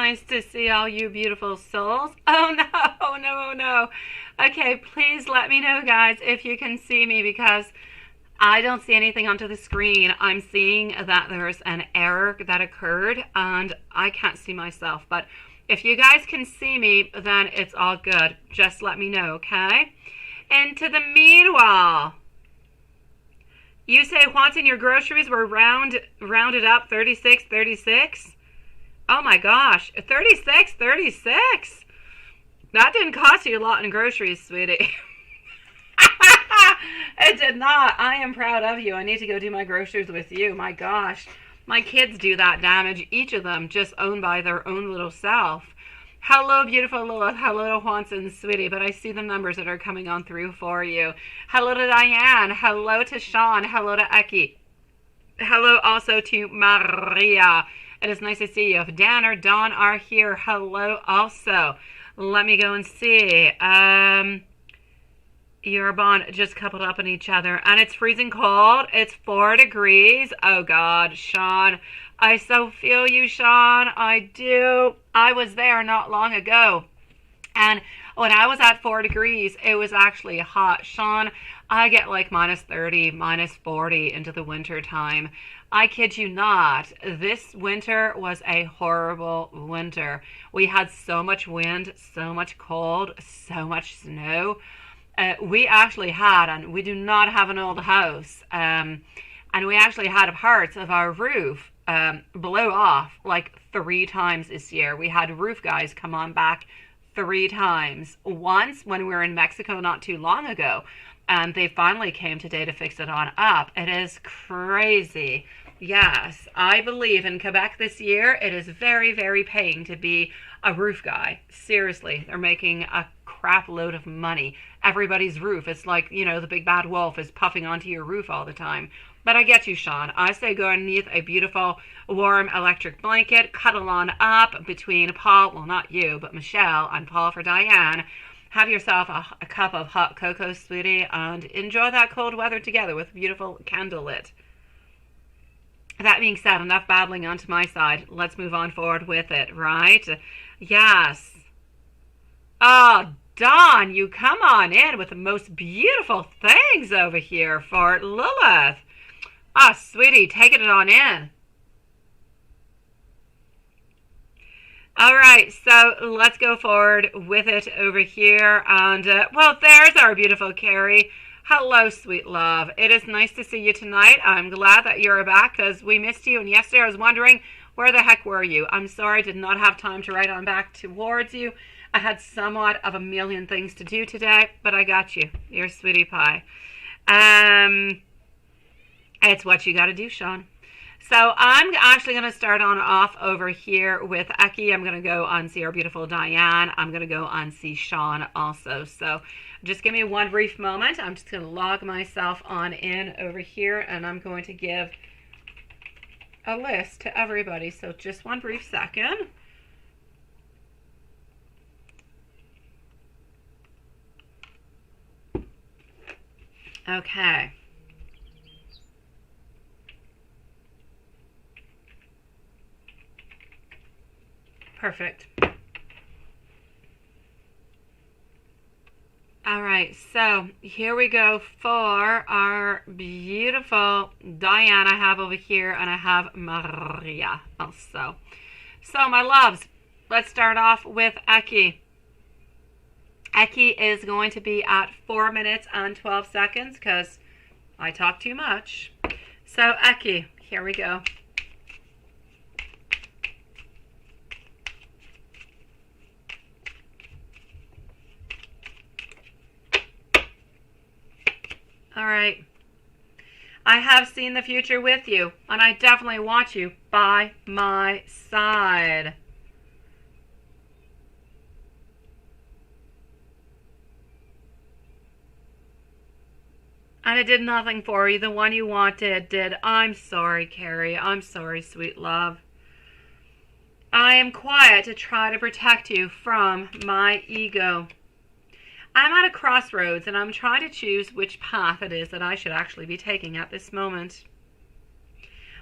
nice to see all you beautiful souls. Oh no, oh no, oh no. Okay, please let me know, guys, if you can see me, because I don't see anything onto the screen. I'm seeing that there's an error that occurred and I can't see myself. But if you guys can see me, then it's all good. Just let me know, okay? And to the meanwhile, you say what's in your groceries were rounded up 36, 36? Oh my gosh, 36, 36? That didn't cost you a lot in groceries, sweetie. It did not. I am proud of you. I need to go do my groceries with you. My gosh. My kids do that damage. Each of them just owned by their own little self. Hello, beautiful Lilith. Hello to Juanson, sweetie. But I see the numbers that are coming on through for you. Hello to Diane. Hello to Sean. Hello to Eki. Hello also to Maria. It is nice to see you. If Dan or Dawn are here, hello also. Let me go and see. Eurobond just coupled up on each other, and it's freezing cold. It's 4 degrees. Oh God, Sean, I so feel you, Sean. I do. I was there not long ago, and when I was at 4 degrees, it was actually hot. Sean, I get like minus 30, minus 40 into the winter time. I kid you not. This winter was a horrible winter. We had so much wind, so much cold, so much snow. We actually had, and we do not have an old house, and we actually had parts of our roof blow off like 3 times this year. We had roof guys come on back 3 times. Once when we were in Mexico not too long ago, and they finally came today to fix it on up. It is crazy. Yes, I believe in Quebec this year, it is very, very paying to be a roof guy. Seriously, they're making a crap load of money. Everybody's roof, it's like, you know, the big bad wolf is puffing onto your roof all the time. But I get you, Sean. I say go underneath a beautiful warm electric blanket, cuddle on up between Paul, well, not you, but Michelle and Paul for Diane. Have yourself a cup of hot cocoa, sweetie, and enjoy that cold weather together with a beautiful candle lit. That being said, enough babbling onto my side. Let's move on forward with it, right? Yes. Oh, Dawn, you come on in with the most beautiful things over here for Lilith. Ah, sweetie, take it on in. All right, so let's go forward with it over here. And, well, there's our beautiful Carrie. Hello, sweet love. It is nice to see you tonight. I'm glad that you're back because we missed you. And yesterday I was wondering, where the heck were you? I'm sorry I did not have time to write on back towards you. I had somewhat of a million things to do today, but I got you. You're sweetie pie. It's what you got to do, Sean. So I'm actually going to start on off over here with Eki. I'm going to go on see our beautiful Diane. I'm going to go on see Sean also. So just give me one brief moment. I'm just going to log myself on in over here, and I'm going to give a list to everybody. So just one brief second. Okay. Perfect. All right, so here we go for our beautiful Diane I have over here, and I have Maria also. So my loves, let's start off with Eki. Eki is going to be at 4 minutes and 12 seconds because I talk too much. So Eki, here we go. All right. I have seen the future with you, and I definitely want you by my side. And it did nothing for you. The one you wanted did. I'm sorry, Carrie. I'm sorry, sweet love. I am quiet to try to protect you from my ego. I'm at a crossroads, and I'm trying to choose which path it is that I should actually be taking at this moment.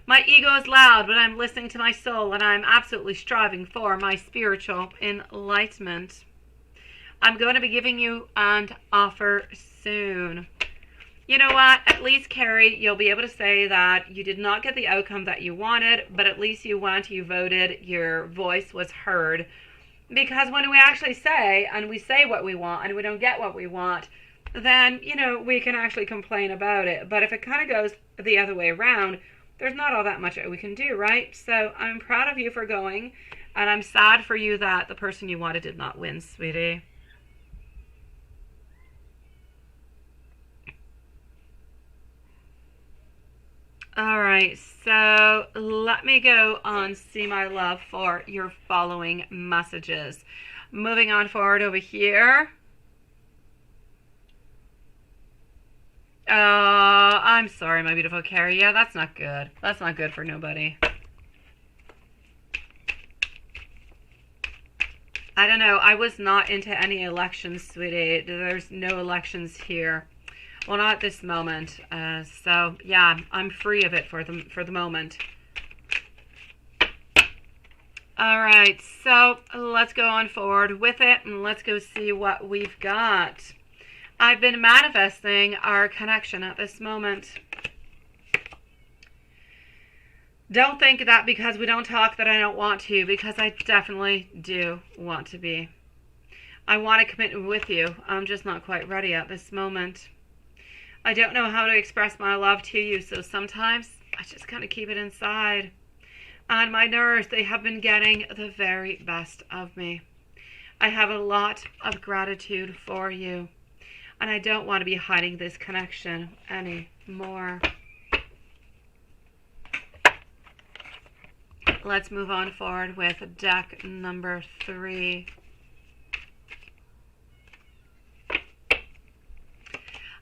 My ego is loud, but I'm listening to my soul, and I'm absolutely striving for my spiritual enlightenment. I'm going to be giving you an offer soon. You know what? At least, Carrie, you'll be able to say that you did not get the outcome that you wanted, but at least you went, you voted, your voice was heard. Because when we actually say, and we say what we want, and we don't get what we want, then, we can actually complain about it. But if it kind of goes the other way around, there's not all that much that we can do, right? So I'm proud of you for going, and I'm sad for you that the person you wanted did not win, sweetie. All right, so let me go on See My Love for your following messages. Moving on forward over here. I'm sorry, my beautiful Carrie. Yeah, that's not good. That's not good for nobody. I don't know. I was not into any elections, sweetie. There's no elections here. Well, not at this moment. So, yeah, I'm free of it for the moment. All right, so let's go on forward with it, and let's go see what we've got. I've been manifesting our connection at this moment. Don't think that because we don't talk that I don't want to, because I definitely do want to be. I want to commit with you. I'm just not quite ready at this moment. I don't know how to express my love to you, so sometimes I just kind of keep it inside. And my nerves, they have been getting the very best of me. I have a lot of gratitude for you, and I don't want to be hiding this connection anymore. Let's move on forward with deck number 3.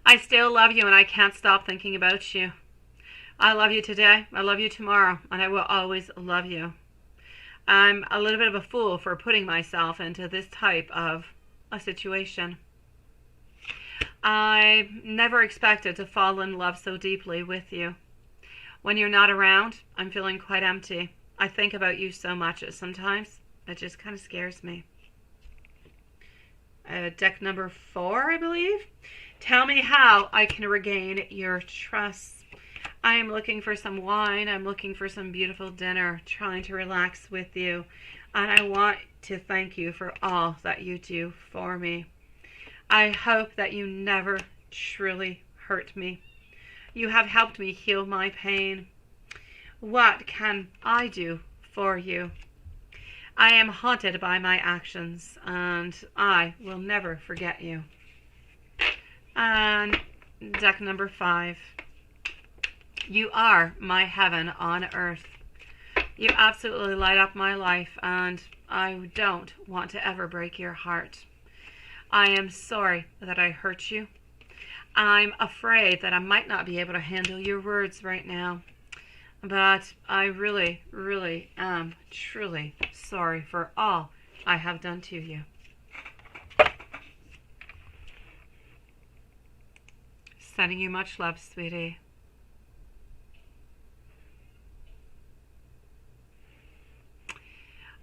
I still love you, and I can't stop thinking about you. I love you today, I love you tomorrow, and I will always love you. I'm a little bit of a fool for putting myself into this type of a situation. I never expected to fall in love so deeply with you. When you're not around, I'm feeling quite empty. I think about you so much that sometimes it just kind of scares me. Deck number 4, I believe. Tell me how I can regain your trust. I am looking for some wine. I'm looking for some beautiful dinner, trying to relax with you. And I want to thank you for all that you do for me. I hope that you never truly hurt me. You have helped me heal my pain. What can I do for you? I am haunted by my actions, and I will never forget you. And deck number 5. You are my heaven on earth. You absolutely light up my life, and I don't want to ever break your heart. I am sorry that I hurt you. I'm afraid that I might not be able to handle your words right now. But I really, really am truly sorry for all I have done to you. Sending you much love, sweetie.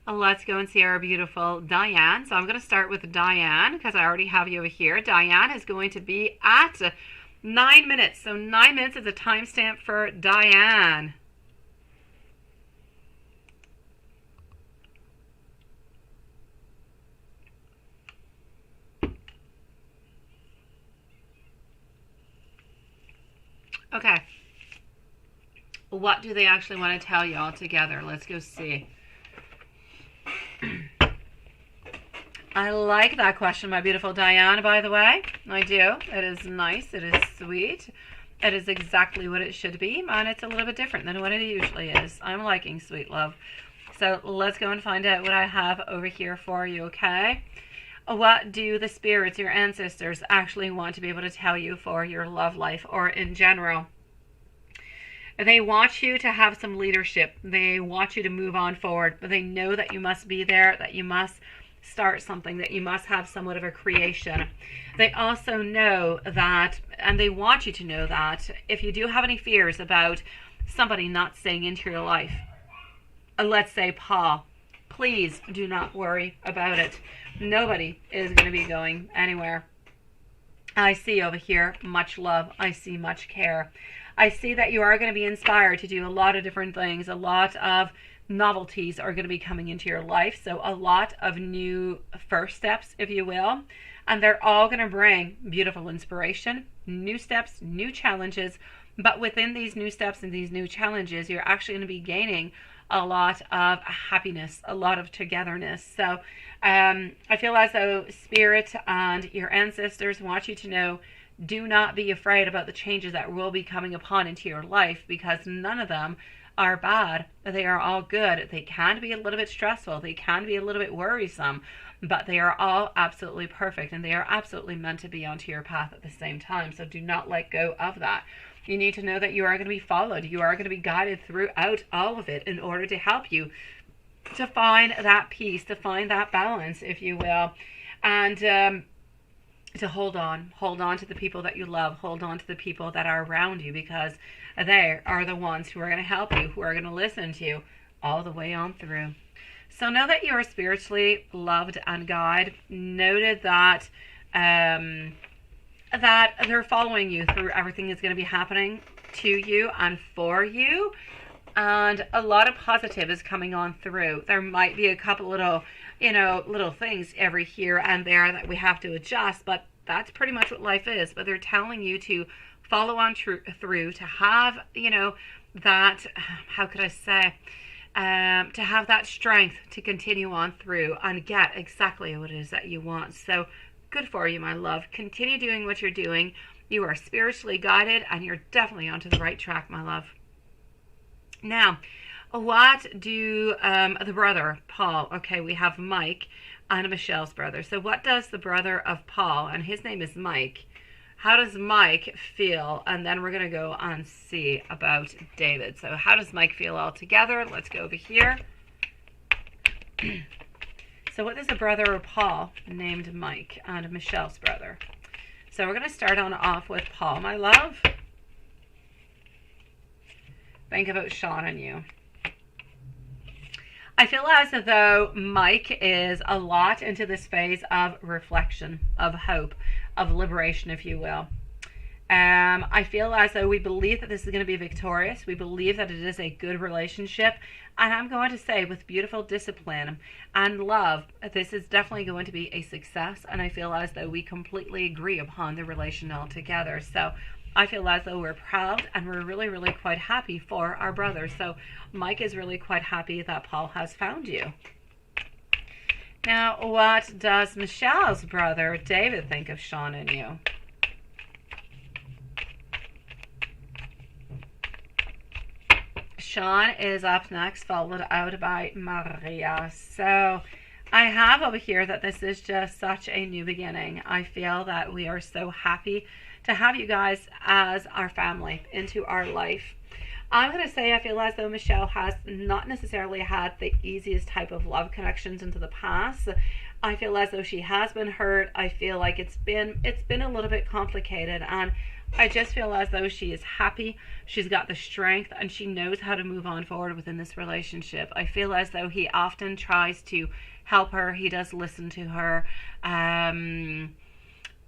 Let's go and see our beautiful Diane. So I'm going to start with Diane because I already have you over here. Diane is going to be at 9 minutes. So 9 minutes is a timestamp for Diane. Okay. What do they actually want to tell you all together? Let's go see. I like that question, my beautiful Diane, by the way. I do. It is nice. It is sweet. It is exactly what it should be, and it's a little bit different than what it usually is. I'm liking sweet love. So let's go and find out what I have over here for you, okay? What do the spirits, your ancestors, actually want to be able to tell you for your love life or in general? They want you to have some leadership. They want you to move on forward. But they know that you must be there, that you must start something, that you must have somewhat of a creation. They also know that, and they want you to know that, if you do have any fears about somebody not staying into your life. Let's say Paul. Please do not worry about it. Nobody is going to be going anywhere. I see over here much love. I see much care. I see that you are going to be inspired to do a lot of different things. A lot of novelties are going to be coming into your life. So a lot of new first steps, if you will. And they're all going to bring beautiful inspiration, new steps, new challenges. But within these new steps and these new challenges, you're actually going to be gaining a lot of happiness, a lot of togetherness. So I feel as though Spirit and your ancestors want you to know, do not be afraid about the changes that will be coming upon into your life, because none of them are bad. They are all good. They can be a little bit stressful. They can be a little bit worrisome, but they are all absolutely perfect, and they are absolutely meant to be onto your path at the same time. So do not let go of that. You need to know that you are going to be followed. You are going to be guided throughout all of it in order to help you to find that peace, to find that balance, if you will, and to hold on to the people that you love, hold on to the people that are around you, because they are the ones who are going to help you, who are going to listen to you all the way on through. So know that you are spiritually loved and guided. Noted that that they're following you through everything that's going to be happening to you and for you. And a lot of positive is coming on through. There might be a couple little, little things every here and there that we have to adjust, but that's pretty much what life is. But they're telling you to follow on through, to have, that, how could I say, to have that strength to continue on through and get exactly what it is that you want. So good for you, my love. Continue doing what you're doing. You are spiritually guided, and you're definitely onto the right track, my love. Now, what do the brother, Paul, okay, we have Mike and Michelle's brother. So what does the brother of Paul, and his name is Mike, how does Mike feel? And then we're going to go and see about David. So how does Mike feel all together? Let's go over here. So what does the brother of Paul named Mike and Michelle's brother? So we're going to start on off with Paul, my love. Think about Sean and you. I feel as though Mike is a lot into this phase of reflection, of hope, of liberation, if you will. I feel as though we believe that this is going to be victorious. We believe that it is a good relationship. And I'm going to say, with beautiful discipline and love, this is definitely going to be a success. And I feel as though we completely agree upon the relation altogether. So I feel as though we're proud and we're really, really quite happy for our brother. So Mike is really quite happy that Paul has found you. Now, what does Michelle's brother, David, think of Sean and you? Sean is up next, followed out by Maria. So I have over here that this is just such a new beginning. I feel that we are so happy to have you guys as our family into our life. I'm going to say I feel as though Michelle has not necessarily had the easiest type of love connections into the past. I feel as though she has been hurt. I feel like it's been a little bit complicated, and I just feel as though she is happy. She's got the strength, and she knows how to move on forward within this relationship. I feel as though he often tries to help her. He does listen to her.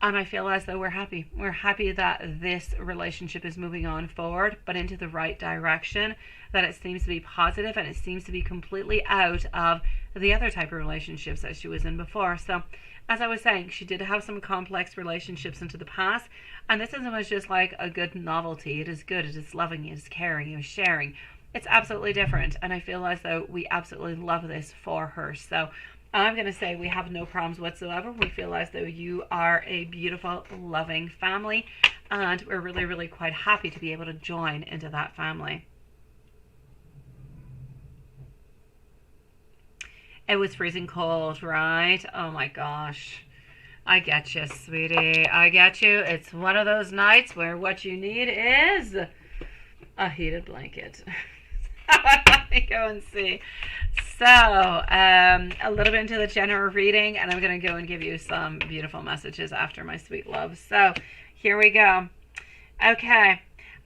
And I feel as though we're happy. We're happy that this relationship is moving on forward, but into the right direction, that it seems to be positive, and it seems to be completely out of the other type of relationships that she was in before. So, as I was saying, she did have some complex relationships into the past, and this isn't just like a good novelty. It is good, it is loving, it is caring, it is sharing. It's absolutely different, and I feel as though we absolutely love this for her. So I'm going to say we have no problems whatsoever. We feel as though you are a beautiful, loving family, and we're really, really quite happy to be able to join into that family. It was freezing cold, right? Oh my gosh. I get you, sweetie. I get you. It's one of those nights where what you need is a heated blanket. Let me go and see. So, a little bit into the general reading, and I'm going to go and give you some beautiful messages after, my sweet love. So, here we go. Okay.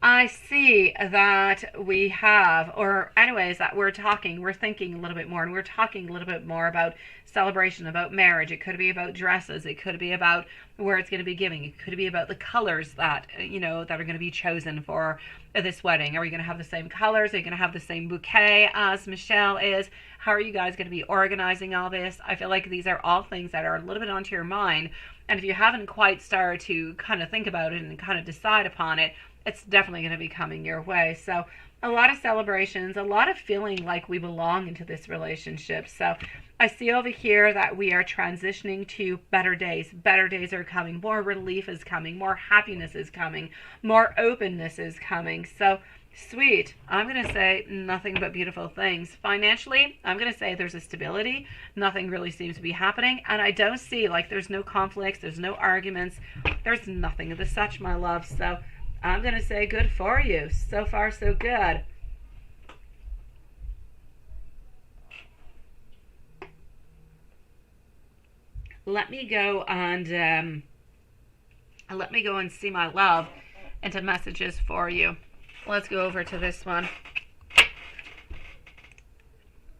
I see that we have, or anyways, that we're thinking a little bit more, and we're talking a little bit more about celebration, about marriage. It could be about dresses. It could be about where it's going to be giving. It could be about the colors that, that are going to be chosen for this wedding. Are we going to have the same colors? Are you going to have the same bouquet as Michelle is? How are you guys going to be organizing all this? I feel like these are all things that are a little bit onto your mind. And if you haven't quite started to kind of think about it and kind of decide upon it, it's definitely going to be coming your way. So a lot of celebrations, a lot of feeling like we belong into this relationship. So I see over here that we are transitioning to better days. Better days are coming. More relief is coming. More happiness is coming. More openness is coming. So sweet. I'm going to say nothing but beautiful things. Financially, I'm going to say there's a stability. Nothing really seems to be happening. And I don't see, like, there's no conflicts. There's no arguments. There's nothing of the such, my love. So I'm going to say good for you. So far, so good. Let me go and see my love into messages for you. Let's go over to this one.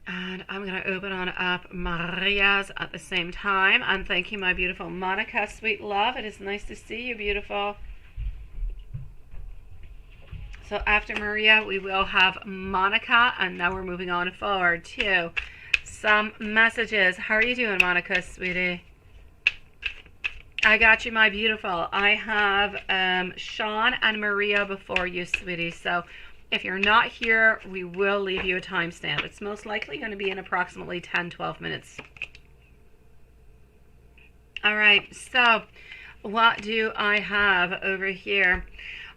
And I'm going to open on up Maria's at the same time. And thank you, my beautiful Monica, sweet love. It is nice to see you, beautiful. So after Maria, we will have Monica. And now we're moving on forward to some messages. How are you doing, Monica, sweetie? I got you, my beautiful. I have Sean and Maria before you, sweetie. So if you're not here, we will leave you a timestamp. It's most likely going to be in approximately 10-12 minutes. All right, so what do I have over here?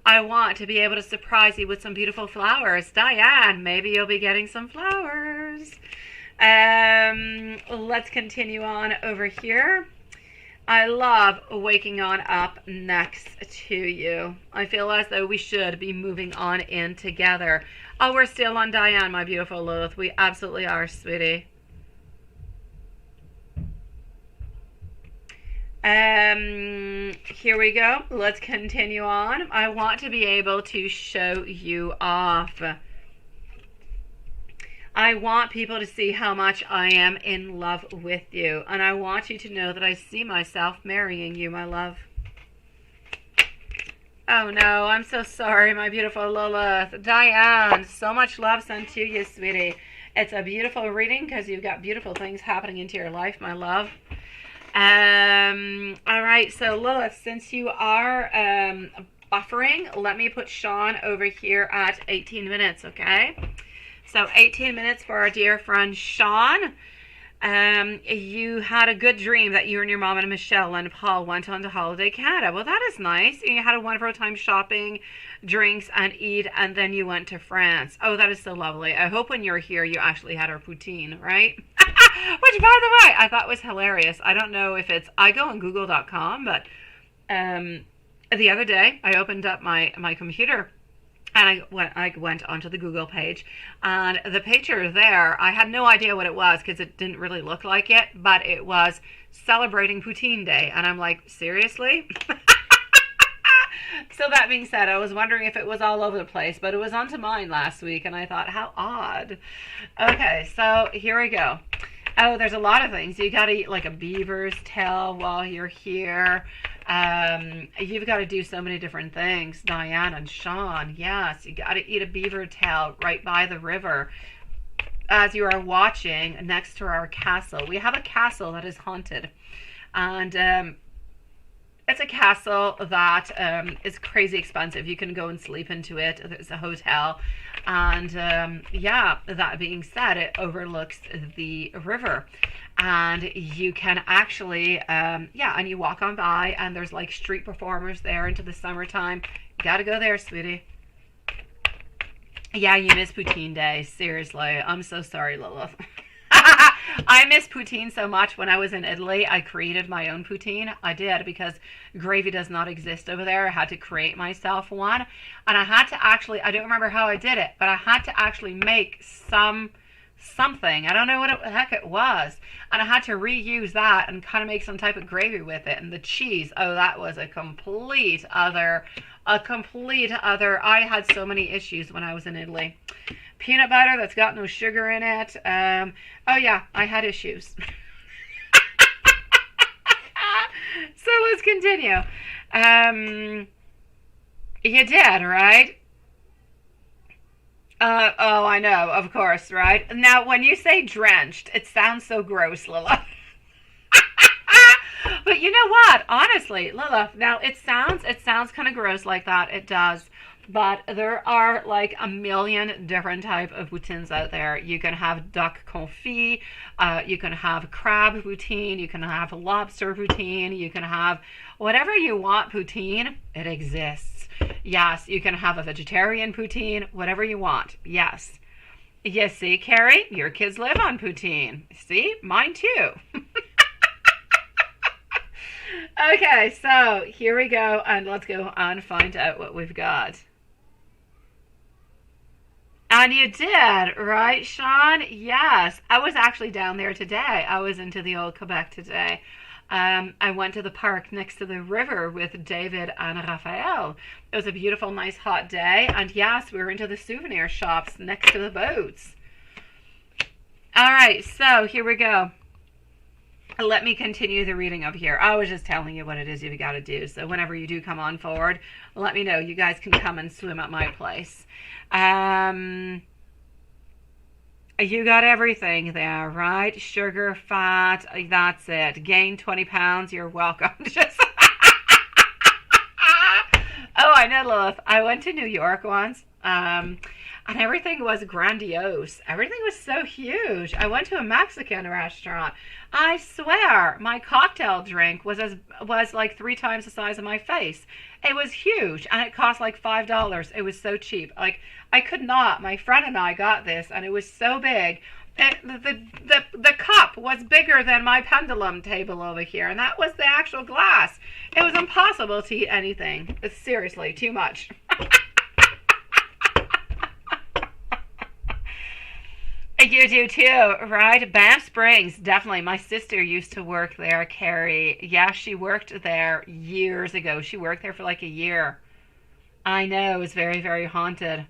I want to be able to surprise you with some beautiful flowers. Diane, maybe you'll be getting some flowers. Let's continue on over here. I love waking on up next to you. I feel as though we should be moving on in together. Oh, we're still on Diane, my beautiful Lilith. We absolutely are, sweetie. Here we go. Let's continue on. I want to be able to show you off. I want people to see how much I am in love with you. And I want you to know that I see myself marrying you, my love. Oh no, I'm so sorry, my beautiful Lilith. Diane, so much love sent to you, sweetie. It's a beautiful reading because you've got beautiful things happening into your life, my love. All right, so Lilith, since you are buffering, let me put Sean over here at 18 minutes, okay? So 18 minutes for our dear friend Sean. You had a good dream that you and your mom and Michelle and Paul went on to holiday Canada. Well, that is nice. You had a wonderful time shopping, drinks, and eat, and then you went to France. Oh, that is so lovely. I hope when you're here you actually had our poutine, right? Which, by the way, I thought was hilarious. I don't know if it's, I go on google.com, but the other day I opened up my computer and I went onto the Google page, and the picture there, I had no idea what it was because it didn't really look like it, but it was celebrating Poutine Day. And I'm like, seriously? So that being said, I was wondering if it was all over the place, but it was onto mine last week, and I thought, how odd. Okay, so here we go. Oh, there's a lot of things. You got to eat like a beaver's tail while you're here. You've got to do so many different things, Diane and Sean. Yes, you got to eat a beaver tail right by the river as you are watching next to our castle. We have a castle that is haunted, and it's a castle that is crazy expensive. You can go and sleep into it. There's a hotel, and yeah, that being said, it overlooks the river. And you can actually, yeah, and you walk on by, and there's like street performers there into the summertime. You gotta go there, sweetie. Yeah, you miss Poutine Day. Seriously, I'm so sorry, Lilith. I miss poutine so much. When I was in Italy, I created my own poutine. I did, because gravy does not exist over there. I had to create myself one. And I had to actually, I don't remember how I did it, but I had to actually make something. I don't know what the heck it was. And I had to reuse that and kind of make some type of gravy with it. And the cheese, oh, that was a complete other a complete other. I had so many issues when I was in Italy. Peanut butter that's got no sugar in it. Oh yeah, I had issues. So let's continue. You did, right? Oh, I know, of course, right? Now, when you say drenched, it sounds so gross, Lila. But you know what? Honestly, Lila, now it sounds kind of gross like that. It does. But there are like a million different type of poutines out there. You can have duck confit, you can have crab poutine, you can have lobster poutine, you can have whatever you want poutine. It exists. Yes, you can have a vegetarian poutine, whatever you want. Yes. You see, Carrie, your kids live on poutine. See, mine too. Okay, so here we go, and let's go and find out what we've got. And you did, right, Sean? Yes. I was actually down there today. I was into the old Quebec today. I went to the park next to the river with David and Raphael. It was a beautiful, nice, hot day. And yes, we were into the souvenir shops next to the boats. All right, so here we go. Let me continue the reading up here. I was just telling you what it is you've got to do. So whenever you do come on forward, let me know. You guys can come and swim at my place. You got everything there, right? Sugar, fat, that's it. Gain 20 pounds, you're welcome. Just oh, I know, Lilith. I went to New York once. And everything was grandiose. Everything was so huge. I went to a Mexican restaurant. I swear, my cocktail drink was like 3 times the size of my face. It was huge, and it cost like $5. It was so cheap. Like, I could not. My friend and I got this, and it was so big. The cup was bigger than my pendulum table over here, and that was the actual glass. It was impossible to eat anything. It's seriously too much. You do too, right? Banff Springs, definitely. My sister used to work there, Carrie. Yeah, she worked there years ago. She worked there for like a year. I know, it was very, very haunted.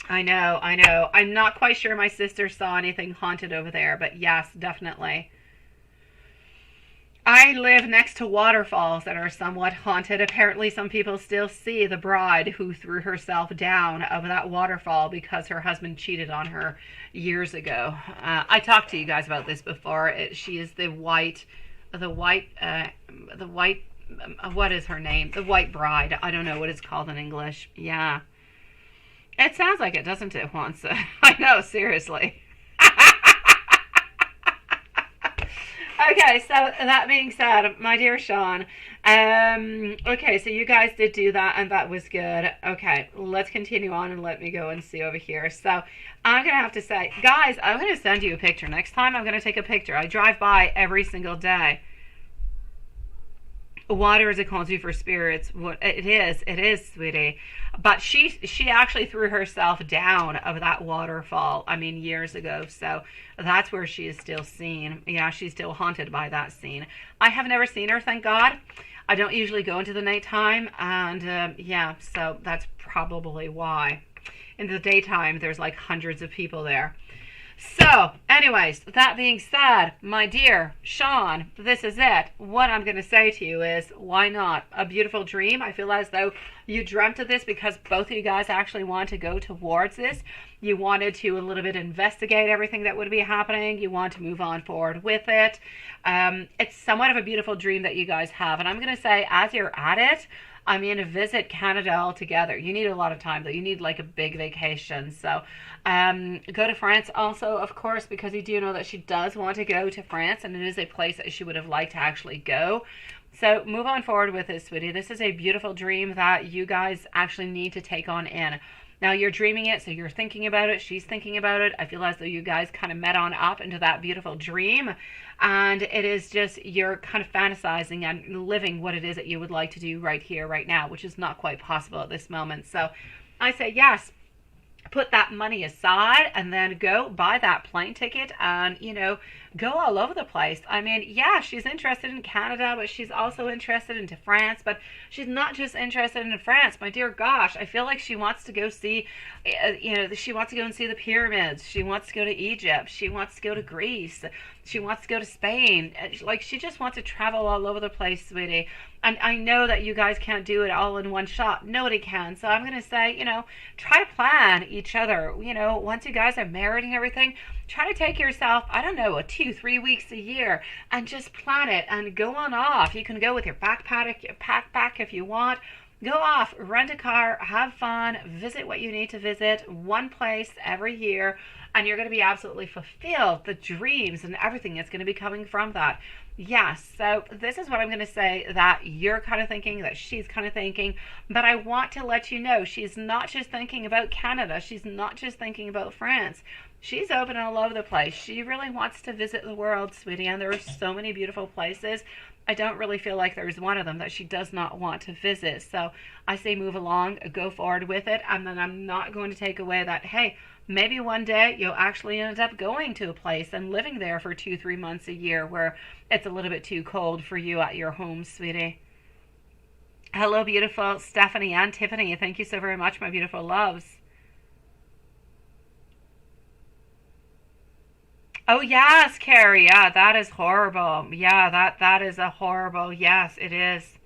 I know. I'm not quite sure my sister saw anything haunted over there, but yes, definitely. I live next to waterfalls that are somewhat haunted. Apparently, some people still see the bride who threw herself down of that waterfall because her husband cheated on her years ago. I talked to you guys about this before. She is what is her name? The white bride. I don't know what it's called in English. Yeah. It sounds like it, doesn't it, once? I know, seriously. Okay, so that being said, my dear Sean, okay, so you guys did do that, and that was good. Okay, let's continue on, and let me go and see over here. So I'm going to have to say, guys, I'm going to send you a picture. Next time, I'm going to take a picture. I drive by every single day. Water is a conduit for spirits. It is, sweetie. But she actually threw herself down of that waterfall, I mean, years ago. So that's where she is still seen. Yeah, she's still haunted by that scene. I have never seen her, thank God. I don't usually go into the nighttime. And yeah, so that's probably why. In the daytime, there's like hundreds of people there. So, anyways, that being said, my dear Sean, this is it. What I'm going to say to you is, why not? A beautiful dream. I feel as though you dreamt of this because both of you guys actually want to go towards this. You wanted to a little bit investigate everything that would be happening. You want to move on forward with it. It's somewhat of a beautiful dream that you guys have. And I'm going to say, as you're at it, I mean, visit Canada altogether. You need a lot of time, though. You need like a big vacation. So go to France also, of course, because you do know that she does want to go to France, and it is a place that she would have liked to actually go. So move on forward with this, sweetie. This is a beautiful dream that you guys actually need to take on in. Now, you're dreaming it, so you're thinking about it. She's thinking about it. I feel as though you guys kind of met on up into that beautiful dream. And it is just, you're kind of fantasizing and living what it is that you would like to do right here, right now, which is not quite possible at this moment. So I say, yes, put that money aside and then go buy that plane ticket and, go all over the place. I mean, yeah, she's interested in Canada, but she's also interested into France, but she's not just interested in France. My dear gosh, I feel like she wants to go see, she wants to go and see the pyramids. She wants to go to Egypt. She wants to go to Greece. She wants to go to Spain. Like, she just wants to travel all over the place, sweetie. And I know that you guys can't do it all in one shot. Nobody can. So I'm going to say, try to plan each other. Once you guys are married and everything, try to take yourself, I don't know, 2-3 weeks a year and just plan it and go on off. You can go with your backpack if you want. Go off, rent a car, have fun, visit what you need to visit, one place every year, and you're going to be absolutely fulfilled. The dreams and everything is going to be coming from that. Yes, so this is what I'm going to say that you're kind of thinking, that she's kind of thinking, but I want to let you know she's not just thinking about Canada. She's not just thinking about France. She's open all over the place. She really wants to visit the world, sweetie, and there are so many beautiful places. I don't really feel like there's one of them that she does not want to visit. So I say move along, go forward with it, and then I'm not going to take away that, hey, maybe one day you'll actually end up going to a place and living there for 2-3 months a year where it's a little bit too cold for you at your home, sweetie. Hello, beautiful Stephanie and Tiffany. Thank you so very much, my beautiful loves. Oh yes, Carrie. Yeah, that is horrible. Yeah, that is a horrible. Yes, it is.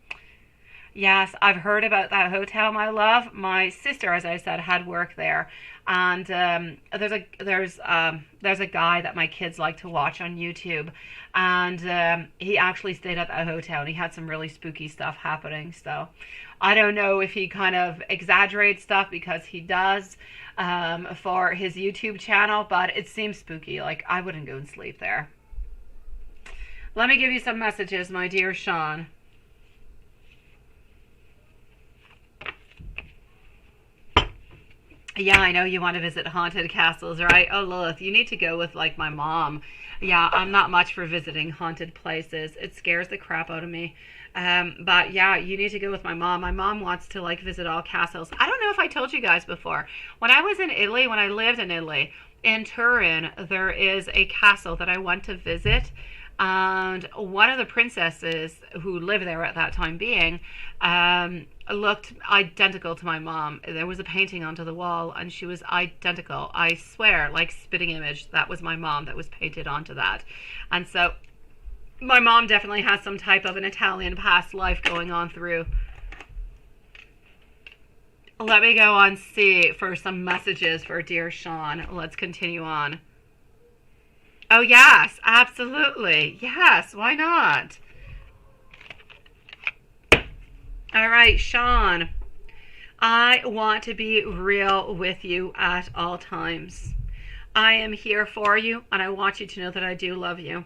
Yes, I've heard about that hotel, my love. My sister, as I said, had work there, and there's a guy that my kids like to watch on YouTube, and he actually stayed at that hotel, and he had some really spooky stuff happening. So, I don't know if he kind of exaggerates stuff because he does for his YouTube channel, but it seems spooky. Like, I wouldn't go and sleep there. Let me give you some messages, my dear Sean. Yeah, I know you want to visit haunted castles, right? Oh, Lilith, you need to go with, like, my mom. Yeah, I'm not much for visiting haunted places. It scares the crap out of me. But yeah, you need to go with my mom. My mom wants to, like, visit all castles. I don't know if I told you guys before. When I was in Italy, when I lived in Italy, in Turin, there is a castle that I want to visit. And one of the princesses who lived there at that time being looked identical to my mom. There was a painting onto the wall and she was identical. I swear, like spitting image, that was my mom that was painted onto that. And so my mom definitely has some type of an Italian past life going on through. Let me go on see for some messages for dear Sean. Let's continue on. Oh, yes, absolutely. Yes, why not? All right, Sean, I want to be real with you at all times. I am here for you, and I want you to know that I do love you.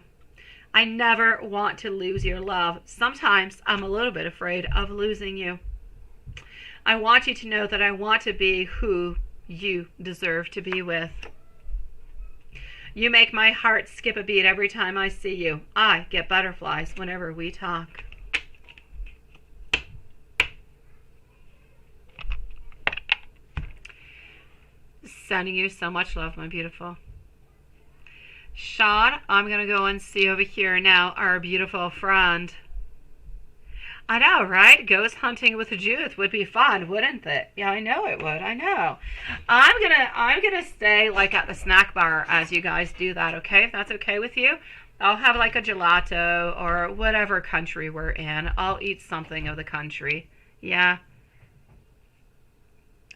I never want to lose your love. Sometimes I'm a little bit afraid of losing you. I want you to know that I want to be who you deserve to be with. You make my heart skip a beat every time I see you. I get butterflies whenever we talk. Sending you so much love, my beautiful. Sean, I'm going to go and see over here now our beautiful friend. I know, right? Ghost hunting with Judith would be fun, wouldn't it? Yeah, I know it would. I know. I'm gonna stay like at the snack bar as you guys do that, okay? If that's okay with you. I'll have like a gelato or whatever country we're in. I'll eat something of the country. Yeah.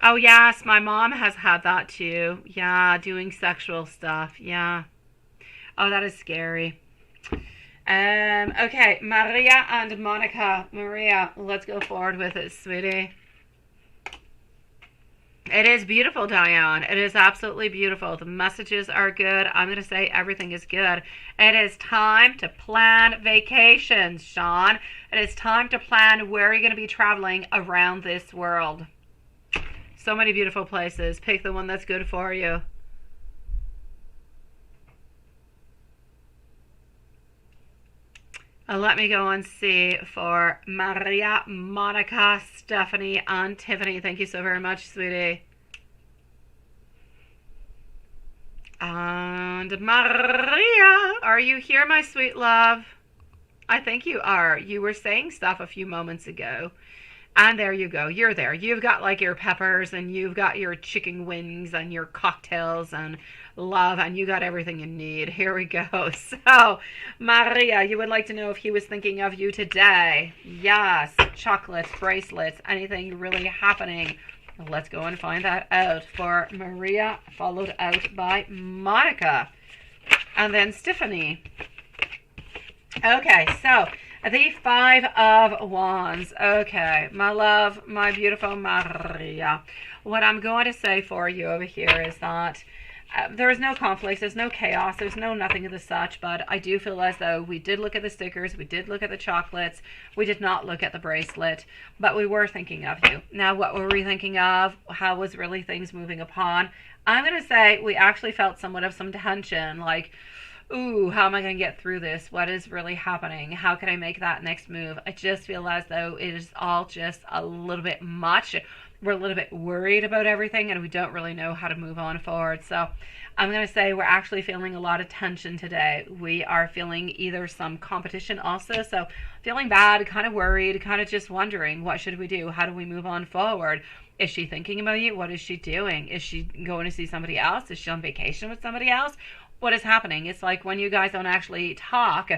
Oh yes, my mom has had that too. Yeah, doing sexual stuff. Yeah. Oh, that is scary. Okay, Maria and Monica. Maria, let's go forward with it, sweetie. It is beautiful, Diane. It is absolutely beautiful. The messages are good. I'm going to say everything is good. It is time to plan vacations, Sean. It is time to plan where you're going to be traveling around this world. So many beautiful places. Pick the one that's good for you. Let me go and see for Maria, Monica, Stephanie, and Tiffany. Thank you so very much, sweetie. And Maria, are you here, my sweet love? I think you are. You were saying stuff a few moments ago. And there you go. You're there. You've got like your peppers and you've got your chicken wings and your cocktails and love and you got everything you need. Here we go. So, Maria, you would like to know if he was thinking of you today. Yes. Chocolates, bracelets, anything really happening. Let's go and find that out for Maria, followed out by Monica. And then Stephanie. Okay, so the Five of Wands. Okay, my love, my beautiful Maria. What I'm going to say for you over here is that there is no conflict, there's no chaos, there's no nothing of the such, but I do feel as though we did look at the stickers, we did look at the chocolates, we did not look at the bracelet, but we were thinking of you. Now, what were we thinking of? How was really things moving upon? I'm going to say we actually felt somewhat of some tension, like, ooh, how am I going to get through this? What is really happening? How can I make that next move? I just feel as though it is all just a little bit much. We're a little bit worried about everything and we don't really know how to move on forward. So I'm going to say we're actually feeling a lot of tension today. We are feeling either some competition also. So feeling bad, kind of worried, kind of just wondering, what should we do? How do we move on forward? Is she thinking about you? What is she doing? Is she going to see somebody else? Is she on vacation with somebody else? What is happening? It's like when you guys don't actually talk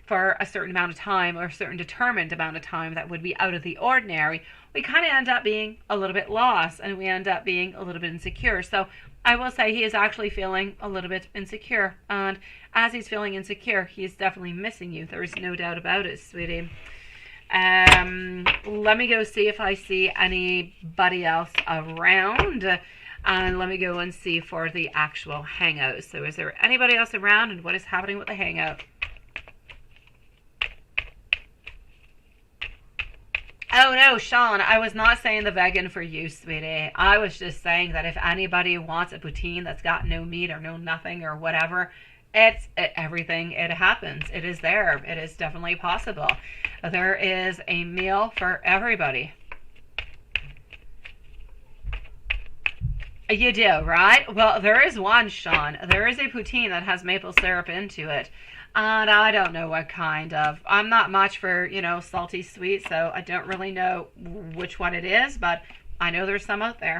for a certain amount of time or a certain determined amount of time that would be out of the ordinary, we kind of end up being a little bit lost and we end up being a little bit insecure. So I will say he is actually feeling a little bit insecure. And as he's feeling insecure, he is definitely missing you. There is no doubt about it, sweetie. Let me go see if I see anybody else around. And let me go and see for the actual hangout. So is there anybody else around and what is happening with the hangout? Oh no, Sean, I was not saying the vegan for you, sweetie. I was just saying that if anybody wants a poutine that's got no meat or no nothing or whatever, everything, it happens. It is there. It is definitely possible. There is a meal for everybody. You do, right? Well, there is one, Sean. There is a poutine that has maple syrup into it. And I don't know what kind of. I'm not much for, salty sweet, so I don't really know which one it is, but I know there's some out there.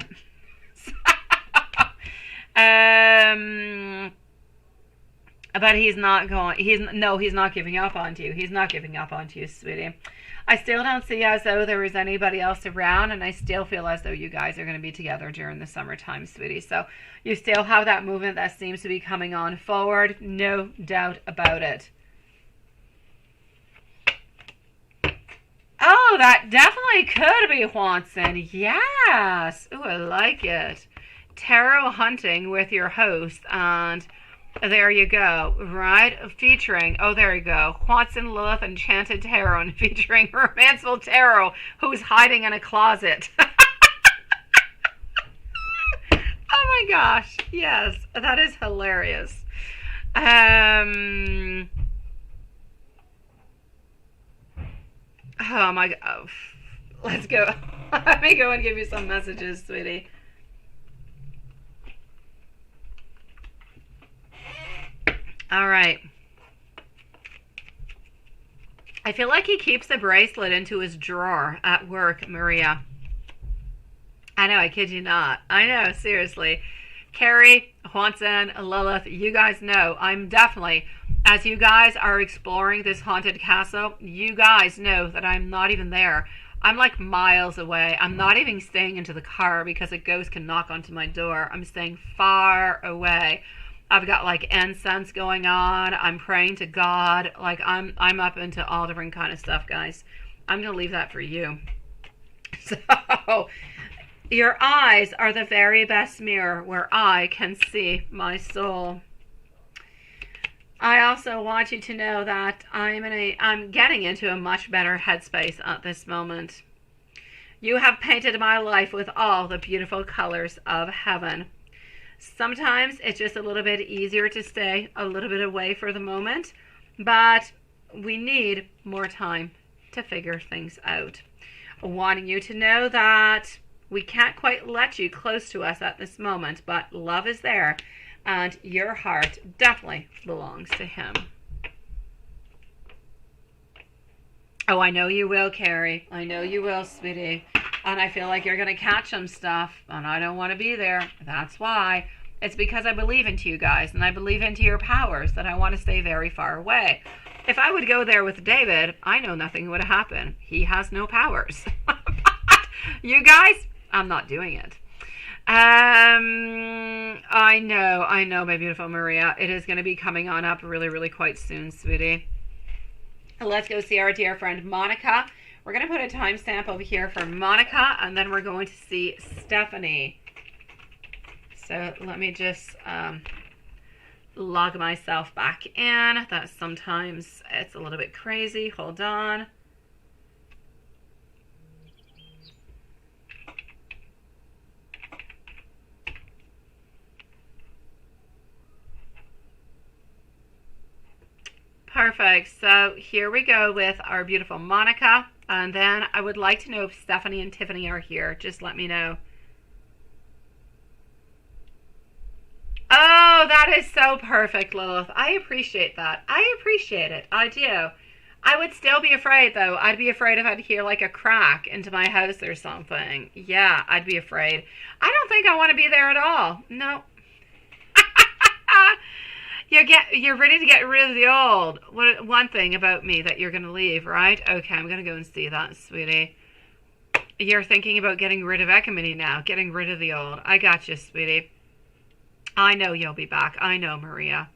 But he's not giving up on you. He's not giving up on you, sweetie. I still don't see as though there is anybody else around, and I still feel as though you guys are going to be together during the summertime, sweetie. So you still have that movement that seems to be coming on forward. No doubt about it. Oh, that definitely could be Watson. Yes. Ooh, I like it. Tarot hunting with your host, and there you go, right? Featuring, oh, there you go. Watson Lilith Enchanted Tarot and featuring Romanceful Tarot, who's hiding in a closet. Oh my gosh. Yes, that is hilarious. Oh my God. Let's go. Let me go and give you some messages, sweetie. All right. I feel like he keeps the bracelet into his drawer at work, Maria. I know, I kid you not. I know, seriously. Carrie, Watson, Lilith, you guys know I'm definitely, as you guys are exploring this haunted castle, you guys know that I'm not even there. I'm like miles away. I'm not even staying into the car because a ghost can knock onto my door. I'm staying far away. I've got like incense going on. I'm praying to God. Like I'm up into all different kind of stuff, guys. I'm going to leave that for you. So, your eyes are the very best mirror where I can see my soul. I also want you to know that I'm getting into a much better headspace at this moment. You have painted my life with all the beautiful colors of heaven. Sometimes it's just a little bit easier to stay a little bit away for the moment, but we need more time to figure things out. Wanting you to know that we can't quite let you close to us at this moment, but love is there. and your heart definitely belongs to him. Oh, I know you will, Carrie. I know you will, sweetie. And I feel like you're going to catch some stuff, and I don't want to be there. That's why. It's because I believe into you guys, and I believe into your powers, that I want to stay very far away. If I would go there with David, I know nothing would happen. He has no powers. You guys, I'm not doing it. I know, my beautiful Maria. It is going to be coming on up really, really quite soon, sweetie. Let's go see our dear friend Monica. We're going to put a timestamp over here for Monica, and then we're going to see Stephanie. So let me just log myself back in. That sometimes it's a little bit crazy. Hold on. Perfect. So here we go with our beautiful Monica. And then I would like to know if Stephanie and Tiffany are here. Just let me know. Oh, that is so perfect, Lilith. I appreciate that. I appreciate it. I do. I would still be afraid, though. I'd be afraid if I'd hear like a crack into my house or something. Yeah, I'd be afraid. I don't think I want to be there at all. No. You're ready to get rid of the old. One thing about me that you're going to leave, right? Okay, I'm going to go and see that, sweetie. You're thinking about getting rid of Economy now, getting rid of the old. I got you, sweetie. I know you'll be back. I know, Maria.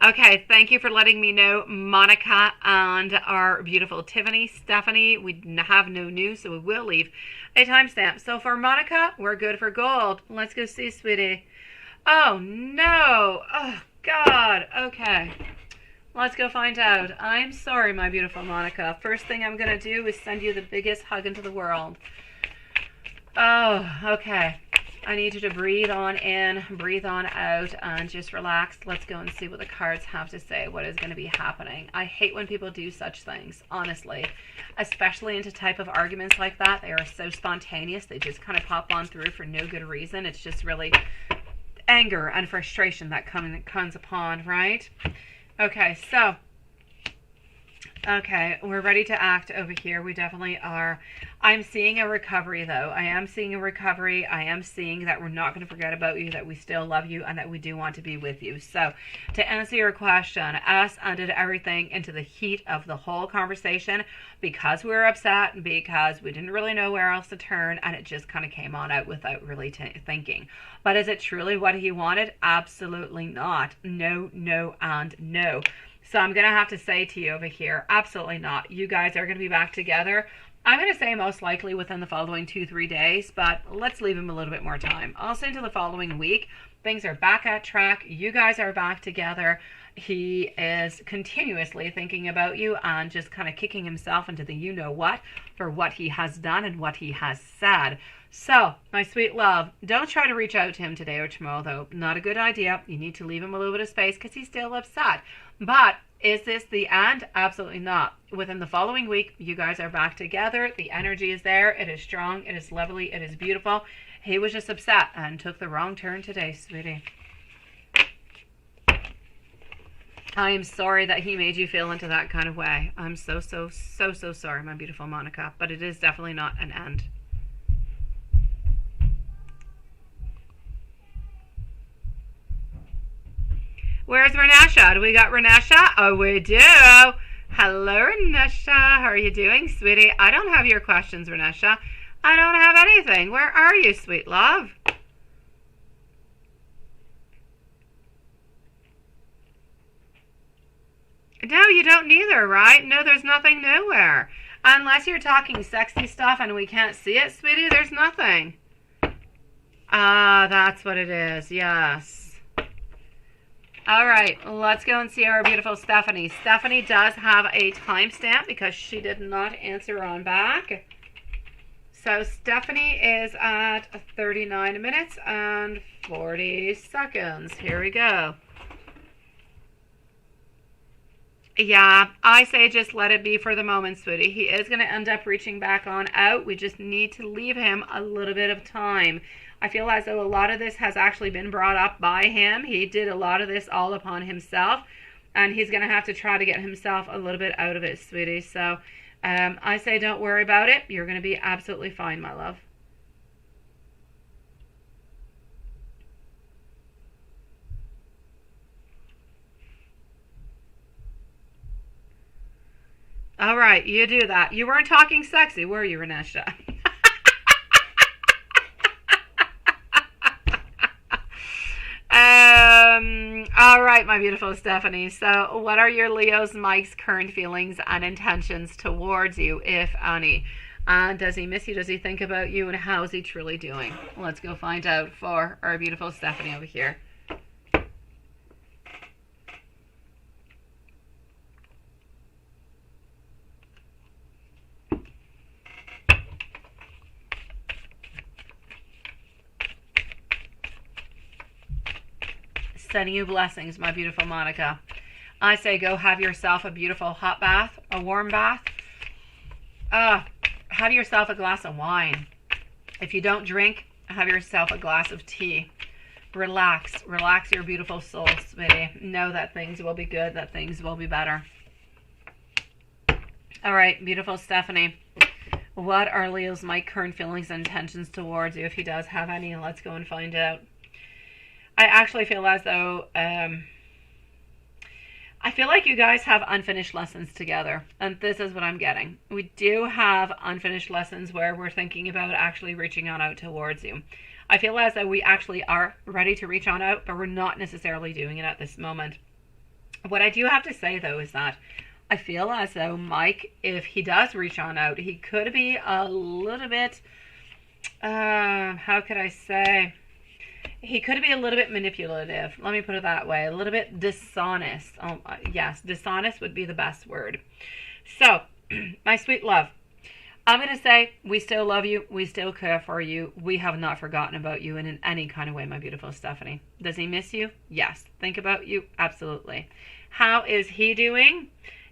Okay, thank you for letting me know, Monica and our beautiful Tiffany. Stephanie, we have no news, so we will leave a timestamp. So for Monica, we're good for gold. Let's go see, sweetie. Oh, no. Oh, God. Okay. Let's go find out. I'm sorry, my beautiful Monica. First thing I'm going to do is send you the biggest hug into the world. Oh, okay. I need you to breathe on in, breathe on out, and just relax. Let's go and see what the cards have to say, what is going to be happening. I hate when people do such things, honestly, especially into type of arguments like that. They are so spontaneous. They just kind of pop on through for no good reason. It's just really anger and frustration that comes upon, right? Okay, so, okay, we're ready to act over here. We definitely are. I'm seeing a recovery, though. I am seeing a recovery. I am seeing that we're not going to forget about you, that we still love you, and that we do want to be with you. So, to answer your question, us undid everything into the heat of the whole conversation because we were upset and because we didn't really know where else to turn, and it just kind of came on out without really thinking. But is it truly what he wanted? Absolutely not. No, no, and no. So I'm going to have to say to you over here, absolutely not. You guys are going to be back together. I'm going to say most likely within the following 2-3 days, but let's leave him a little bit more time. Also into the following week, things are back at track. You guys are back together. He is continuously thinking about you and just kind of kicking himself into the you-know-what for what he has done and what he has said. So, my sweet love, don't try to reach out to him today or tomorrow, though. Not a good idea. You need to leave him a little bit of space because he's still upset. But is this the end? Absolutely not. Within the following week, you guys are back together. The energy is there. It is strong. It is lovely. It is beautiful. He was just upset and took the wrong turn today, sweetie. I am sorry that he made you feel into that kind of way. I'm so sorry, my beautiful Monica. But it is definitely not an end. Where's Renesha? Do we got Renesha? Oh, we do. Hello, Renesha. How are you doing, sweetie? I don't have your questions, Renesha. I don't have anything. Where are you, sweet love? No, you don't neither, right? No, there's nothing nowhere. Unless you're talking sexy stuff and we can't see it, sweetie, there's nothing. Ah, that's what it is. Yes. All right, let's go and see our beautiful Stephanie. Stephanie does have a timestamp because she did not answer on back. So Stephanie is at 39 minutes and 40 seconds. Here we go. Yeah, I say just let it be for the moment, sweetie. He is going to end up reaching back on out. We just need to leave him a little bit of time. I feel as though a lot of this has actually been brought up by him. He did a lot of this all upon himself, and he's going to have to try to get himself a little bit out of it, sweetie. So I say don't worry about it. You're going to be absolutely fine, my love. All right, you do that. You weren't talking sexy, were you, Renesha? All right, my beautiful Stephanie. So, what are your Leo's Mike's current feelings and intentions towards you, if any? Does he miss you? Does he think about you? And how is he truly doing? Let's go find out for our beautiful Stephanie over here. Sending you blessings, my beautiful Monica. I say go have yourself a beautiful hot bath, a warm bath. Have yourself a glass of wine. If you don't drink, have yourself a glass of tea. Relax. Relax your beautiful soul, sweetie. Know that things will be good, that things will be better. All right, beautiful Stephanie. What are Leo's Mike current feelings and intentions towards you, if he does have any? Let's go and find out. I actually feel as though I feel like you guys have unfinished lessons together, and this is what I'm getting. We do have unfinished lessons where we're thinking about actually reaching on out towards you. I feel as though we actually are ready to reach on out, but we're not necessarily doing it at this moment. What I do have to say, though, is that I feel as though Mike, if he does reach on out, he could be a little bit, how could I say? He could be a little bit manipulative. Let me put it that way. A little bit dishonest. Yes, dishonest would be the best word. So, my sweet love, I'm going to say we still love you. We still care for you. We have not forgotten about you in any kind of way, my beautiful Stephanie. Does he miss you? Yes. Think about you? Absolutely. How is he doing?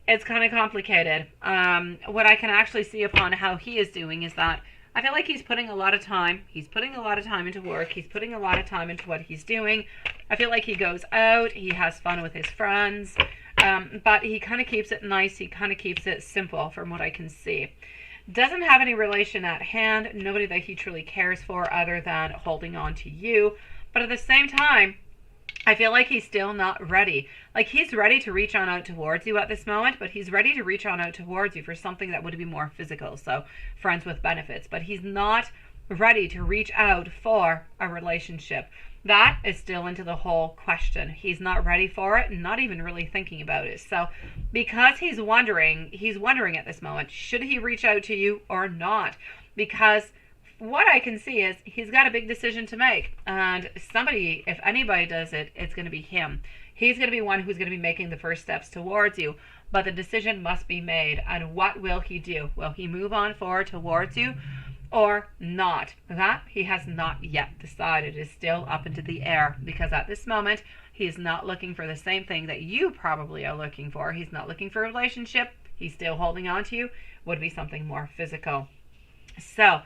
It's kind of complicated. What I can actually see upon how he is doing is that I feel like he's putting a lot of time. He's putting a lot of time into work. He's putting a lot of time into what he's doing. I feel like he goes out. He has fun with his friends. But he kind of keeps it nice. He kind of keeps it simple from what I can see. Doesn't have any relation at hand. Nobody that he truly cares for other than holding on to you. But at the same time, I feel like he's still not ready. Like he's ready to reach on out towards you at this moment, but he's ready to reach on out towards you for something that would be more physical. So friends with benefits, but he's not ready to reach out for a relationship. That is still into the whole question. He's not ready for it, not even really thinking about it. So because he's wondering at this moment, should he reach out to you or not? Because what I can see is he's got a big decision to make, and somebody, if anybody does it, it's going to be him. He's going to be one who's going to be making the first steps towards you, but the decision must be made. And what will he do? Will he move on forward towards you or not? That he has not yet decided. Is still up into the air, because at this moment he is not looking for the same thing that you probably are looking for. He's not looking for a relationship. He's still holding on to you. Would be something more physical. So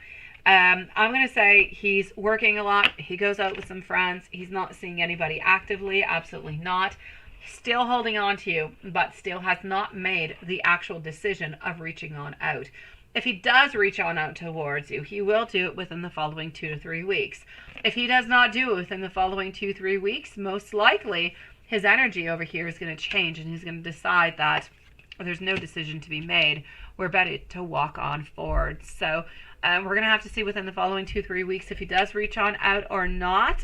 I'm going to say he's working a lot. He goes out with some friends. He's not seeing anybody actively. Absolutely not. Still holding on to you, but still has not made the actual decision of reaching on out. If he does reach on out towards you, he will do it within the following 2 to 3 weeks. If he does not do it within the following 2-3 weeks, most likely his energy over here is going to change, and he's going to decide that there's no decision to be made. We're ready to walk on forward. So we're going to have to see within the following 2-3 weeks if he does reach on out or not.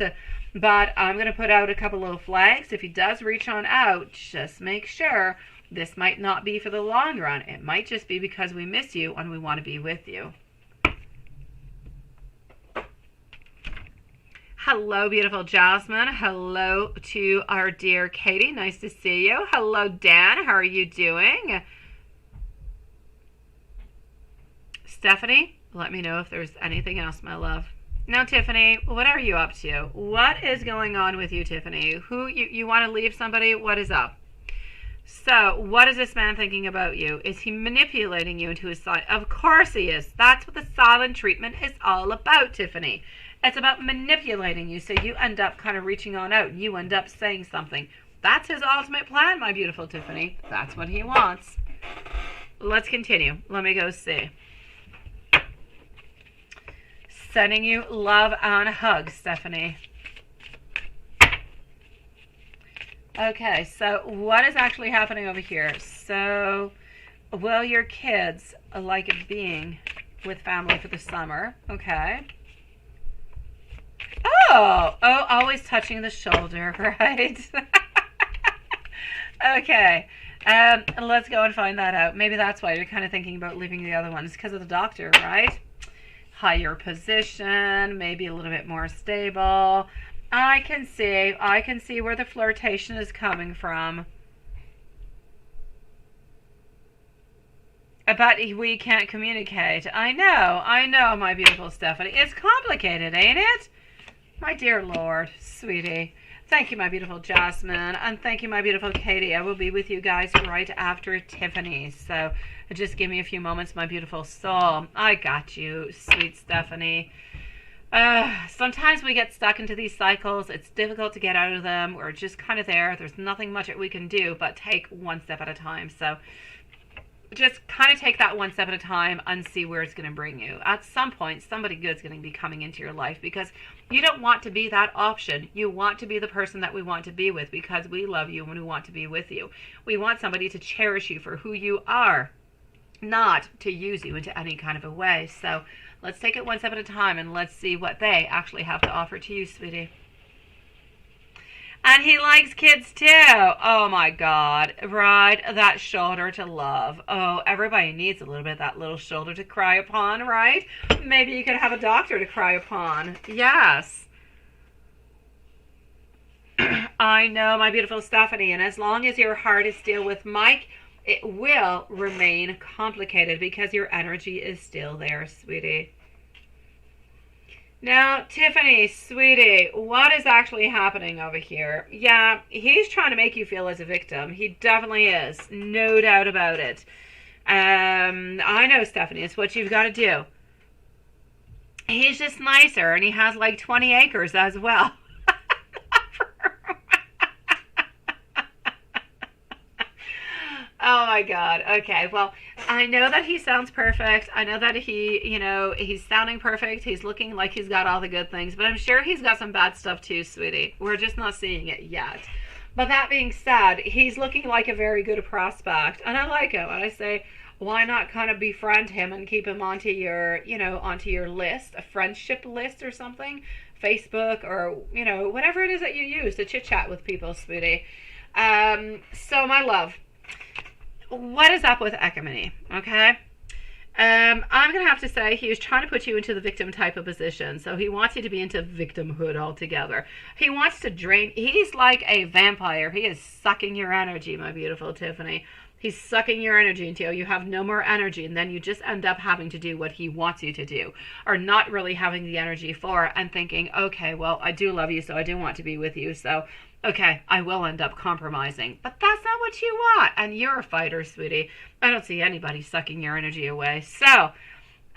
But I'm going to put out a couple little flags. If he does reach on out, just make sure this might not be for the long run. It might just be because we miss you and we want to be with you. Hello, beautiful Jasmine. Hello to our dear Katie. Nice to see you. Hello, Dan. How are you doing? Stephanie, let me know if there's anything else, my love. Now, Tiffany, what are you up to? What is going on with you, Tiffany? You want to leave somebody? What is up? So, what is this man thinking about you? Is he manipulating you into his side? Of course he is. That's what the silent treatment is all about, Tiffany. It's about manipulating you so you end up kind of reaching on out. You end up saying something. That's his ultimate plan, my beautiful Tiffany. That's what he wants. Let's continue. Let me go see. Sending you love and hugs, Stephanie. Okay, so what is actually happening over here? So, will your kids like being with family for the summer? Okay. Oh, always touching the shoulder, right? Okay. Let's go and find that out. Maybe that's why you're kind of thinking about leaving the other ones, because of the doctor, right? Higher position, maybe a little bit more stable. I can see where the flirtation is coming from. But we can't communicate. I know, my beautiful Stephanie. It's complicated, ain't it? My dear Lord, sweetie. Thank you, my beautiful Jasmine. And thank you, my beautiful Katie. I will be with you guys right after Tiffany. So just give me a few moments, my beautiful soul. I got you, sweet Stephanie. Sometimes we get stuck into these cycles. It's difficult to get out of them. We're just kind of there. There's nothing much that we can do but take one step at a time. So just kind of take that one step at a time and see where it's going to bring you. At some point, somebody good's going to be coming into your life, because you don't want to be that option. You want to be the person that we want to be with, because we love you and we want to be with you. We want somebody to cherish you for who you are, not to use you into any kind of a way. So let's take it one step at a time and let's see what they actually have to offer to you, sweetie. And he likes kids too. Oh my God. Right? That shoulder to love. Oh, everybody needs a little bit of that little shoulder to cry upon, right? Maybe you could have a doctor to cry upon. Yes. I know, my beautiful Stephanie. And as long as your heart is still with Mike, it will remain complicated because your energy is still there, sweetie. Now, Tiffany, sweetie, what is actually happening over here? Yeah, he's trying to make you feel as a victim. He definitely is. No doubt about it. I know, Stephanie, it's what you've got to do. He's just nicer, and he has like 20 acres as well. Oh my God. Okay. Well, I know that he sounds perfect. I know that he's sounding perfect. He's looking like he's got all the good things, but I'm sure he's got some bad stuff too, sweetie. We're just not seeing it yet. But that being said, he's looking like a very good prospect, and I like him. And I say, why not kind of befriend him and keep him onto your list, a friendship list or something, Facebook or, whatever it is that you use to chit chat with people, sweetie. So my love, what is up with Economy? Okay. I'm going to have to say he was trying to put you into the victim type of position. So he wants you to be into victimhood altogether. He wants to drain. He's like a vampire. He is sucking your energy, my beautiful Tiffany. He's sucking your energy until you have no more energy, and then you just end up having to do what he wants you to do, or not really having the energy for it, and thinking, okay, well, I do love you, so I do want to be with you, so okay, I will end up compromising. But that's not what you want, and you're a fighter, sweetie. I don't see anybody sucking your energy away. So,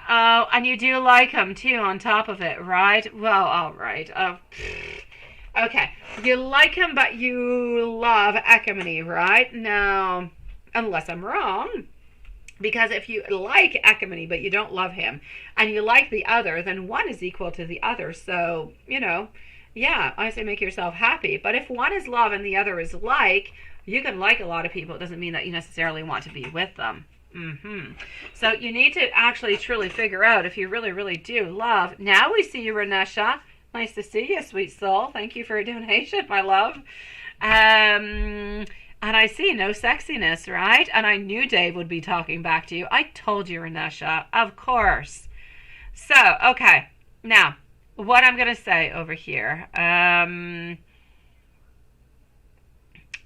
oh, and you do like him too on top of it, right? Well, all right. Okay, you like him, but you love Economy, right? No, unless I'm wrong. Because if you like Economy, but you don't love him, and you like the other, then one is equal to the other. So, yeah, I say make yourself happy. But if one is love and the other is like, you can like a lot of people. It doesn't mean that you necessarily want to be with them. So you need to actually truly figure out if you really, really do love. Now we see you, Renesha. Nice to see you, sweet soul. Thank you for a donation, my love. And I see no sexiness, right? And I knew Dave would be talking back to you. I told you, Renesha. Of course. So, okay. Now, what I'm going to say over here. Oh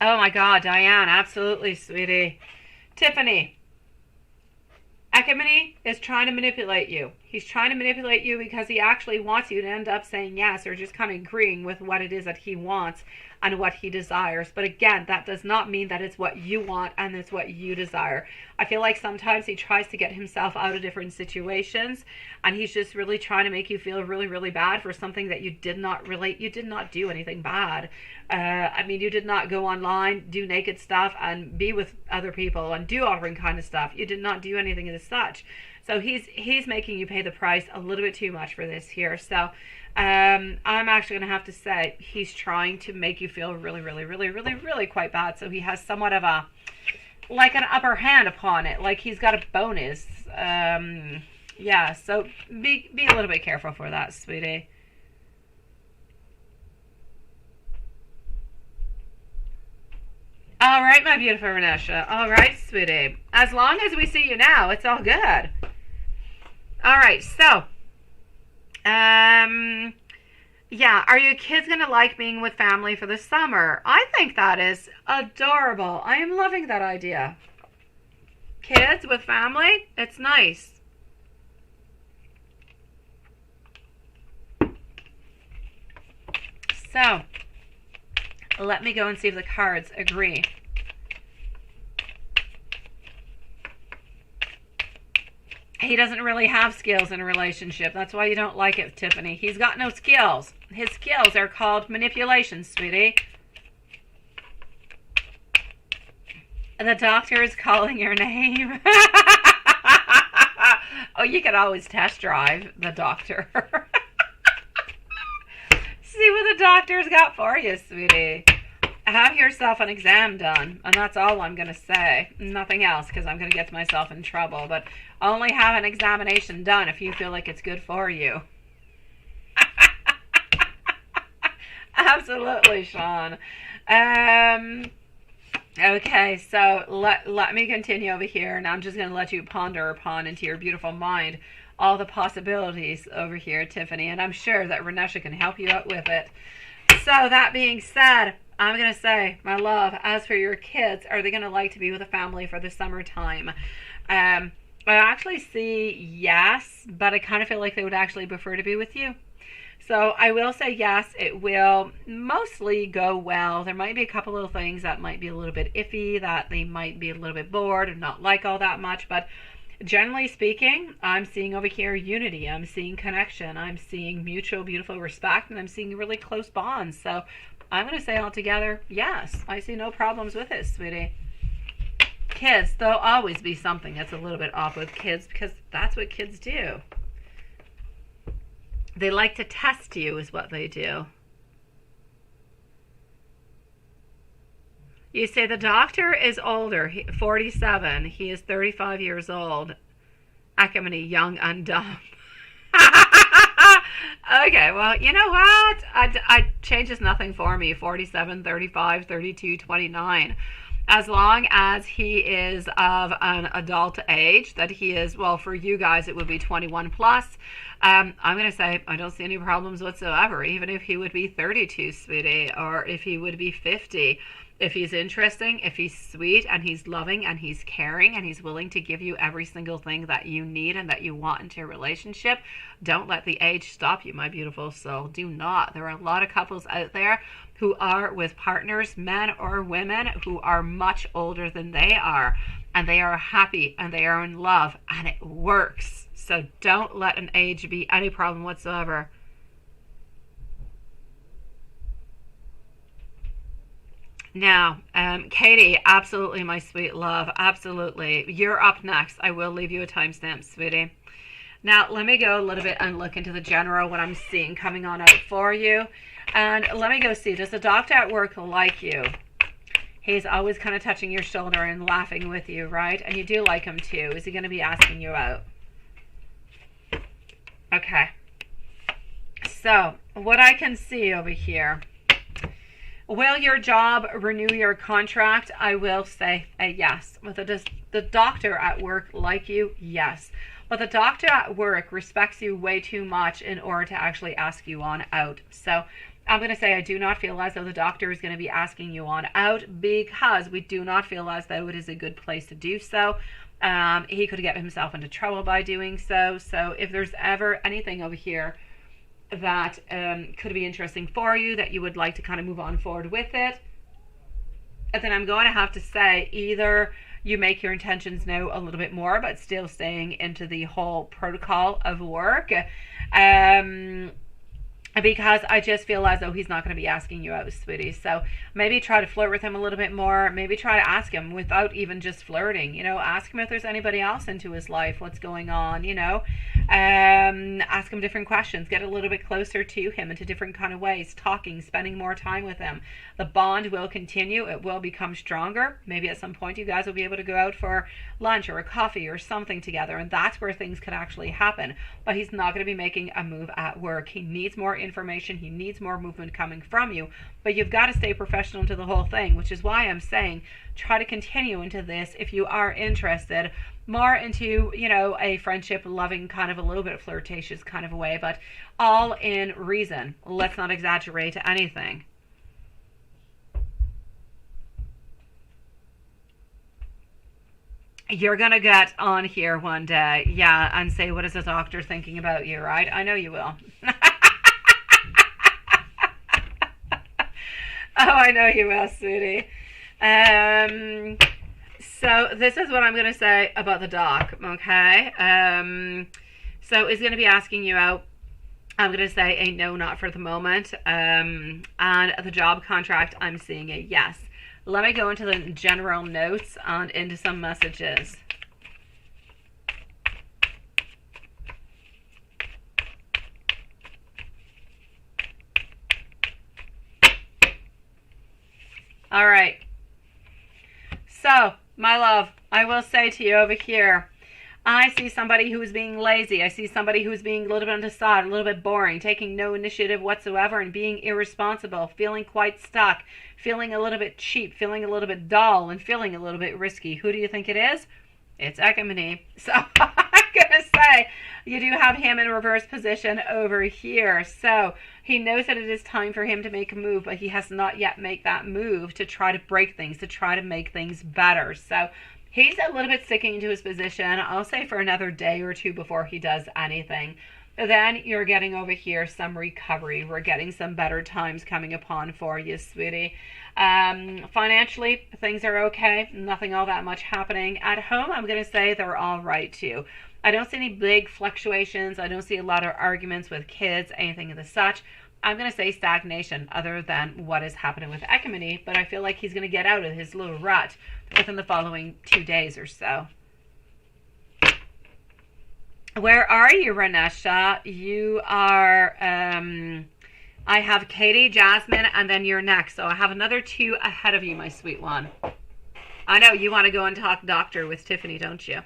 my God, Diane, absolutely, sweetie. Tiffany, Economy is trying to manipulate you. He's trying to manipulate you because he actually wants you to end up saying yes, or just kind of agreeing with what it is that he wants and what he desires. But again, that does not mean that it's what you want and it's what you desire. I feel like sometimes he tries to get himself out of different situations, and he's just really trying to make you feel really, really bad for something that you did not do anything bad. I mean, you did not go online, do naked stuff, and be with other people and do offering kind of stuff. You did not do anything as such. So he's making you pay the price a little bit too much for this here. So I'm actually going to have to say he's trying to make you feel really, really, really, really, really quite bad. So he has somewhat of a, like an upper hand upon it. Like he's got a bonus. Yeah, so be a little bit careful for that, sweetie. All right, my beautiful Renesha. All right, sweetie. As long as we see you now, it's all good. All right, so, yeah, are your kids going to like being with family for the summer? I think that is adorable. I am loving that idea. Kids with family, it's nice. So, let me go and see if the cards agree. He doesn't really have skills in a relationship. That's why you don't like it, Tiffany. He's got no skills. His skills are called manipulation, sweetie. The doctor is calling your name. Oh, you could always test drive the doctor. See what the doctor's got for you, sweetie. Have yourself an exam done, and that's all I'm going to say. Nothing else, because I'm going to get myself in trouble. But only have an examination done if you feel like it's good for you. Absolutely, Sean. Okay, so let me continue over here, and I'm just going to let you ponder upon into your beautiful mind all the possibilities over here, Tiffany, and I'm sure that Renesha can help you out with it. So that being said, I'm going to say, my love, as for your kids, are they going to like to be with a family for the summertime? I actually see yes, but I kind of feel like they would actually prefer to be with you. So I will say yes, it will mostly go well. There might be a couple little things that might be a little bit iffy, that they might be a little bit bored and not like all that much, but generally speaking, I'm seeing over here unity, I'm seeing connection, I'm seeing mutual beautiful respect, and I'm seeing really close bonds. So I'm going to say altogether, yes, I see no problems with it, sweetie. Kids, there'll always be something that's a little bit off with kids, because that's what kids do. They like to test you is what they do. You say the doctor is older, 47. He is 35 years old. Akamani, young and dumb. Okay, well, you know what? I changes nothing for me. 47, 35, 32, 29. As long as he is of an adult age, that he is, well, for you guys, it would be 21 plus. I'm going to say I don't see any problems whatsoever, even if he would be 32, sweetie, or if he would be 50. If he's interesting, if he's sweet, and he's loving, and he's caring, and he's willing to give you every single thing that you need and that you want into a relationship, don't let the age stop you, my beautiful soul. Do not. There are a lot of couples out there who are with partners, men or women, who are much older than they are, and they are happy, and they are in love, and it works. So don't let an age be any problem whatsoever. Now, Katie, absolutely, my sweet love, absolutely. You're up next. I will leave you a timestamp, sweetie. Now, let me go a little bit and look into the general, what I'm seeing coming on out for you. And let me go see, does the doctor at work like you? He's always kind of touching your shoulder and laughing with you, right? And you do like him too. Is he going to be asking you out? Okay. So, what I can see over here, will your job renew your contract? I will say a yes. With the doctor at work like you? Yes. But the doctor at work respects you way too much in order to actually ask you on out. So I'm going to say I do not feel as though the doctor is going to be asking you on out, because we do not feel as though it is a good place to do so. He could get himself into trouble by doing so. So if there's ever anything over here that could be interesting for you, that you would like to kind of move on forward with it, then I'm going to have to say either you make your intentions know a little bit more, but still staying into the whole protocol of work. Because I just feel as though he's not going to be asking you out, sweetie. So maybe try to flirt with him a little bit more. Maybe try to ask him without even just flirting. You know, ask him if there's anybody else into his life, what's going on, you know. Ask him different questions. Get a little bit closer to him into different kind of ways. Talking, spending more time with him. The bond will continue. It will become stronger. Maybe at some point you guys will be able to go out for lunch or a coffee or something together. And that's where things could actually happen. But he's not going to be making a move at work. He needs more information. He needs more movement coming from you. But you've got to stay professional into the whole thing, which is why I'm saying try to continue into this if you are interested, more into, you know, a friendship, loving, kind of a little bit flirtatious kind of a way, but all in reason. Let's not exaggerate anything. You're going to get on here one day, yeah, and say, what is the doctor thinking about you, right? I know you will. Oh, I know you will, sweetie. So this is what I'm going to say about the doc, okay? So he's going to be asking you out. I'm going to say a no, not for the moment. And the job contract, I'm seeing a yes. Let me go into the general notes and into some messages. All right. So, my love, I will say to you over here, I see somebody who is being lazy. I see somebody who is being a little bit on the side, a little bit boring, taking no initiative whatsoever and being irresponsible, feeling quite stuck, feeling a little bit cheap, feeling a little bit dull, and feeling a little bit risky. Who do you think it is? It's Ekimini. So I'm going to say you do have him in reverse position over here. So he knows that it is time for him to make a move, but he has not yet made that move to try to break things, to try to make things better. So he's a little bit sticking to his position, I'll say for another day or two before he does anything. Then you're getting over here some recovery. We're getting some better times coming upon for you, sweetie. Financially, things are okay. Nothing all that much happening. At home, I'm going to say they're all right too. I don't see any big fluctuations. I don't see a lot of arguments with kids, anything of the such. I'm going to say stagnation other than what is happening with Ekimini, but I feel like he's going to get out of his little rut within the following 2 days or so. Where are you, Renesha? You are, I have Katie, Jasmine, and then you're next. So I have another 2 ahead of you, my sweet one. I know you want to go and talk doctor with Tiffany, don't you?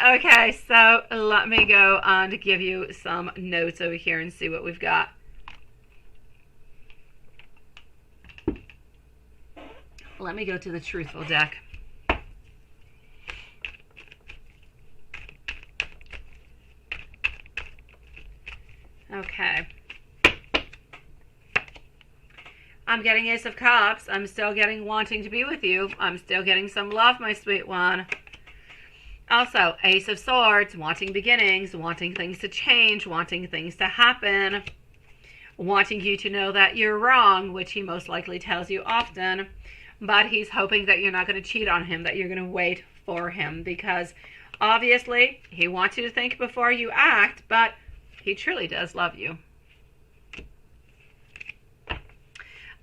Okay, so let me go on to give you some notes over here and see what we've got. Let me go to the truthful deck. Okay. I'm getting Ace of Cups. I'm still getting wanting to be with you. I'm still getting some love, my sweet one. Also, Ace of Swords, wanting beginnings, wanting things to change, wanting things to happen, wanting you to know that you're wrong, which he most likely tells you often, but he's hoping that you're not going to cheat on him, that you're going to wait for him, because obviously he wants you to think before you act, but he truly does love you.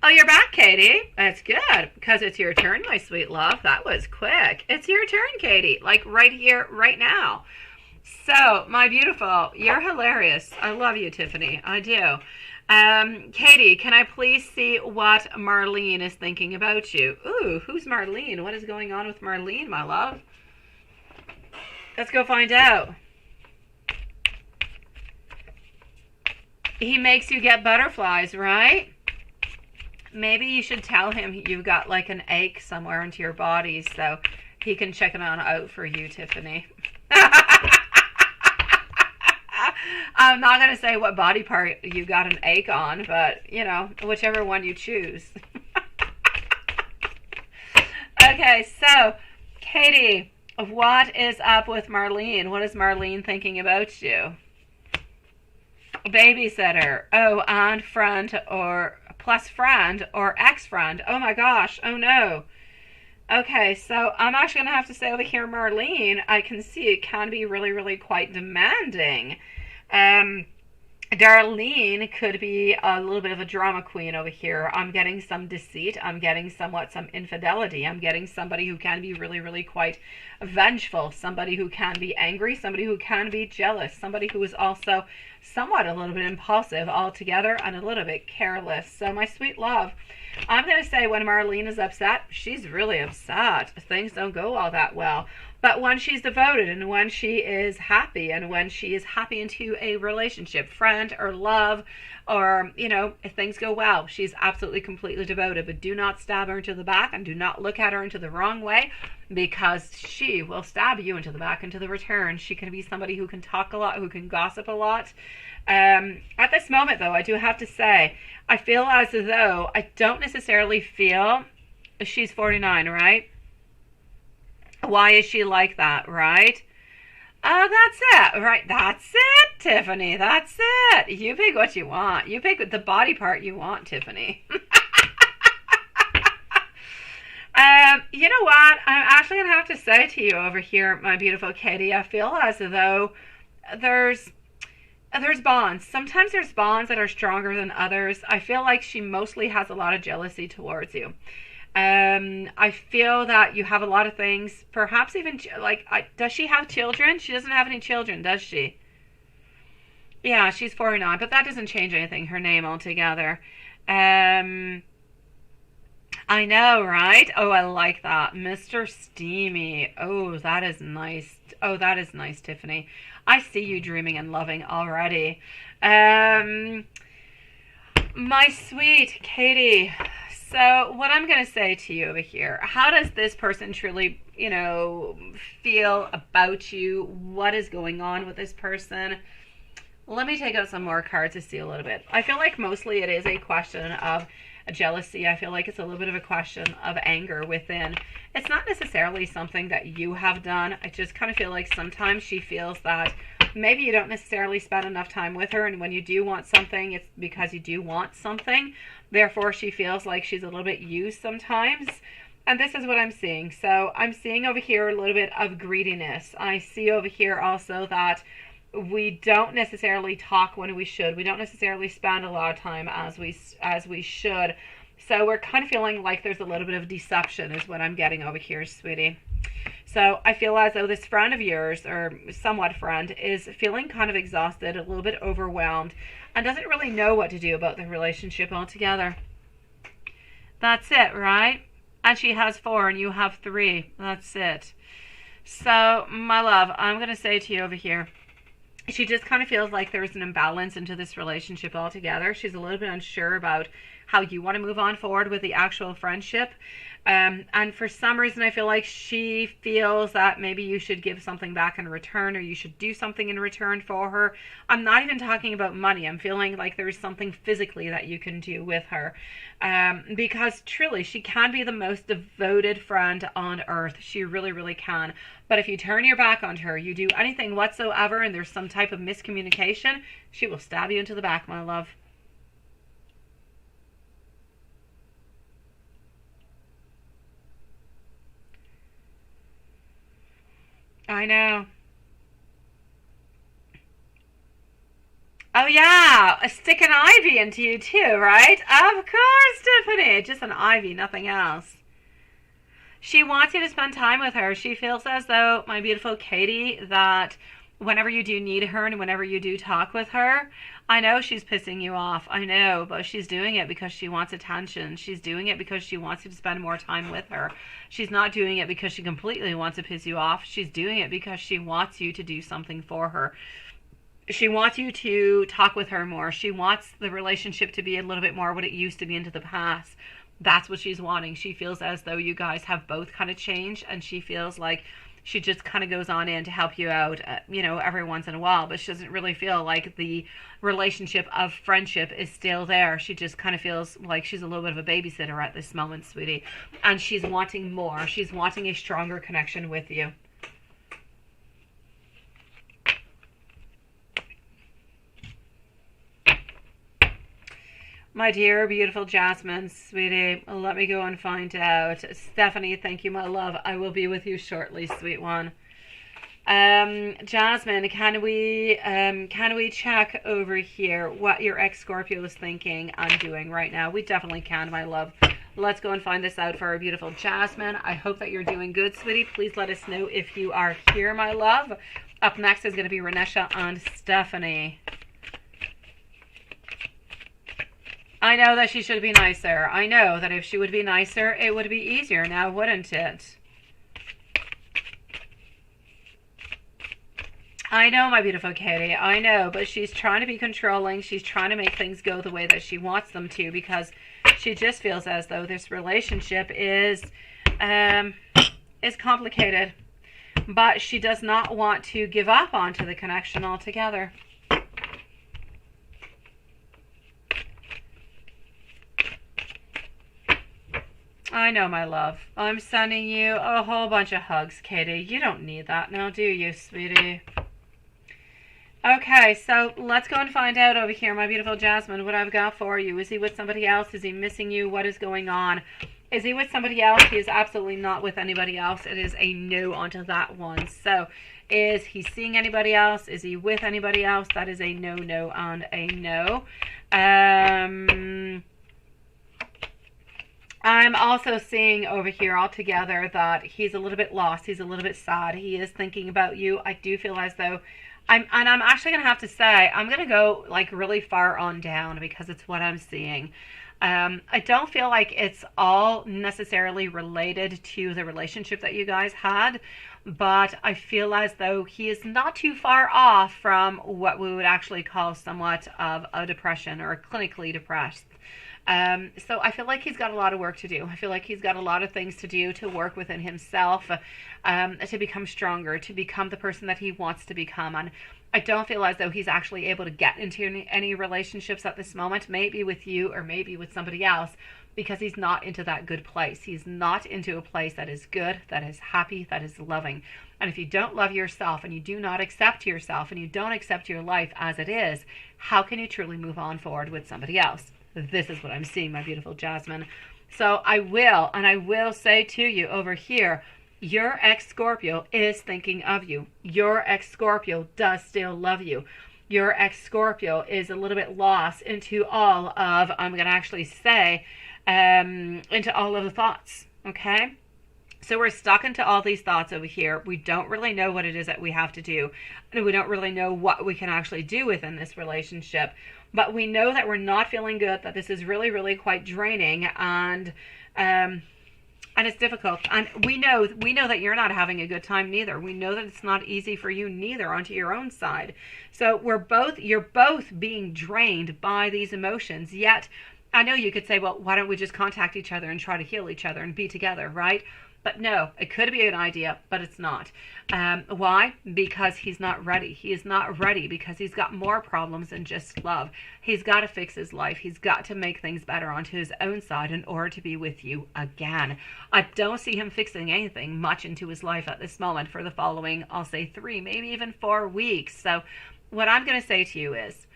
Oh, you're back, Katie. That's good, because it's your turn, my sweet love. That was quick. It's your turn, Katie, like right here, right now. So, my beautiful, you're hilarious. I love you, Tiffany. I do. Katie, can I please see what Marlene is thinking about you? Ooh, who's Marlene? What is going on with Marlene, my love? Let's go find out. He makes you get butterflies, right? Maybe you should tell him you've got like an ache somewhere into your body so he can check it on out for you, Tiffany. I'm not going to say what body part you got an ache on, but, you know, whichever one you choose. Okay, so, Katie, what is up with Marlene? What is Marlene thinking about you? Babysitter. Oh, and friend or plus friend or ex-friend. Oh my gosh. Oh no. Okay, so I'm actually going to have to say over here, Marlene, I can see it can be really, really quite demanding. Um, Darlene could be a little bit of a drama queen over here. I'm getting some deceit. I'm getting somewhat some infidelity. I'm getting somebody who can be really, really quite vengeful. Somebody who can be angry. Somebody who can be jealous. Somebody who is also somewhat a little bit impulsive altogether and a little bit careless. So my sweet love, I'm going to say when Marlene is upset, she's really upset. Things don't go all that well. But when she's devoted and when she is happy and when she is happy into a relationship, friend or love, or, if things go well, she's absolutely completely devoted. But do not stab her into the back and do not look at her into the wrong way, because she will stab you into the back, into the return. She can be somebody who can talk a lot, who can gossip a lot. At this moment, though, I do have to say, I feel as though I don't necessarily feel she's 49, right? Why is she like that, right? Oh, that's it, right? That's it, Tiffany. That's it. You pick what you want. You pick the body part you want, Tiffany. You know what? I'm actually going to have to say to you over here, my beautiful Katie, I feel as though there's bonds. Sometimes there's bonds that are stronger than others. I feel like she mostly has a lot of jealousy towards you. I feel that you have a lot of things, perhaps even does she have children? She doesn't have any children, does she? Yeah, she's 49, but that doesn't change anything, her name altogether. I know, right? Oh, I like that. Mr. Steamy. Oh, that is nice. Oh, that is nice, Tiffany. I see you dreaming and loving already. My sweet Katie. So what I'm going to say to you over here, how does this person truly, feel about you? What is going on with this person? Let me take out some more cards to see a little bit. I feel like mostly it is a question of jealousy. I feel like it's a little bit of a question of anger within. It's not necessarily something that you have done. I just kind of feel like sometimes she feels that maybe you don't necessarily spend enough time with her, and when you do want something, it's because you do want something. Therefore, she feels like she's a little bit used sometimes. And this is what I'm seeing. So I'm seeing over here a little bit of greediness. I see over here also that we don't necessarily talk when we should. We don't necessarily spend a lot of time as we should. So we're kind of feeling like there's a little bit of deception is what I'm getting over here, sweetie. So I feel as though this friend of yours, or somewhat friend, is feeling kind of exhausted, a little bit overwhelmed, and doesn't really know what to do about the relationship altogether. That's it, right? And she has 4 and you have 3. That's it. So, my love, I'm going to say to you over here, she just kind of feels like there's an imbalance into this relationship altogether. She's a little bit unsure about how you want to move on forward with the actual friendship. And for some reason, I feel like she feels that maybe you should give something back in return, or you should do something in return for her. I'm not even talking about money. I'm feeling like there's something physically that you can do with her. Because truly, she can be the most devoted friend on earth. She really, really can. But if you turn your back on her, you do anything whatsoever, and there's some type of miscommunication, she will stab you into the back, my love. I know. Oh yeah, stick an ivy into you too, right? Of course, Tiffany. Just an ivy, nothing else. She wants you to spend time with her. She feels as though, my beautiful Katie, that whenever you do need her and whenever you do talk with her, I know she's pissing you off. I know, but she's doing it because she wants attention. She's doing it because she wants you to spend more time with her. She's not doing it because she completely wants to piss you off. She's doing it because she wants you to do something for her. She wants you to talk with her more. She wants the relationship to be a little bit more what it used to be into the past. That's what she's wanting. She feels as though you guys have both kind of changed, and she feels like She just kind of goes on in to help you out, every once in a while, but she doesn't really feel like the relationship of friendship is still there. She just kind of feels like she's a little bit of a babysitter at this moment, sweetie. And she's wanting more. She's wanting a stronger connection with you. My dear, beautiful Jasmine, sweetie, let me go and find out. Stephanie, thank you, my love. I will be with you shortly, sweet one. Jasmine, can we check over here what your ex-Scorpio is thinking and doing right now? We definitely can, my love. Let's go and find this out for our beautiful Jasmine. I hope that you're doing good, sweetie. Please let us know if you are here, my love. Up next is going to be Renesha and Stephanie. I know that she should be nicer. I know that if she would be nicer, it would be easier now, wouldn't it? I know, my beautiful Katie. I know, but she's trying to be controlling. She's trying to make things go the way that she wants them to, because she just feels as though this relationship is complicated. But she does not want to give up onto the connection altogether. I know, my love. I'm sending you a whole bunch of hugs, Katie. You don't need that now, do you, sweetie? Okay, so let's go and find out over here, my beautiful Jasmine, what I've got for you. Is he with somebody else? Is he missing you? What is going on? Is he with somebody else? He is absolutely not with anybody else. It is a no onto that one. So, is he seeing anybody else? Is he with anybody else? That is a no, no, and a no. I'm also seeing over here altogether that he's a little bit lost. He's a little bit sad. He is thinking about you. I do feel as though I'm actually going to have to say, I'm going to go like really far on down because it's what I'm seeing. I don't feel like it's all necessarily related to the relationship that you guys had, but I feel as though he is not too far off from what we would actually call somewhat of a depression or clinically depressed. So I feel like he's got a lot of work to do. I feel like he's got a lot of things to do to work within himself, to become stronger, to become the person that he wants to become. And I don't feel as though he's actually able to get into any relationships at this moment, maybe with you or maybe with somebody else, because he's not into that good place. He's not into a place that is good, that is happy, that is loving. And if you don't love yourself and you do not accept yourself and you don't accept your life as it is, how can you truly move on forward with somebody else? This is what I'm seeing, my beautiful Jasmine. So I will say to you over here, your ex-Scorpio is thinking of you. Your ex-Scorpio does still love you. Your ex-Scorpio is a little bit lost into all of, I'm going to actually say, into all of the thoughts, okay? So we're stuck into all these thoughts over here. We don't really know what it is that we have to do. And we don't really know what we can actually do within this relationship. But we know that we're not feeling good, that this is really, really quite draining, and it's difficult. And we know that you're not having a good time neither. We know that it's not easy for you neither onto your own side. So you're both being drained by these emotions. Yet, I know you could say, well, why don't we just contact each other and try to heal each other and be together, right? But no, it could be an idea, but it's not. Why? Because he's not ready. He is not ready because he's got more problems than just love. He's got to fix his life. He's got to make things better onto his own side in order to be with you again. I don't see him fixing anything much into his life at this moment for the following, I'll say 3, maybe even 4 weeks. So what I'm going to say to you is,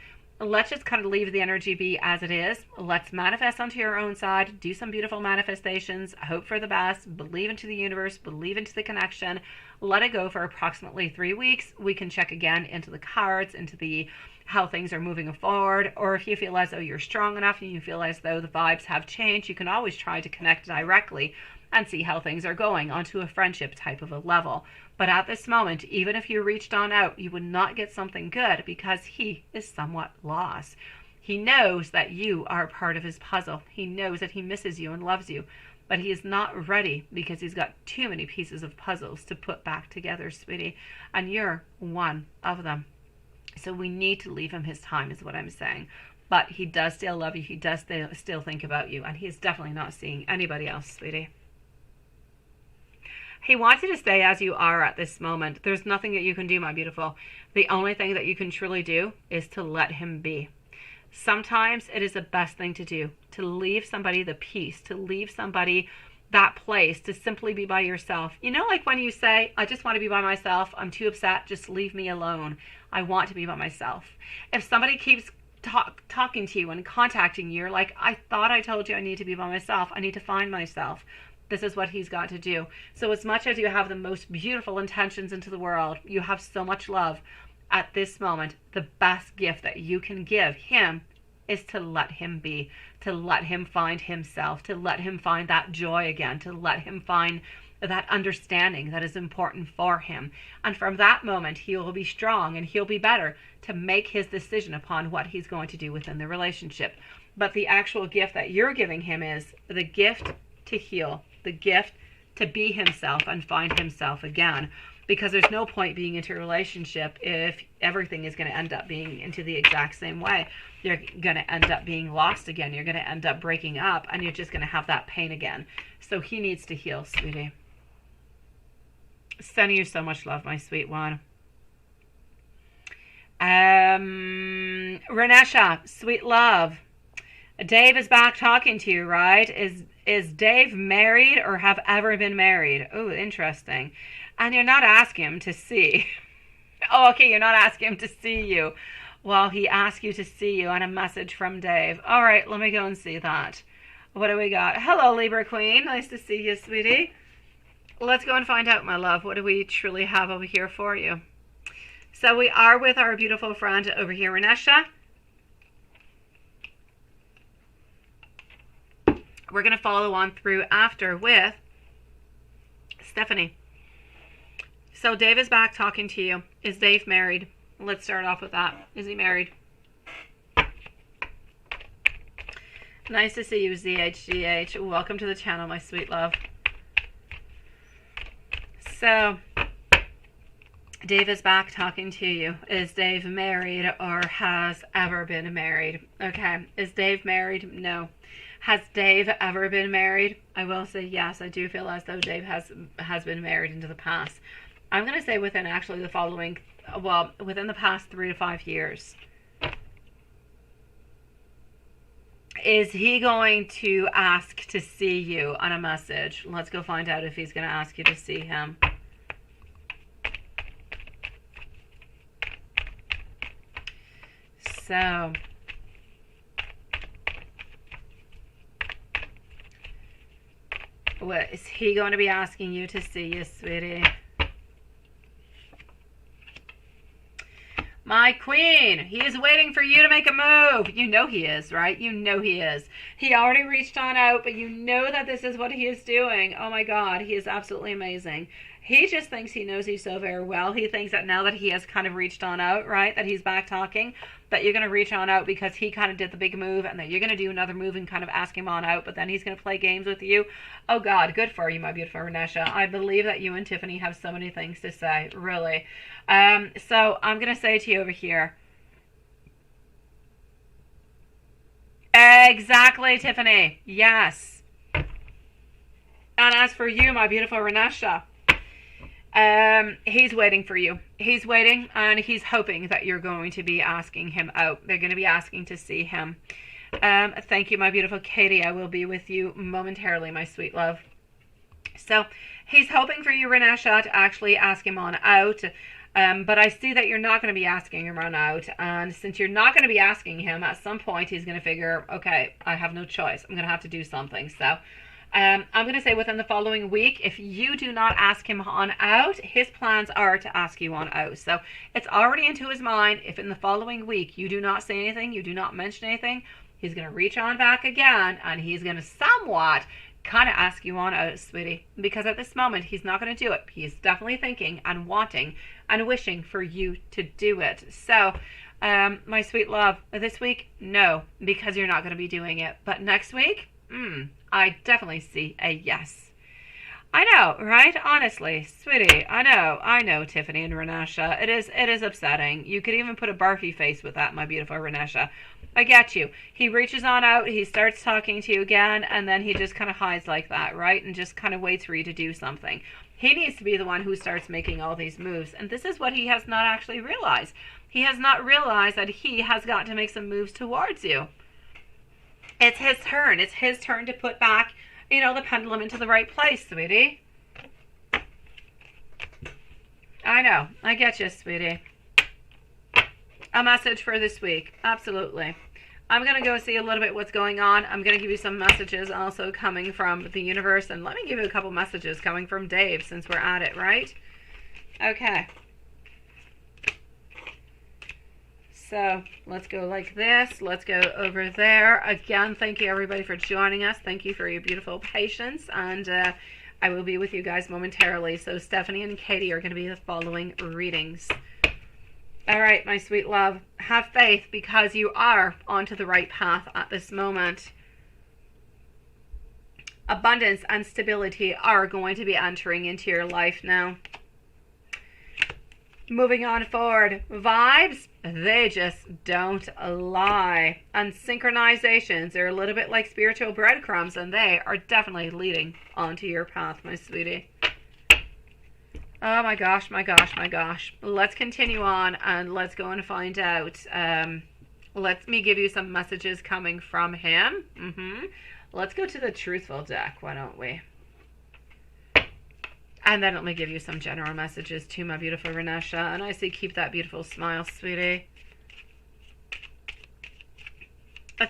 let's just kind of leave the energy be as it is. Let's manifest onto your own side. Do some beautiful manifestations. Hope for the best. Believe into the universe. Believe into the connection. Let it go for approximately 3 weeks. We can check again into the cards, into the how things are moving forward. Or if you feel as though you're strong enough and you feel as though the vibes have changed, you can always try to connect directly and see how things are going onto a friendship type of a level. But at this moment, even if you reached on out, you would not get something good because he is somewhat lost. He knows that you are part of his puzzle. He knows that he misses you and loves you, but he is not ready because he's got too many pieces of puzzles to put back together, sweetie, and you're one of them. So we need to leave him his time is what I'm saying. But he does still love you. He does still think about you, and he is definitely not seeing anybody else, sweetie. He wants you to stay as you are at this moment. There's nothing that you can do, my beautiful. The only thing that you can truly do is to let him be. Sometimes it is the best thing to do, to leave somebody the peace, to leave somebody that place, to simply be by yourself. You know, like when you say, I just want to be by myself, I'm too upset, just leave me alone. I want to be by myself. If somebody keeps talking to you and contacting you, you're like, I thought I told you I need to be by myself. I need to find myself. This is what he's got to do. So as much as you have the most beautiful intentions into the world, you have so much love. At this moment, the best gift that you can give him is to let him be, to let him find himself, to let him find that joy again, to let him find that understanding that is important for him. And from that moment, he will be strong and he'll be better to make his decision upon what he's going to do within the relationship. But the actual gift that you're giving him is the gift to heal, the gift to be himself and find himself again. Because there's no point being into a relationship if everything is going to end up being into the exact same way. You're going to end up being lost again. You're going to end up breaking up, and you're just going to have that pain again. So he needs to heal, sweetie. Sending you so much love, my sweet one. Renesha, sweet love. Dave is back talking to you, right? Is Dave married or have ever been married? Oh, interesting. And you're not asking him to see. Oh, okay, you're not asking him to see you. Well, he asked you to see you on a message from Dave. All right, let me go and see that. What do we got? Hello, Libra Queen. Nice to see you, sweetie. Let's go and find out, my love. What do we truly have over here for you? So we are with our beautiful friend over here, Renesha. We're going to follow on through after with Stephanie. So Dave is back talking to you. Is Dave married? Let's start off with that. Is he married? Nice to see you, ZHGH. Welcome to the channel, my sweet love. So, Dave is back talking to you. Is Dave married or has ever been married? Okay. Is Dave married? No. Has Dave ever been married? I will say yes. I do feel as though Dave has been married into the past. I'm going to say within actually the following, well, within the past 3 to 5 years. Is he going to ask to see you on a message? Let's go find out if he's going to ask you to see him. So, what is he going to be asking you to see you, sweetie? My queen, he is waiting for you to make a move. You know he is, right? You know he is. He already reached on out, but you know that this is what he is doing. Oh my God, he is absolutely amazing. He just thinks he knows you so very well. He thinks that now that he has kind of reached on out, right, that he's back talking, that you're going to reach on out because he kind of did the big move and that you're going to do another move and kind of ask him on out, but then he's going to play games with you. Oh God, good for you, my beautiful Renesha. I believe that you and Tiffany have so many things to say, really. So I'm going to say to you over here. Exactly, Tiffany. Yes. And as for you, my beautiful Renesha, he's waiting for you. He's waiting and he's hoping that you're going to be asking him out. They're going to be asking to see him. Thank you, my beautiful Katie. I will be with you momentarily, my sweet love. So he's hoping for you, Renesha, to actually ask him on out. But I see that you're not going to be asking him on out. And since you're not going to be asking him, at some point he's going to figure, okay, I have no choice. I'm going to have to do something. So I'm going to say within the following week, if you do not ask him on out, his plans are to ask you on out. So it's already into his mind. If in the following week you do not say anything, you do not mention anything, he's going to reach on back again and he's going to somewhat kind of ask you on out, sweetie. Because at this moment, he's not going to do it. He's definitely thinking and wanting and wishing for you to do it. So, my sweet love, this week, no, because you're not going to be doing it. But next week, I definitely see a yes. I know, right? Honestly, sweetie, I know, Tiffany and Renesha. It is upsetting. You could even put a barfy face with that, my beautiful Renesha. I get you. He reaches on out, he starts talking to you again, and then he just kind of hides like that, right? And just kind of waits for you to do something. He needs to be the one who starts making all these moves. And this is what he has not actually realized. He has not realized that he has got to make some moves towards you. It's his turn. It's his turn to put back, you know, the pendulum into the right place, sweetie. I know. I get you, sweetie. A message for this week. Absolutely. I'm going to go see a little bit what's going on. I'm going to give you some messages also coming from the universe. And let me give you a couple messages coming from Dave since we're at it, right? Okay. So let's go like this. Let's go over there. Again, thank you everybody for joining us. Thank you for your beautiful patience. And I will be with you guys momentarily. So Stephanie and Katie are going to be the following readings. All right, my sweet love. Have faith because you are onto the right path at this moment. Abundance and stability are going to be entering into your life now. Moving on forward, vibes, they just don't lie. And synchronizations are a little bit like spiritual breadcrumbs, and they are definitely leading onto your path, my sweetie. Oh my gosh, my gosh, my gosh. Let's continue on and let's go and find out. Let me give you some messages coming from him. Let's go to the Truthful deck, why don't we? And then let me give you some general messages to my beautiful Renesha. And I say keep that beautiful smile, sweetie.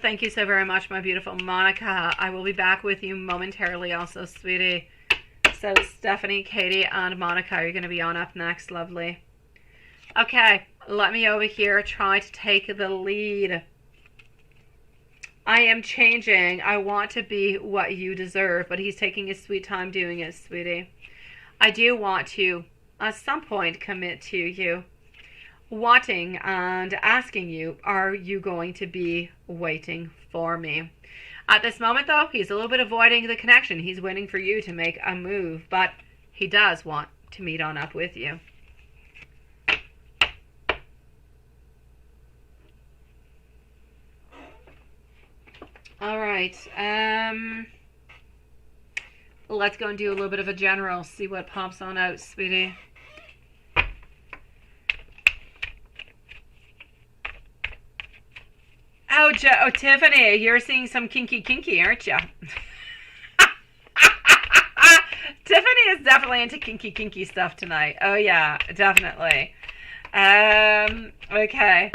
Thank you so very much, my beautiful Monica. I will be back with you momentarily also, sweetie. So Stephanie, Katie, and Monica are going to be on up next, lovely. Okay, let me over here try to take the lead. I am changing. I want to be what you deserve, but he's taking his sweet time doing it, sweetie. I do want to, at some point, commit to you. Wanting and asking you, are you going to be waiting for me? At this moment, though, he's a little bit avoiding the connection. He's waiting for you to make a move, but he does want to meet on up with you. All right. Let's go and do a little bit of a general. See what pops on out, sweetie. Oh, Tiffany, you're seeing some kinky, aren't you? Tiffany is definitely into kinky stuff tonight. Oh, yeah, definitely. Okay.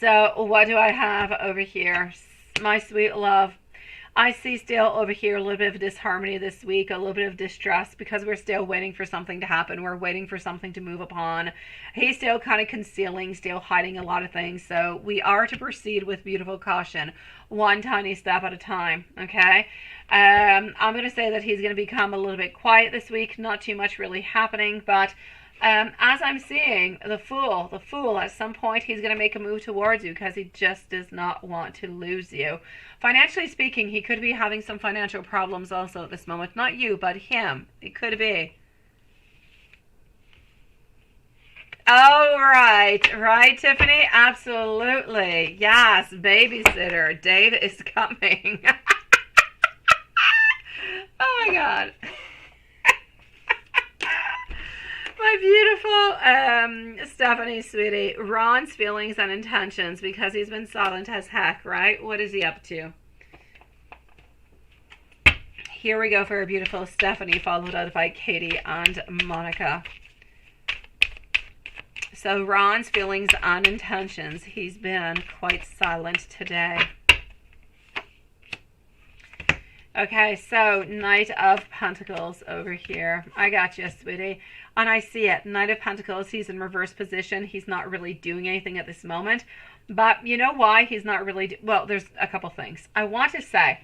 So, what do I have over here? My sweet love. I see still over here a little bit of disharmony this week, a little bit of distress because we're still waiting for something to happen. We're waiting for something to move upon. He's still kind of concealing, still hiding a lot of things. So we are to proceed with beautiful caution, one tiny step at a time, okay? I'm going to say that he's going to become a little bit quiet this week, not too much really happening, but as I'm seeing, the fool, at some point, he's going to make a move towards you because he just does not want to lose you. Financially speaking, he could be having some financial problems also at this moment. Not you, but him. It could be. Oh, right, Tiffany? Absolutely. Yes, babysitter. Dave is coming. Oh, my God. My beautiful Stephanie, sweetie. Ron's feelings and intentions because he's been silent as heck, right? What is he up to? Here we go for a beautiful Stephanie, followed out by Katie and Monica. So Ron's feelings and intentions. He's been quite silent today. Okay, so Knight of Pentacles over here. I got you, sweetie. And I see it. Knight of Pentacles, he's in reverse position. He's not really doing anything at this moment. But you know why he's not really... well, there's a couple things. I want to say,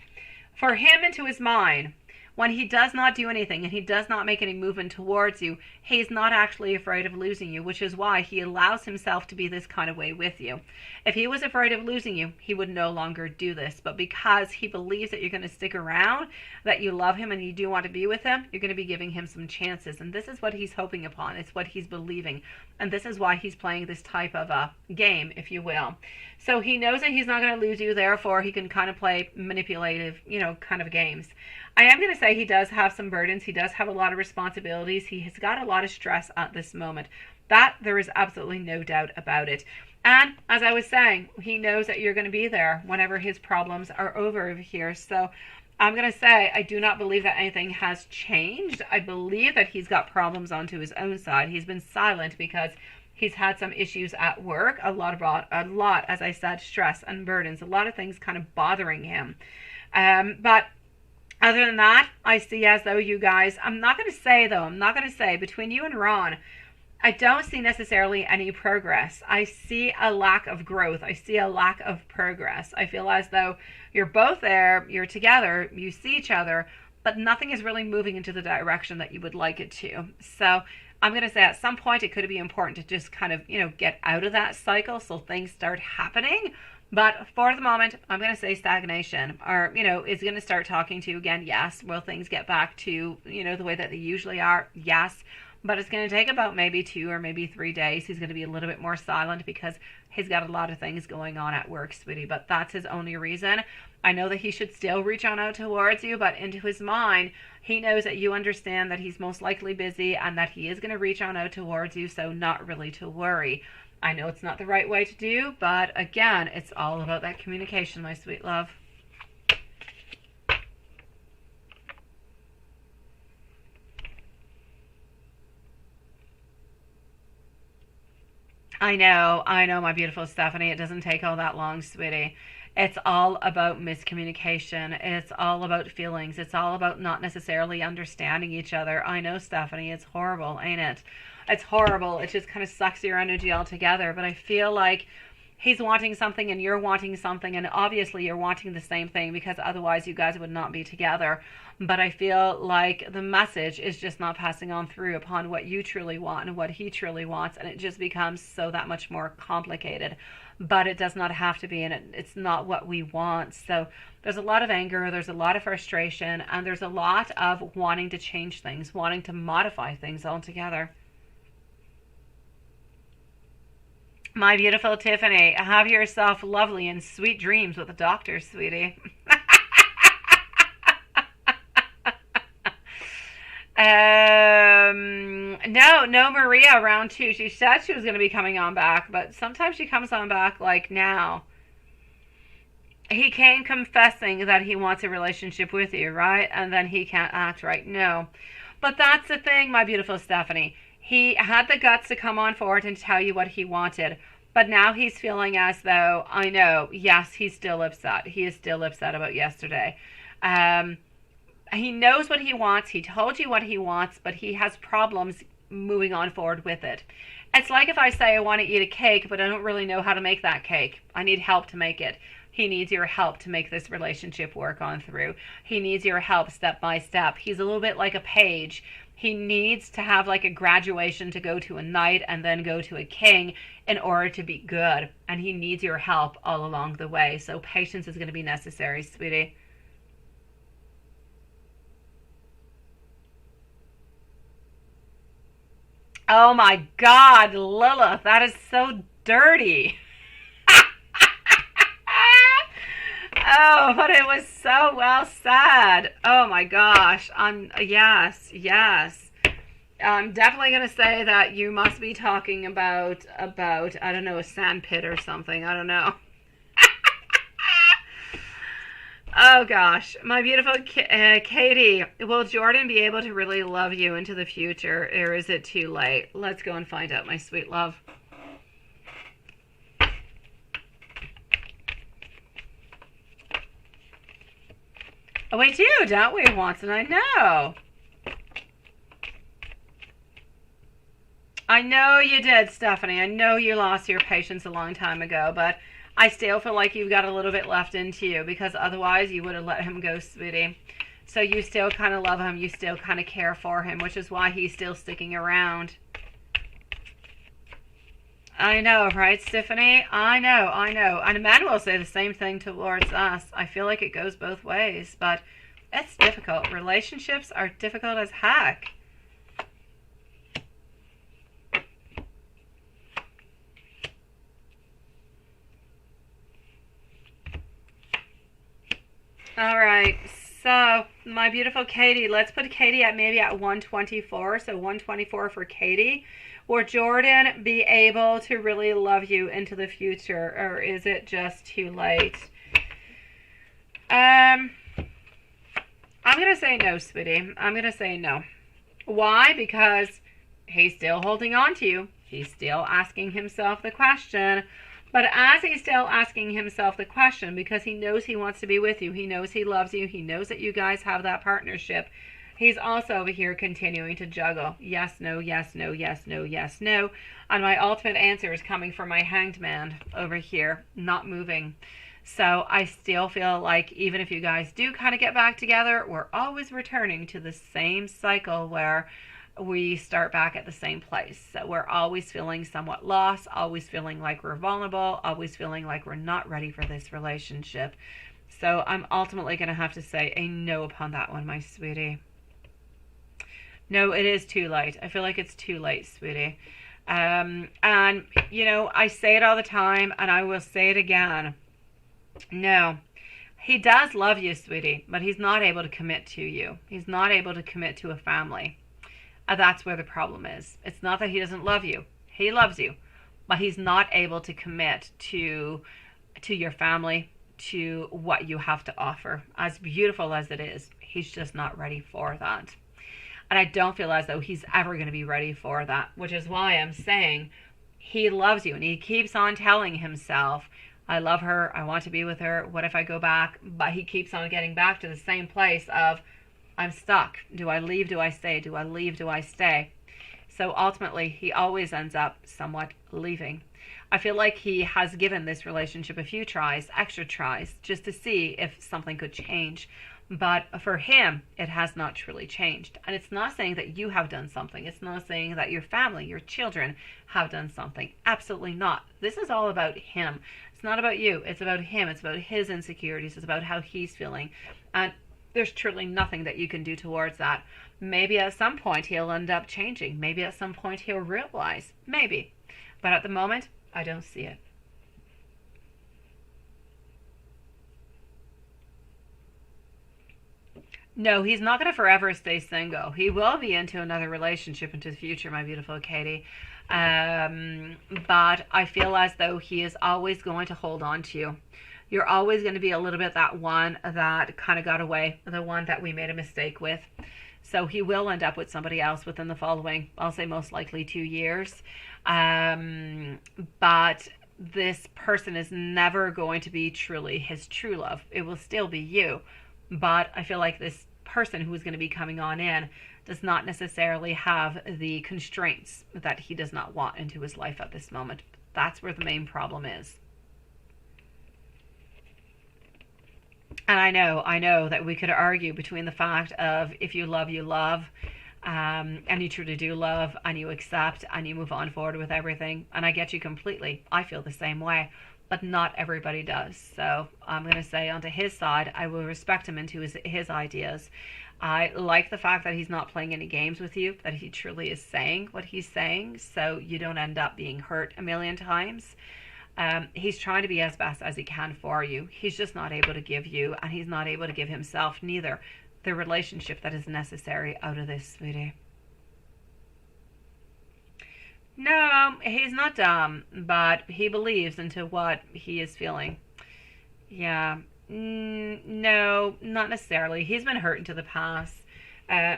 for him into his mind, when he does not do anything and he does not make any movement towards you, he's not actually afraid of losing you, which is why he allows himself to be this kind of way with you. If he was afraid of losing you, he would no longer do this. But because he believes that you're going to stick around, that you love him and you do want to be with him, you're going to be giving him some chances. And this is what he's hoping upon. It's what he's believing. And this is why he's playing this type of a game, if you will. So he knows that he's not going to lose you. Therefore, he can kind of play manipulative, kind of games. I am going to say he does have some burdens. He does have a lot of responsibilities. He has got a lot of stress at this moment. That there is absolutely no doubt about it. And as I was saying, he knows that you're going to be there whenever his problems are over here. So I'm going to say I do not believe that anything has changed. I believe that he's got problems onto his own side. He's been silent because he's had some issues at work, a lot, as I said, stress and burdens, a lot of things kind of bothering him. But other than that, I see as though you guys, I'm not going to say between you and Ron, I don't see necessarily any progress. I see a lack of growth. I see a lack of progress. I feel as though you're both there, you're together, you see each other, but nothing is really moving into the direction that you would like it to. So I'm going to say at some point it could be important to just kind of, get out of that cycle so things start happening. But for the moment, I'm going to say stagnation. Or, is going to start talking to you again? Yes. Will things get back to, the way that they usually are? Yes. But it's going to take about maybe 2 or maybe 3 days. He's going to be a little bit more silent because he's got a lot of things going on at work, sweetie. But that's his only reason. I know that he should still reach on out towards you, but into his mind, he knows that you understand that he's most likely busy and that he is going to reach on out towards you, so not really to worry. I know it's not the right way to do, but again, it's all about that communication, my sweet love. I know, my beautiful Stephanie. It doesn't take all that long, sweetie. It's all about miscommunication. It's all about feelings. It's all about not necessarily understanding each other. I know, Stephanie. It's horrible, ain't it? It's horrible. It just kind of sucks your energy altogether. But I feel like he's wanting something and you're wanting something. And obviously you're wanting the same thing because otherwise you guys would not be together. But I feel like the message is just not passing on through upon what you truly want and what he truly wants. And it just becomes so that much more complicated. But it does not have to be, and it's not what we want. So there's a lot of anger, there's a lot of frustration, and there's a lot of wanting to change things, wanting to modify things altogether. My beautiful Tiffany, have yourself lovely and sweet dreams with the doctor, sweetie. No, Maria, round 2. She said she was going to be coming on back, but sometimes she comes on back like now. He came confessing that he wants a relationship with you, right? And then he can't act right. No. But that's the thing, my beautiful Stephanie. He had the guts to come on forward and tell you what he wanted. But now he's feeling as though, I know, yes, he's still upset. He is still upset about yesterday. He knows what he wants. He told you what he wants, but he has problems moving on forward with it. It's like if I say I want to eat a cake, but I don't really know how to make that cake. I need help to make it. He needs your help to make this relationship work on through. He needs your help step by step. He's a little bit like a page. He needs to have like a graduation to go to a knight and then go to a king in order to be good. And he needs your help all along the way. So patience is going to be necessary, sweetie. Oh my God, Lilith, that is so dirty. Oh, but it was so well said. Oh my gosh. Yes. I'm definitely going to say that you must be talking about, I don't know, a sand pit or something. I don't know. Oh gosh, my beautiful Katie, will Jordan be able to really love you into the future, or is it too late? Let's go and find out, my sweet love. Oh, we do, don't we, Watson? I know. I know you did, Stephanie. I know you lost your patience a long time ago, but I still feel like you've got a little bit left into you because otherwise you would have let him go, sweetie. So you still kind of love him. You still kind of care for him, which is why he's still sticking around. I know, right, Stephanie? I know. And men will say the same thing towards us. I feel like it goes both ways, but it's difficult. Relationships are difficult as heck. All right, so my beautiful Katie, let's put Katie at maybe at 124. So 124 for Katie. Will Jordan be able to really love you into the future, or is it just too late? I'm going to say no, sweetie. I'm going to say no. Why? Because he's still holding on to you. He's still asking himself the question. But as he's still asking himself the question, because he knows he wants to be with you, he knows he loves you, he knows that you guys have that partnership, he's also over here continuing to juggle. Yes, no, yes, no, yes, no, yes, no. And my ultimate answer is coming from my hanged man over here, not moving. So I still feel like even if you guys do kind of get back together, we're always returning to the same cycle where we start back at the same place. So we're always feeling somewhat lost, always feeling like we're vulnerable, always feeling like we're not ready for this relationship. So I'm ultimately going to have to say a no upon that one, my sweetie. No, it is too late. I feel like it's too late, sweetie. And, you know, I say it all the time, and I will say it again. No. He does love you, sweetie, but he's not able to commit to you. He's not able to commit to a family. That's where the problem is. It's not that he doesn't love you. He loves you, but he's not able to commit to your family, to what you have to offer. As beautiful as it is, he's just not ready for that. And I don't feel as though he's ever going to be ready for that, which is why I'm saying he loves you. And he keeps on telling himself, I love her, I want to be with her, what if I go back? But he keeps on getting back to the same place of, I'm stuck. Do I leave? Do I stay? Do I leave? Do I stay? So ultimately, he always ends up somewhat leaving. I feel like he has given this relationship a few tries, extra tries, just to see if something could change. But for him, it has not truly changed. And it's not saying that you have done something. It's not saying that your family, your children have done something. Absolutely not. This is all about him. It's not about you. It's about him. It's about his insecurities. It's about how he's feeling. And there's truly nothing that you can do towards that. Maybe at some point he'll end up changing. Maybe at some point he'll realize. Maybe. But at the moment, I don't see it. No, he's not going to forever stay single. He will be into another relationship into the future, my beautiful Katie. But I feel as though he is always going to hold on to you. You're always going to be a little bit that one that kind of got away, the one that we made a mistake with. So he will end up with somebody else within the following, I'll say most likely 2 years. But this person is never going to be truly his true love. It will still be you. But I feel like this person who is going to be coming on in does not necessarily have the constraints that he does not want into his life at this moment. That's where the main problem is. And I know that we could argue between the fact of if you love, and you truly do love, and you accept, and you move on forward with everything. And I get you completely. I feel the same way, but not everybody does. So I'm going to say onto his side, I will respect him into his ideas. I like the fact that he's not playing any games with you, that he truly is saying what he's saying, so you don't end up being hurt a million times. He's trying to be as best as he can for you. He's just not able to give you, and he's not able to give himself neither, the relationship that is necessary out of this, sweetie. No, he's not dumb, but he believes into what he is feeling. Yeah. No, not necessarily. He's been hurt into the past.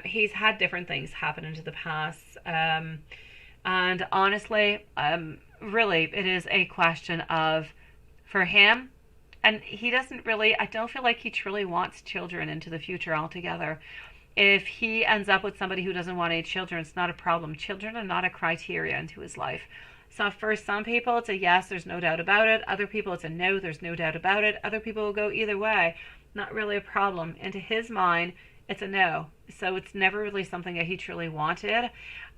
He's had different things happen into the past. And honestly, really, it is a question of, for him, and he doesn't really, I don't feel like he truly wants children into the future altogether. If he ends up with somebody who doesn't want any children, it's not a problem. Children are not a criteria into his life. So for some people, it's a yes, there's no doubt about it. Other people, it's a no, there's no doubt about it. Other people will go either way. Not really a problem. Into his mind, It's a no. So it's never really something that he truly wanted.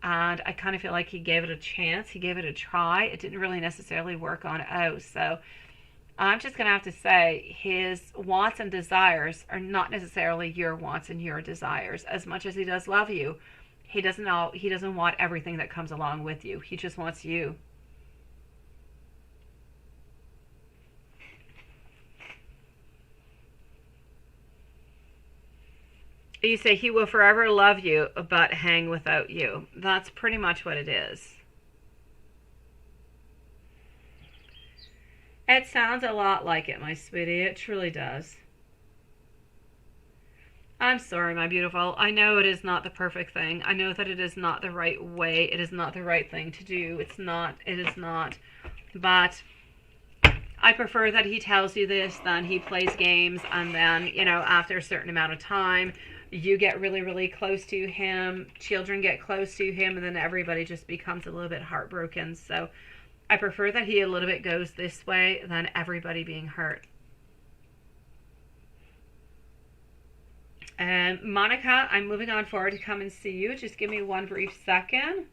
And I kind of feel like he gave it a chance. He gave it a try. It didn't really necessarily work on out. So I'm just going to have to say his wants and desires are not necessarily your wants and your desires. As much as he does love you, he doesn't want everything that comes along with you. He just wants you. You say he will forever love you, but hang without you. That's pretty much what it is. It sounds a lot like it, my sweetie. It truly does. I'm sorry, my beautiful. I know it is not the perfect thing. I know that it is not the right way. It is not the right thing to do. It's not. It is not. But I prefer that he tells you this than he plays games and then, after a certain amount of time, you get really, really close to him, children get close to him, and then everybody just becomes a little bit heartbroken. So I prefer that he a little bit goes this way than everybody being hurt. And Monica, I'm moving on forward to come and see you. Just give me one brief second.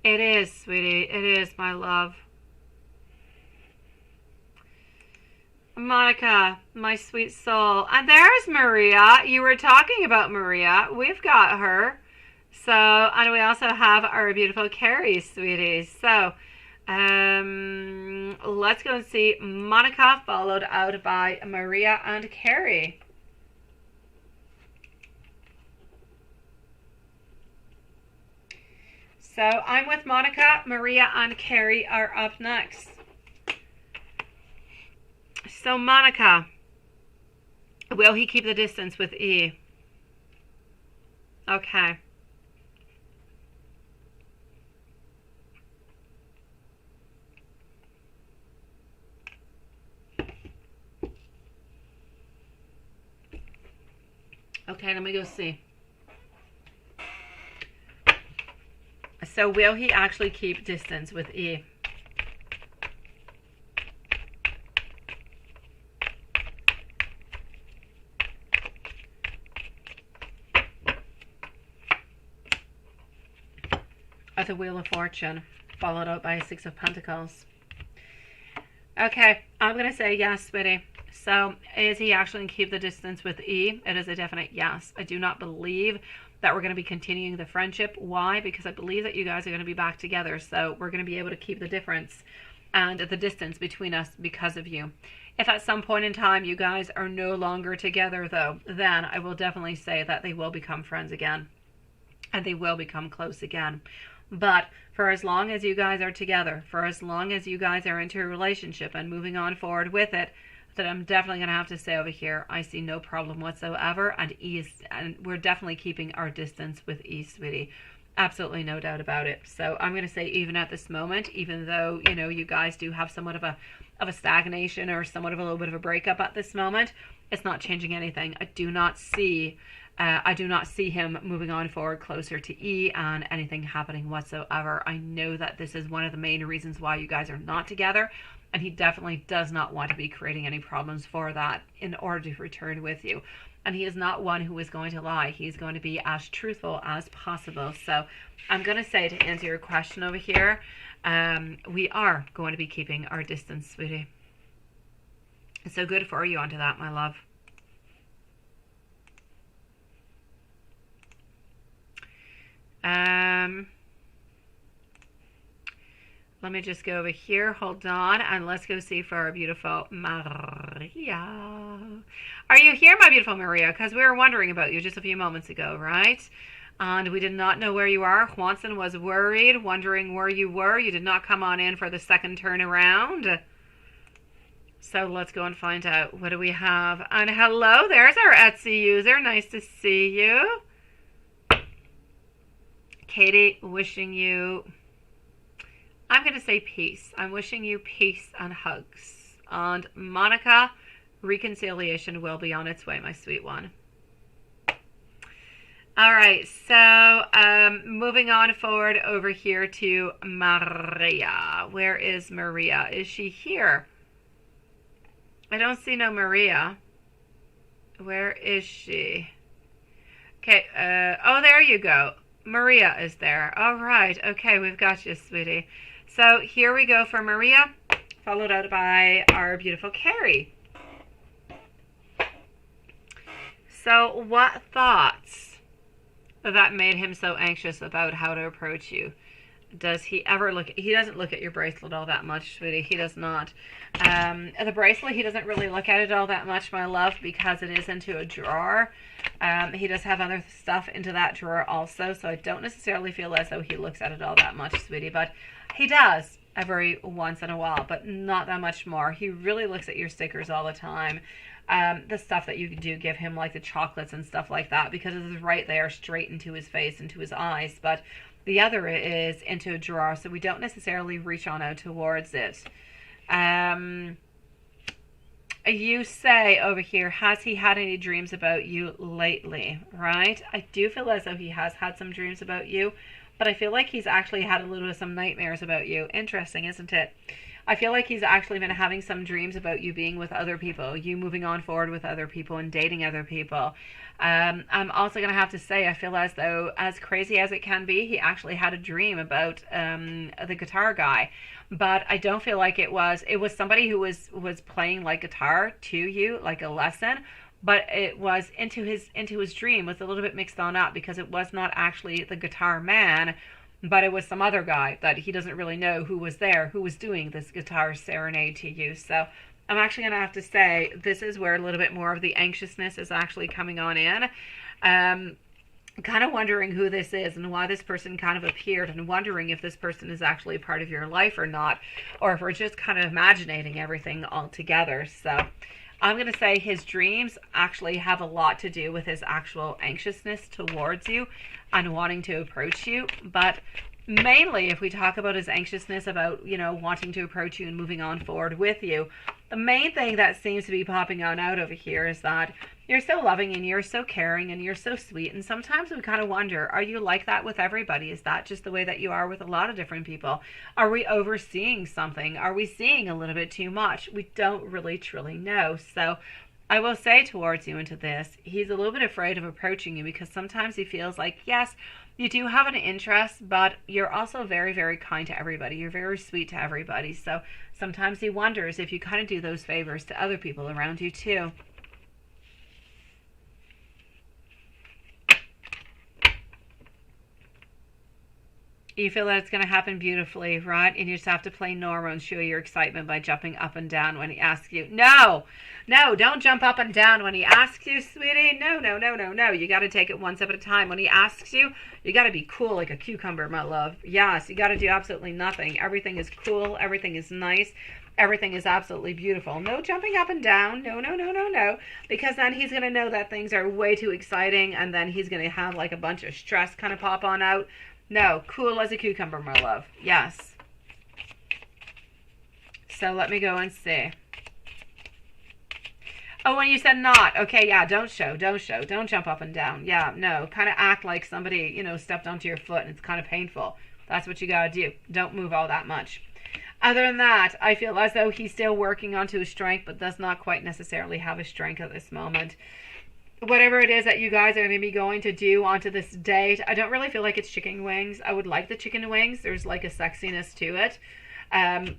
It is, sweetie. It is, my love. Monica, my sweet soul. And there's Maria. You were talking about Maria. We've got her. So, and we also have our beautiful Carrie, sweeties. So, let's go and see Monica followed out by Maria and Carrie. So I'm with Monica, Maria, and Carrie are up next. So Monica, will he keep the distance with E? Okay. Okay, let me go see. So will he actually keep distance with E? The Wheel of Fortune, followed out by a Six of Pentacles. Okay, I'm going to say yes, sweetie. So is he actually going to keep the distance with E? It is a definite yes. I do not believe that we're going to be continuing the friendship. Why? Because I believe that you guys are going to be back together. So we're going to be able to keep the difference and the distance between us because of you. If at some point in time you guys are no longer together, though, then I will definitely say that they will become friends again. And they will become close again. But for as long as you guys are together, for as long as you guys are into a relationship and moving on forward with it, that I'm definitely going to have to say over here, I see no problem whatsoever. And we're definitely keeping our distance with E, sweetie. Absolutely no doubt about it. So I'm going to say even at this moment, even though, you guys do have somewhat of a stagnation or somewhat of a little bit of a breakup at this moment, it's not changing anything. I do not see him moving on forward closer to E and anything happening whatsoever. I know that this is one of the main reasons why you guys are not together, and he definitely does not want to be creating any problems for that in order to return with you. And he is not one who is going to lie. He's going to be as truthful as possible. So I'm going to say, to answer your question over here, we are going to be keeping our distance, sweetie. So good for you onto that, my love. Let me just go over here. Hold on. And let's go see for our beautiful Maria. Are you here, my beautiful Maria? Because we were wondering about you just a few moments ago, right? And we did not know where you are. Juanson was worried, wondering where you were. You did not come on in for the second turn around. So let's go and find out. What do we have? And hello, there's our Etsy user. Nice to see you. Katie, wishing you, I'm going to say peace. I'm wishing you peace and hugs. And Monica, reconciliation will be on its way, my sweet one. All right, so moving on forward over here to Maria. Where is Maria? Is she here? I don't see no Maria. Where is she? Okay, oh, there you go. Maria is there. All right, okay, we've got you, sweetie. So here we go for Maria, followed out by our beautiful Carrie. So what thoughts that made him so anxious about how to approach you? Does he ever look? He doesn't look at your bracelet all that much, sweetie. He does not. The bracelet, he doesn't really look at it all that much, my love, because it is into a drawer. He does have other stuff into that drawer also, so I don't necessarily feel as though he looks at it all that much, sweetie, but he does every once in a while, but not that much more. He really looks at your stickers all the time. The stuff that you do give him, like the chocolates and stuff like that, because it is right there straight into his face, into his eyes, but the other is into a drawer, so we don't necessarily reach on out towards it. You say over here, has he had any dreams about you lately, right? I do feel as though he has had some dreams about you, but I feel like he's actually had a little bit of some nightmares about you. Interesting, isn't it? I feel like he's actually been having some dreams about you being with other people, you moving on forward with other people and dating other people. I'm also going to have to say, I feel as though, as crazy as it can be, he actually had a dream about the guitar guy. But I don't feel like it was somebody who was playing like guitar to you, like a lesson. But it was into his dream was a little bit mixed on up, because it was not actually the guitar man, but it was some other guy that he doesn't really know who was there, who was doing this guitar serenade to you. So I'm actually going to have to say this is where a little bit more of the anxiousness is actually coming on in. Kind of wondering who this is and why this person kind of appeared, and wondering if this person is actually part of your life or not, or if we're just kind of imagining everything all together. So I'm going to say his dreams actually have a lot to do with his actual anxiousness towards you and wanting to approach you. But mainly, if we talk about his anxiousness about, wanting to approach you and moving on forward with you, the main thing that seems to be popping on out over here is that you're so loving and you're so caring and you're so sweet. And sometimes we kind of wonder, are you like that with everybody? Is that just the way that you are with a lot of different people? Are we overseeing something? Are we seeing a little bit too much? We don't really truly know. So I will say towards you into this, he's a little bit afraid of approaching you, because sometimes he feels like, yes, you do have an interest, but you're also very, very kind to everybody. You're very sweet to everybody. So sometimes he wonders if you kind of do those favors to other people around you too. You feel that it's going to happen beautifully, right? And you just have to play normal and show your excitement by jumping up and down when he asks you. No, don't jump up and down when he asks you, sweetie. No. You got to take it one step at a time. When he asks you, you got to be cool like a cucumber, my love. Yes, you got to do absolutely nothing. Everything is cool. Everything is nice. Everything is absolutely beautiful. No jumping up and down. No. Because then he's going to know that things are way too exciting, and then he's going to have like a bunch of stress kind of pop on out. No, cool as a cucumber, my love. Yes. So let me go and see. Oh, when you said not. Okay, yeah, don't show. Don't jump up and down. Yeah, no. Kind of act like somebody, stepped onto your foot and it's kind of painful. That's what you got to do. Don't move all that much. Other than that, I feel as though he's still working onto his strength, but does not quite necessarily have a strength at this moment. Whatever it is that you guys are going to be going to do onto this date, I don't really feel like it's chicken wings. I would like the chicken wings. There's like a sexiness to it. And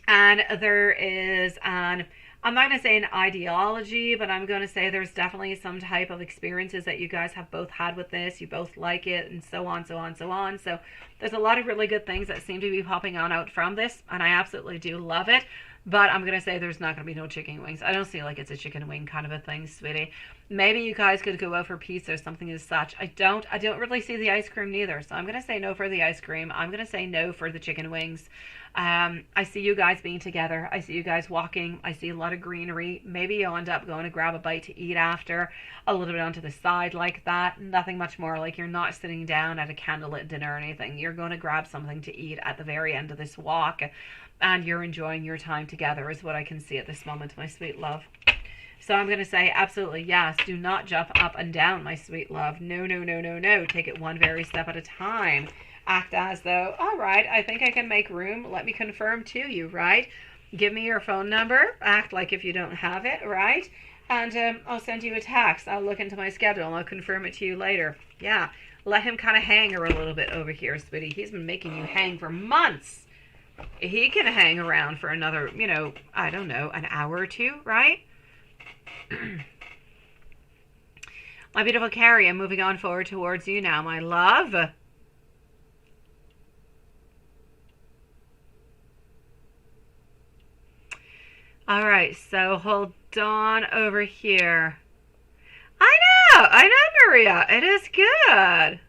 there is I'm not going to say an ideology, but I'm going to say there's definitely some type of experiences that you guys have both had with this. You both like it, and so on. So there's a lot of really good things that seem to be popping on out from this, and I absolutely do love it. But I'm going to say there's not going to be no chicken wings. I don't see like it's a chicken wing kind of a thing, sweetie. Maybe you guys could go out for pizza or something as such. I don't really see the ice cream neither. So I'm going to say no for the ice cream. I'm going to say no for the chicken wings. I see you guys being together. I see you guys walking. I see a lot of greenery. Maybe you'll end up going to grab a bite to eat after, a little bit onto the side like that. Nothing much more. Like you're not sitting down at a candlelit dinner or anything. You're going to grab something to eat at the very end of this walk. And you're enjoying your time together is what I can see at this moment, my sweet love. So I'm going to say absolutely yes. Do not jump up and down, my sweet love. No, no, no, no, no. Take it one very step at a time. Act as though, all right, I think I can make room. Let me confirm to you, right? Give me your phone number. Act like if you don't have it, right? And I'll send you a text. I'll look into my schedule and I'll confirm it to you later. Yeah. Let him kind of hang her a little bit over here, sweetie. He's been making you hang for months. He can hang around for another, I don't know, an hour or two, right? My beautiful Carrie, I'm moving on forward towards you now, my love. All right, so hold on over here. I know, Maria. It is good.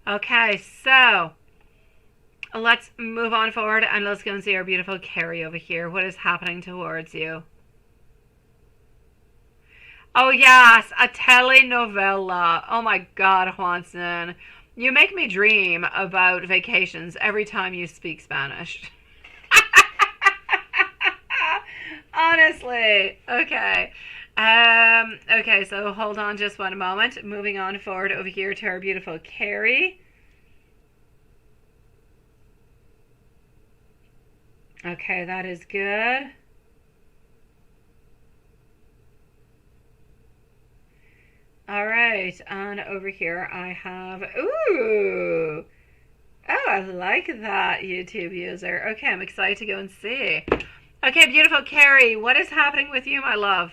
Okay, so let's move on forward and let's go and see our beautiful Carrie over here. What is happening towards you? Oh, yes, a telenovela. Oh, my God, Juanson. You make me dream about vacations every time you speak Spanish. Honestly. Okay. Okay, so hold on just one moment. Moving on forward over here to our beautiful Carrie. Okay, that is good. All right, and over here I have, ooh, oh, I like that YouTube user. Okay, I'm excited to go and see. Okay, beautiful Carrie, what is happening with you, my love?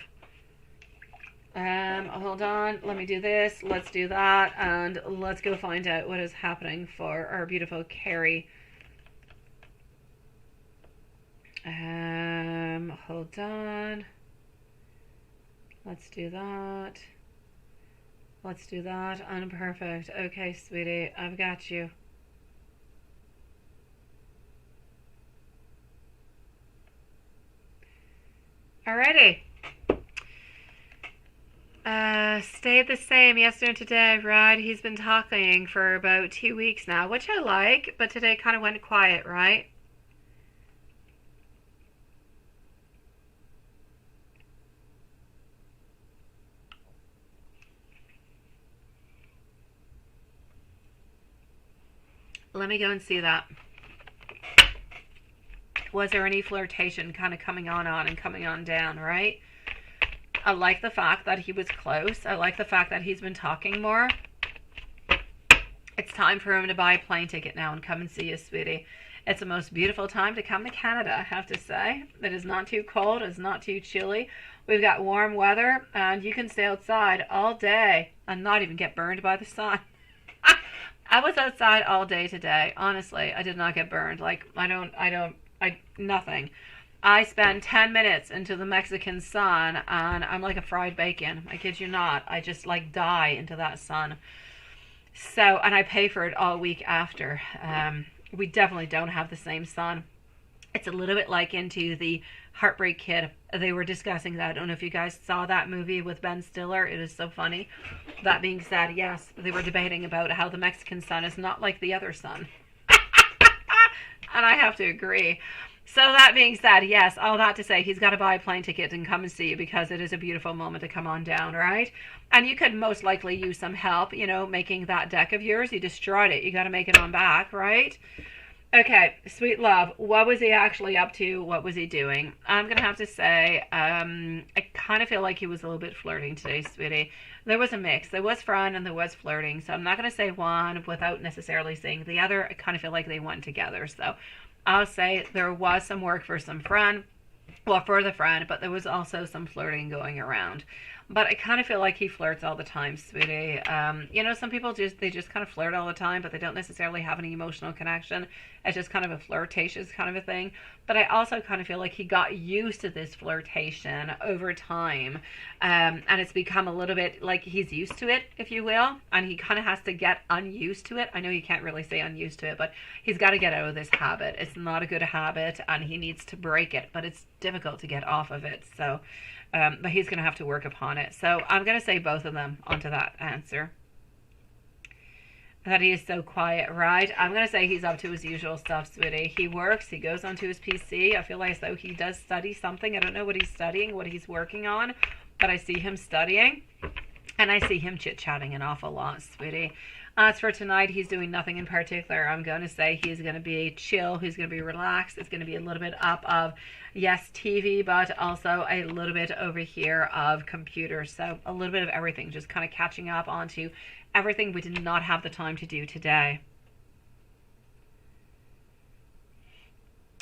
Hold on, let me do this, let's do that, and let's go find out what is happening for our beautiful Carrie. Hold on. Let's do that. Let's do that. And perfect. Okay, sweetie, I've got you. Alrighty. Stayed the same yesterday and today, right? He's been talking for about 2 weeks now, which I like, but today kind of went quiet, right? Let me go and see that. Was there any flirtation kind of coming on and coming on down, right? I like the fact that he was close. I like the fact that he's been talking more. It's time for him to buy a plane ticket now and come and see you, sweetie. It's the most beautiful time to come to Canada, I have to say. It is not too cold. It's not too chilly. We've got warm weather, and you can stay outside all day and not even get burned by the sun. I was outside all day today. Honestly, I did not get burned. Like, nothing. I spend 10 minutes into the Mexican sun, and I'm like a fried bacon. I kid you not. I just, like, die into that sun. So, and I pay for it all week after. We definitely don't have the same sun. It's a little bit like into the Heartbreak Kid. They were discussing that. I don't know if you guys saw that movie with Ben Stiller. It is so funny. That being said, yes, they were debating about how the Mexican sun is not like the other sun. And I have to agree. So that being said, yes, all that to say, he's got to buy a plane ticket and come and see you because it is a beautiful moment to come on down, right? And you could most likely use some help, making that deck of yours. You destroyed it. You got to make it on back, right? Okay, sweet love, what was he actually up to? What was he doing? I'm going to have to say, I kind of feel like he was a little bit flirting today, sweetie. There was a mix. There was fun and there was flirting. So I'm not going to say one without necessarily saying the other. I kind of feel like they went together. So I'll say there was some work for some friend. Well, for the friend, but there was also some flirting going around. But I kind of feel like he flirts all the time, sweetie. Some people just kind of flirt all the time, but they don't necessarily have any emotional connection. It's just kind of a flirtatious kind of a thing. But I also kind of feel like he got used to this flirtation over time. And it's become a little bit like he's used to it, if you will. And he kind of has to get unused to it. I know you can't really say unused to it, but he's got to get out of this habit. It's not a good habit, and he needs to break it. But it's difficult to get off of it. So... but he's going to have to work upon it. So I'm going to say both of them onto that answer. That he is so quiet, right? I'm going to say he's up to his usual stuff, sweetie. He works, he goes onto his PC. I feel like as though he does study something. I don't know what he's studying, what he's working on, but I see him studying. And I see him chit-chatting an awful lot, sweetie. As for tonight, he's doing nothing in particular. I'm going to say he's going to be chill. He's going to be relaxed. It's going to be a little bit up of, yes, TV, but also a little bit over here of computer. So a little bit of everything, just kind of catching up onto everything we did not have the time to do today.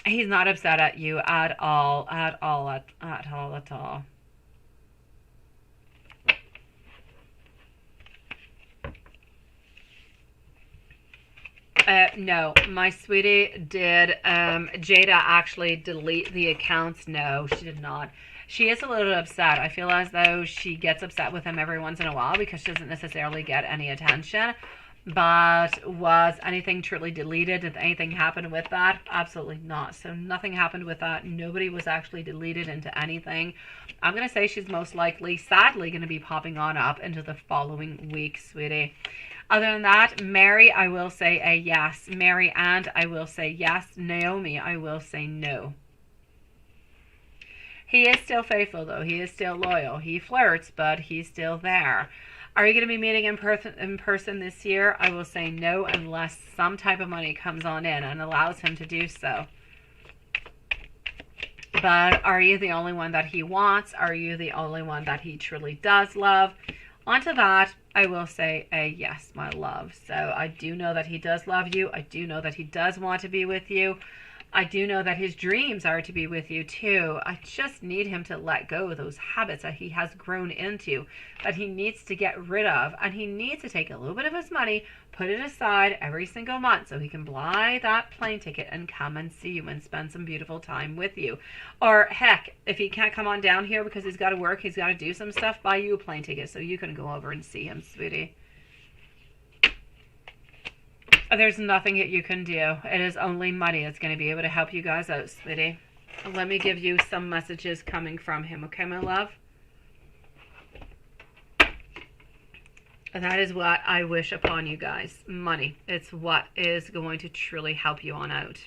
He's not upset at you at all, at all, at all, at all. No, my sweetie did. Jada actually delete the accounts? No, she did not. She is a little upset. I feel as though she gets upset with him every once in a while because she doesn't necessarily get any attention. But was anything truly deleted? Did anything happen with that? Absolutely not. So nothing happened with that. Nobody was actually deleted into anything. I'm going to say she's most likely, sadly, going to be popping on up into the following week, sweetie. Other than that, Mary, I will say a yes. Mary and I will say yes. Naomi, I will say no. He is still faithful, though. He is still loyal. He flirts, but he's still there. Are you going to be meeting in person this year? I will say no, unless some type of money comes on in and allows him to do so. But are you the only one that he wants? Are you the only one that he truly does love? Onto that, I will say a yes, my love. So I do know that he does love you. I do know that he does want to be with you. I do know that his dreams are to be with you too. I just need him to let go of those habits that he has grown into, that he needs to get rid of. And he needs to take a little bit of his money, put it aside every single month so he can buy that plane ticket and come and see you and spend some beautiful time with you. Or heck, if he can't come on down here because he's got to work, he's got to do some stuff, buy you a plane ticket so you can go over and see him, sweetie. There's nothing that you can do. It is only money that's going to be able to help you guys out, sweetie. Let me give you some messages coming from him, okay, my love? That is what I wish upon you guys. Money. It's what is going to truly help you on out.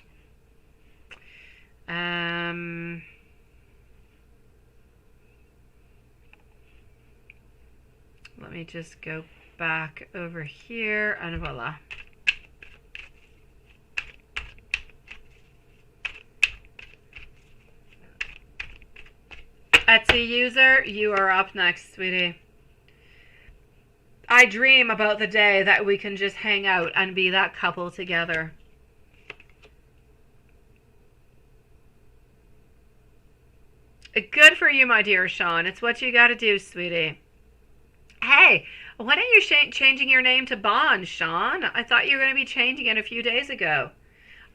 Let me just go back over here and voila. Etsy user, you are up next, sweetie. I dream about the day that we can just hang out and be that couple together. Good for you, my dear Sean. It's what you got to do, sweetie. Hey, why don't you changing your name to Bond, Sean? I thought you were going to be changing it a few days ago.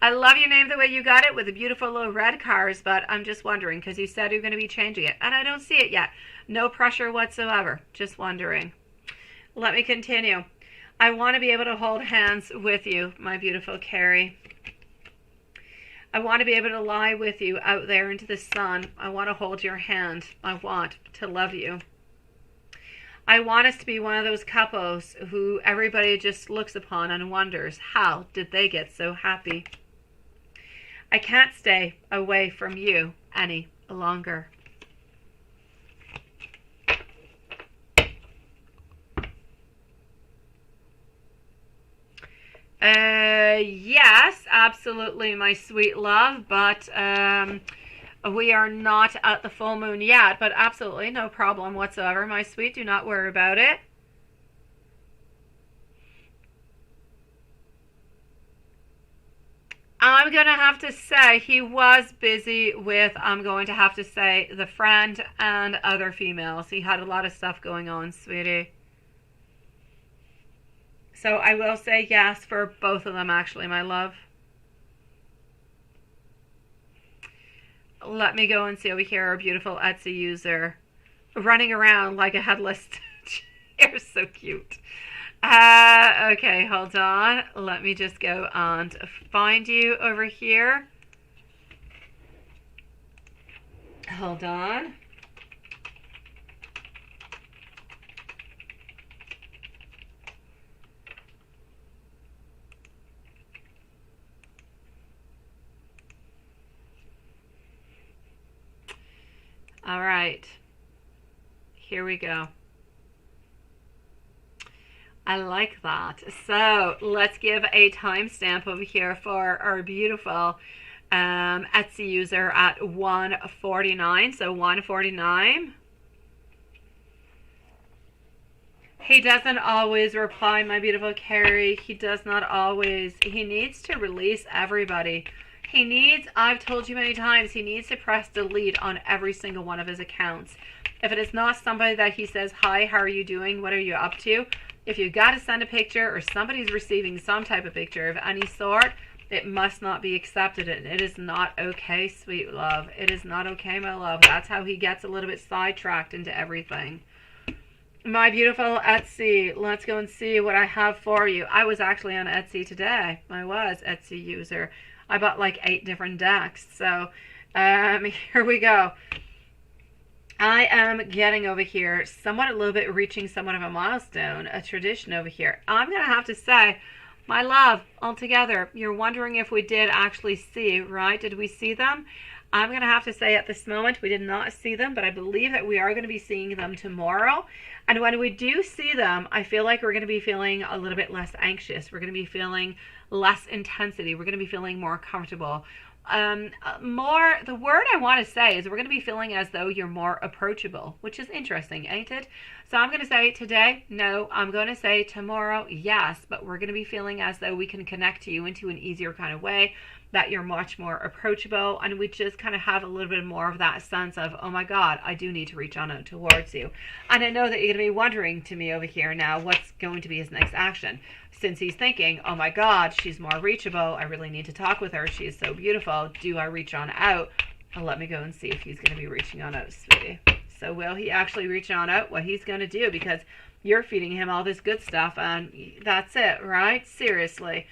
I love your name the way you got it with the beautiful little red cars, but I'm just wondering because you said you're going to be changing it, and I don't see it yet. No pressure whatsoever. Just wondering. Let me continue. I want to be able to hold hands with you, my beautiful Carrie. I want to be able to lie with you out there into the sun. I want to hold your hand. I want to love you. I want us to be one of those couples who everybody just looks upon and wonders, how did they get so happy? I can't stay away from you any longer. Yes, absolutely, my sweet love, but we are not at the full moon yet, but absolutely no problem whatsoever, my sweet. Do not worry about it. I'm going to have to say he was busy with, I'm going to have to say, the friend and other females. He had a lot of stuff going on, sweetie. So I will say yes for both of them, actually, my love. Let me go and see over here, our beautiful Etsy user running around like a headless. You're so cute. Okay, hold on. Let me just go and find you over here. Hold on. All right. Here we go. I like that. So let's give a timestamp over here for our beautiful Etsy user at 1:49. So 1:49. He doesn't always reply, my beautiful Carrie. He does not always. He needs to release everybody. He needs, I've told you many times, he needs to press delete on every single one of his accounts. If it is not somebody that he says, hi, how are you doing? What are you up to? If you got to send a picture or somebody's receiving some type of picture of any sort, it must not be accepted. And it is not okay, sweet love. It is not okay, my love. That's how he gets a little bit sidetracked into everything. My beautiful Etsy, let's go and see what I have for you. I was actually on Etsy today. I was Etsy user. I bought like 8 different decks. So here we go. I am getting over here somewhat a little bit reaching somewhat of a milestone, a tradition over here. I'm going to have to say, my love, altogether, you're wondering if we did actually see, right? Did we see them? I'm going to have to say at this moment we did not see them, but I believe that we are going to be seeing them tomorrow. And when we do see them, I feel like we're going to be feeling a little bit less anxious. We're going to be feeling less intensity. We're going to be feeling more comfortable. The word I want to say is we're going to be feeling as though you're more approachable, which is interesting, ain't it? So I'm going to say today, no. I'm going to say tomorrow, yes. But we're going to be feeling as though we can connect to you into an easier kind of way, that you're much more approachable, and we just kind of have a little bit more of that sense of, oh my God, I do need to reach on out towards you. And I know that you're going to be wondering to me over here now, what's going to be his next action? Since he's thinking, oh my God, she's more reachable. I really need to talk with her. She is so beautiful. Do I reach on out? Well, let me go and see if he's going to be reaching on out, sweetie. So will he actually reach on out? What he's going to do, because you're feeding him all this good stuff, and that's it, right? Seriously.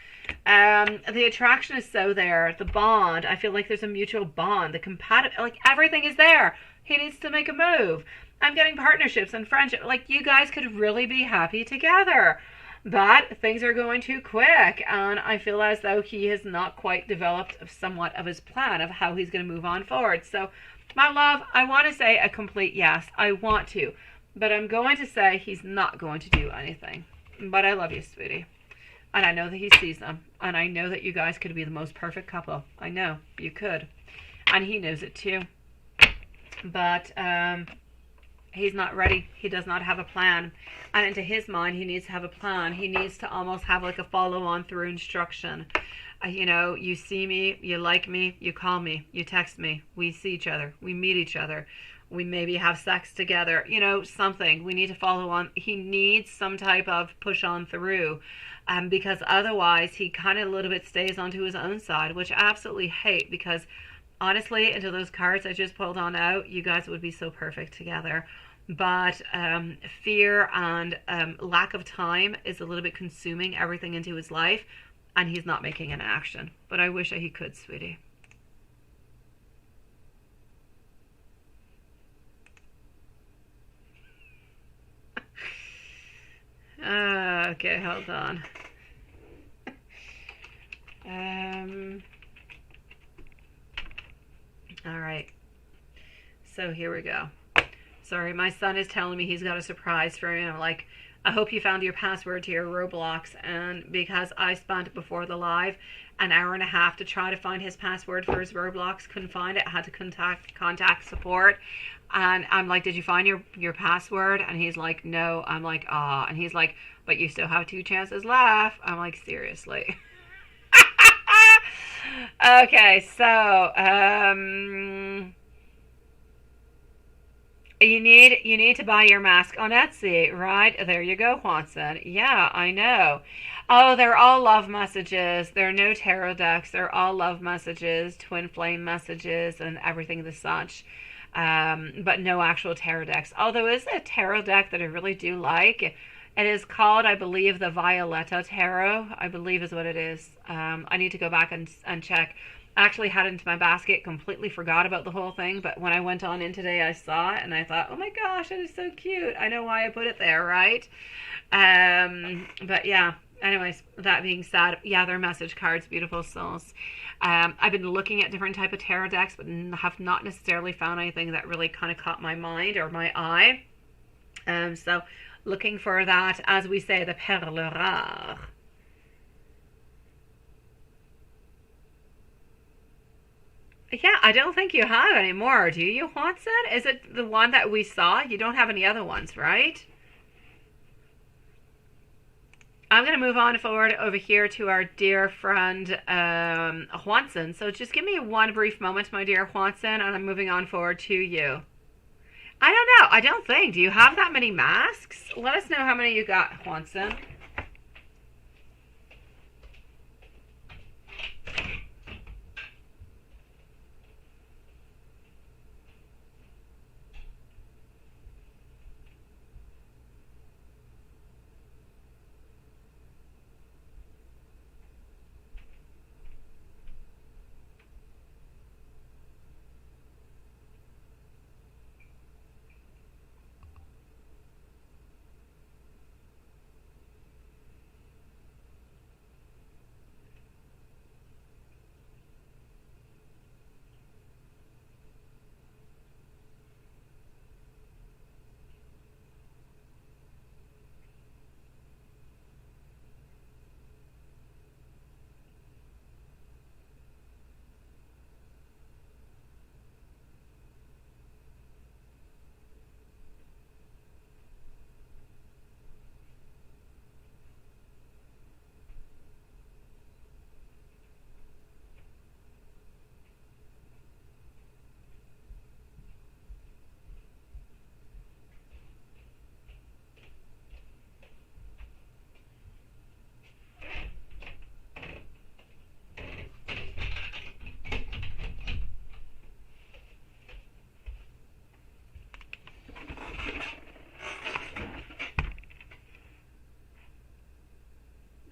The attraction is so there. The bond, I feel like there's a mutual bond. The compatibility, like everything is there. He needs to make a move. I'm getting partnerships and friendship. Like you guys could really be happy together. But things are going too quick, and I feel as though he has not quite developed somewhat of his plan of how he's going to move on forward. So, my love, I want to say a complete yes. I want to. But I'm going to say he's not going to do anything. But I love you, sweetie. And I know that he sees them. And I know that you guys could be the most perfect couple. I know. You could. And he knows it too. But he's not ready. He does not have a plan. And into his mind, he needs to have a plan. He needs to almost have like a follow-on through instruction. You know, you see me, you like me, you call me, you text me, we see each other, we meet each other, we maybe have sex together, you know, something. We need to follow on. He needs some type of push on through, because otherwise he kind of a little bit stays onto his own side, which I absolutely hate, because honestly, into those cards I just pulled on out, you guys would be so perfect together. But fear and lack of time is a little bit consuming everything into his life, and he's not making an action. But I wish that he could, sweetie. Okay, hold on. All right. So here we go. Sorry, my son is telling me he's got a surprise for me. I'm like, I hope you found your password to your Roblox. And because I spent before the live an hour and a half to try to find his password for his Roblox, couldn't find it. I had to contact support. And I'm like, did you find your password? And he's like, no. I'm like, ah. And he's like, but you still have 2 chances left. I'm like, seriously. Okay, so you need to buy your mask on Etsy, right? There you go, Watson. Yeah, I know. Oh, they're all love messages. There are no tarot decks. They're all love messages, twin flame messages, and everything the such. But no actual tarot decks. Although is a tarot deck that I really do like. It is called, I believe, the Violetta Tarot, I believe is what it is. I need to go back and check. I actually had it into my basket, completely forgot about the whole thing, but when I went on in today, I saw it, and I thought, oh my gosh, that is so cute. I know why I put it there, right? But yeah, Anyways, that being said, yeah, they're message cards, beautiful souls. I've been looking at different type of tarot decks, but have not necessarily found anything that really kind of caught my mind or my eye. So looking for that, as we say, the perle rare. Yeah, I don't think you have any more, do you, Watson? Is it the one that we saw? You don't have any other ones, right? I'm going to move on forward over here to our dear friend Watson. So just give me one brief moment, my dear Watson, and I'm moving on forward to you. I don't know. I don't think. Do you have that many masks? Let us know how many you got, Watson.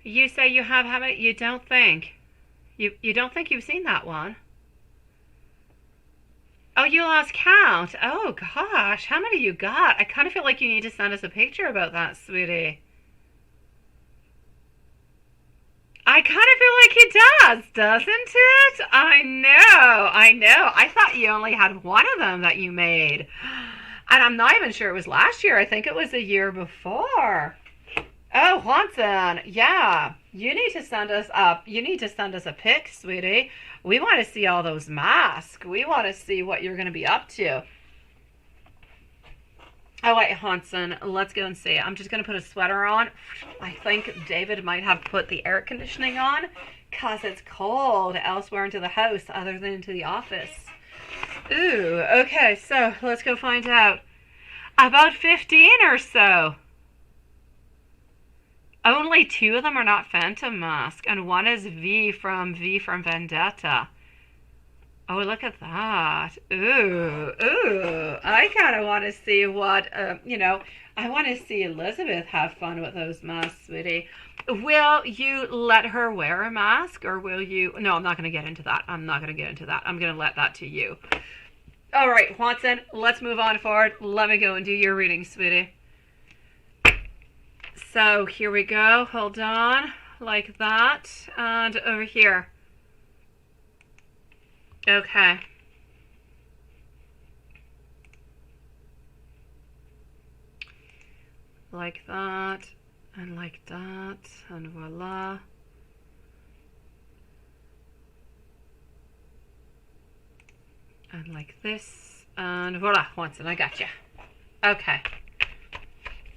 You say you have how many? You don't think. You don't think you've seen that one? Oh, you lost count. Oh gosh, how many you got? I kind of feel like you need to send us a picture about that, sweetie. I kind of feel like he does, doesn't it? I know, I know. I thought you only had one of them that you made. And I'm not even sure it was last year. I think it was the year before. Oh, Watson, yeah. You need to send us up. You need to send us a pic, sweetie. We want to see all those masks. We want to see what you're going to be up to. Oh, wait, Hanson, let's go and see. I'm just going to put a sweater on. I think David might have put the air conditioning on because it's cold elsewhere into the house other than into the office. Ooh, okay, so let's go find out. About 15 or so. Only 2 of them are not Phantom Mask, and one is V from Vendetta. Oh, look at that. Ooh, ooh. I kind of want to see what, I want to see Elizabeth have fun with those masks, sweetie. Will you let her wear a mask, or will you... No, I'm not going to get into that. I'm not going to get into that. I'm going to let that to you. All right, Watson, let's move on forward. Let me go and do your reading, sweetie. So here we go. Hold on. Like that. And over here. Okay. Like that. And like that. And voila. And like this. And voila. Watson, I got you. Okay.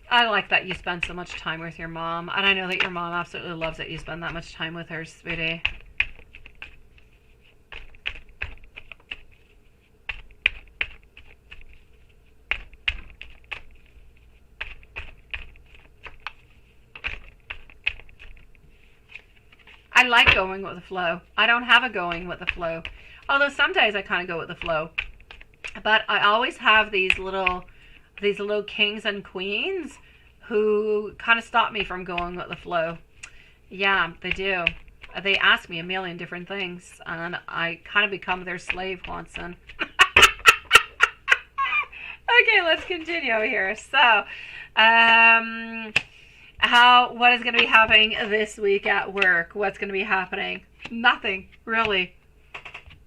I like that you spend so much time with your mom. And I know that your mom absolutely loves that you spend that much time with her, sweetie. I like going with the flow. I don't have a going with the flow. Although some days I kind of go with the flow. But I always have these little kings and queens who kind of stop me from going with the flow. Yeah, they do. They ask me a million different things, and I kind of become their slave, Watson. Okay, let's continue here. So, What is going to be happening this week at work? What's going to be happening? Nothing, really,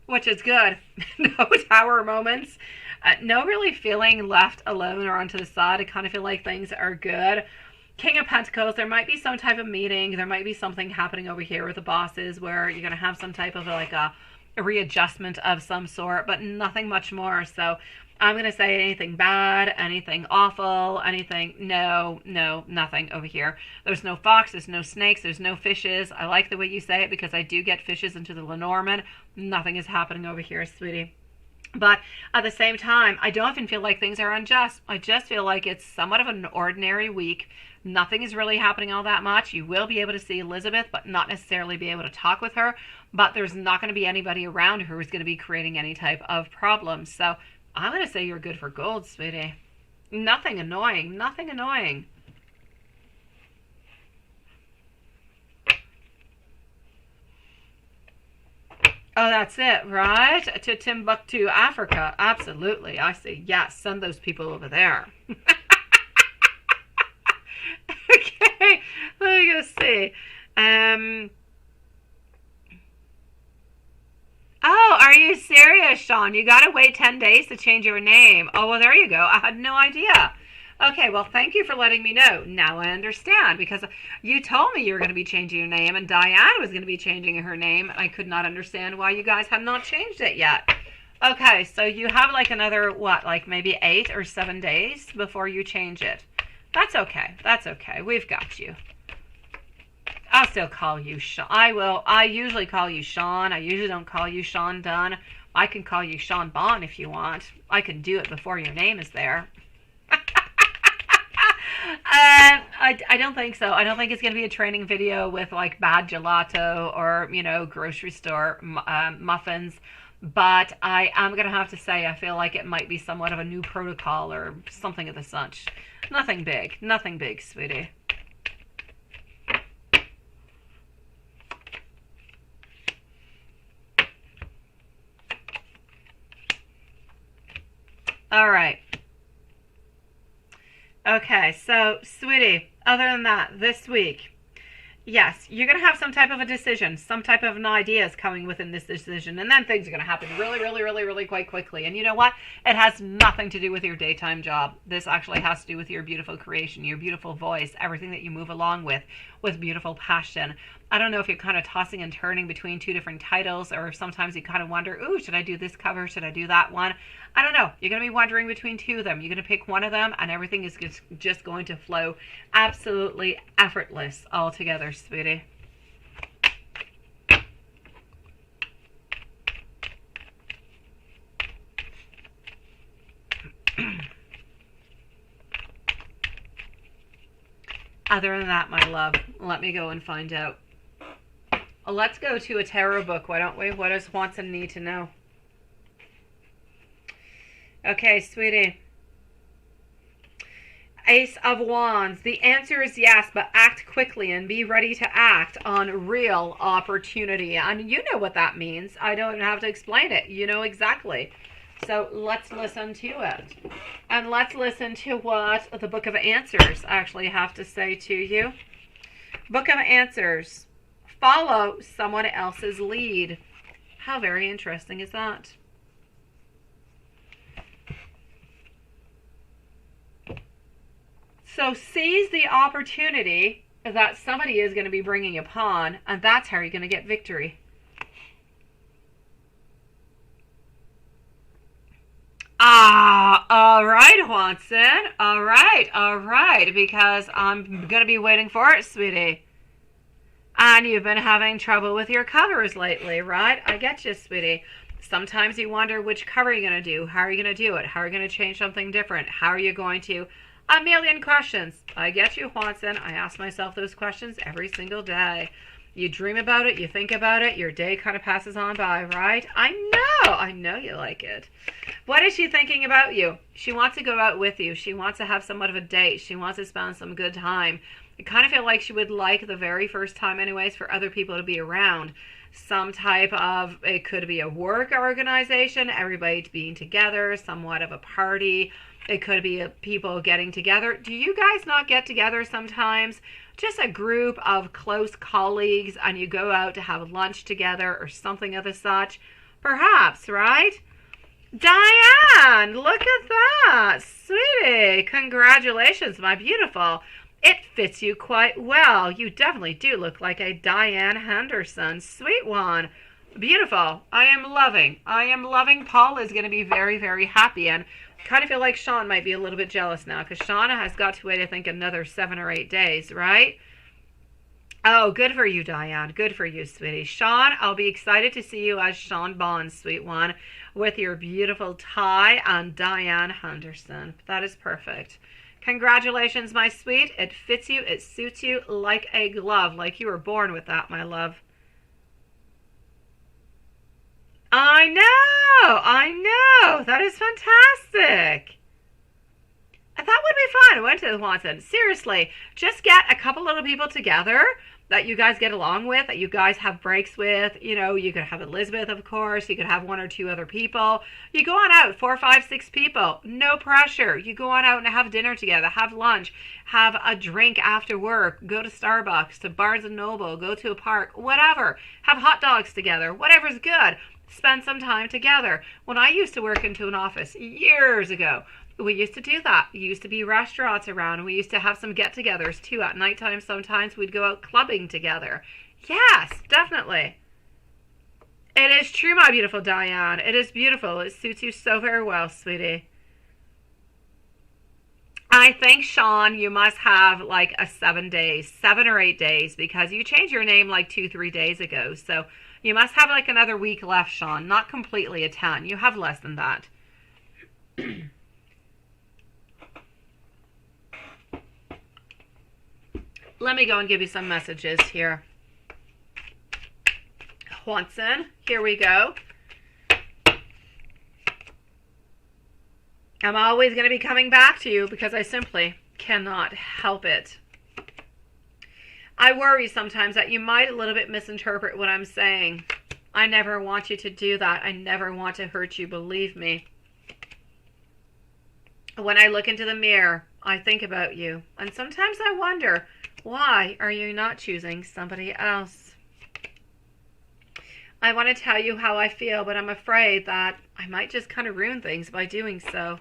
which is good. No tower moments. No really feeling left alone or onto the side. I kind of feel like things are good. King of Pentacles, there might be some type of meeting. There might be something happening over here with the bosses where you're going to have some type of like a readjustment of some sort, but nothing much more. So I'm going to say anything bad, anything awful, anything, no, nothing over here. There's no fox, there's no snakes, there's no fishes. I like the way you say it because I do get fishes into the Lenormand. Nothing is happening over here, sweetie. But at the same time, I don't even feel like things are unjust. I just feel like it's somewhat of an ordinary week. Nothing is really happening all that much. You will be able to see Elizabeth, but not necessarily be able to talk with her. But there's not going to be anybody around her who's going to be creating any type of problem. So I'm going to say you're good for gold, sweetie. Nothing annoying. Nothing annoying. Oh, that's it, right? To Timbuktu, Africa. Absolutely. I say yes. Send those people over there. Okay. Let me go see. Oh, are you serious, Sean? You got to wait 10 days to change your name. Oh, well, there you go. I had no idea. Okay, well, thank you for letting me know. Now I understand, because you told me you were going to be changing your name, and Diane was going to be changing her name. I could not understand why you guys had not changed it yet. Okay, so you have like another, what, like maybe 8 or 7 days before you change it. That's okay. That's okay. We've got you. I'll still call you Sean. I will. I usually call you Sean. I usually don't call you Sean Dunn. I can call you Sean Bond if you want. I can do it before your name is there. I don't think so. I don't think it's going to be a training video with like bad gelato or, you know, grocery store muffins. But I am going to have to say I feel like it might be somewhat of a new protocol or something of the such. Nothing big. Nothing big, sweetie. All right. Okay, so, sweetie, other than that, this week, yes, you're going to have some type of a decision, some type of an idea is coming within this decision, and then things are going to happen really quite quickly. And you know what? It has nothing to do with your daytime job. This actually has to do with your beautiful creation, your beautiful voice, everything that you move along with beautiful passion. I don't know if you're kind of tossing and turning between 2 different titles, or sometimes you kind of wonder, ooh, should I do this cover? Should I do that one? I don't know. You're going to be wondering between 2 of them. You're going to pick one of them, and everything is just going to flow absolutely effortless altogether, sweetie. Other than that, my love, let me go and find out. Let's go to a tarot book, why don't we? What does Watson need to know? Okay, sweetie. Ace of Wands. The answer is yes, but act quickly and be ready to act on real opportunity. And you know what that means. I don't have to explain it. You know exactly. So let's listen to it. And let's listen to what the Book of Answers actually have to say to you. Book of Answers. Follow someone else's lead. How very interesting is that? So seize the opportunity that somebody is going to be bringing upon, and that's how you're going to get victory. All right, Watson. All right, because I'm going to be waiting for it, sweetie. And you've been having trouble with your covers lately, right? I get you, sweetie. Sometimes you wonder which cover you're going to do. How are you going to do it? How are you going to change something different? How are you going to... A million questions. I get you, Watson. I ask myself those questions every single day. You dream about it, you think about it, your day kind of passes on by, right? I know you like it. What is she thinking about you? She wants to go out with you. She wants to have somewhat of a date. She wants to spend some good time. I kind of feel like she would like the very first time anyways for other people to be around. some type of, it could be a work organization, everybody being together, somewhat of a party. It could be people getting together. Do you guys not get together sometimes? Just a group of close colleagues and you go out to have lunch together or something of the such. Perhaps, right? Diane, look at that. Sweetie, congratulations, my beautiful. It fits you quite well. You definitely do look like a Diane Henderson. Sweet one. Beautiful. I am loving. Paul is going to be very, very happy. And kind of feel like Sean might be a little bit jealous now because Shauna has got to wait, I think, another 7 or 8 days, right? Oh, good for you, Diane. Good for you, sweetie. Sean, I'll be excited to see you as Sean Bond, sweet one, with your beautiful tie and Diane Henderson. That is perfect. Congratulations, my sweet. It fits you. It suits you like a glove, like you were born with that, my love. I know. That is fantastic. That would be fun. Went to Watson. Seriously, just get a couple little people together that you guys get along with, that you guys have breaks with. You know, you could have Elizabeth, of course. You could have 1 or 2 other people. You go on out, 4, 5, 6 people. No pressure. You go on out and have dinner together, have lunch, have a drink after work, go to Starbucks, to Barnes & Noble, go to a park, whatever. Have hot dogs together, whatever's good. Spend some time together. When I used to work into an office years ago, we used to do that. There used to be restaurants around. We used to have some get-togethers too. At nighttime, sometimes we'd go out clubbing together. Yes, definitely. It is true, my beautiful Diane. It is beautiful. It suits you so very well, sweetie. I think, Sean, you must have like a 7 or 8 days, because you changed your name like 2, 3 days ago. So you must have like another week left, Sean. Not completely a 10. You have less than that. Let me go and give you some messages here. Watson, here we go. I'm always going to be coming back to you because I simply cannot help it. I worry sometimes that you might a little bit misinterpret what I'm saying. I never want you to do that. I never want to hurt you, believe me. When I look into the mirror, I think about you. And sometimes I wonder, why are you not choosing somebody else? I want to tell you how I feel, but I'm afraid that I might just kind of ruin things by doing so.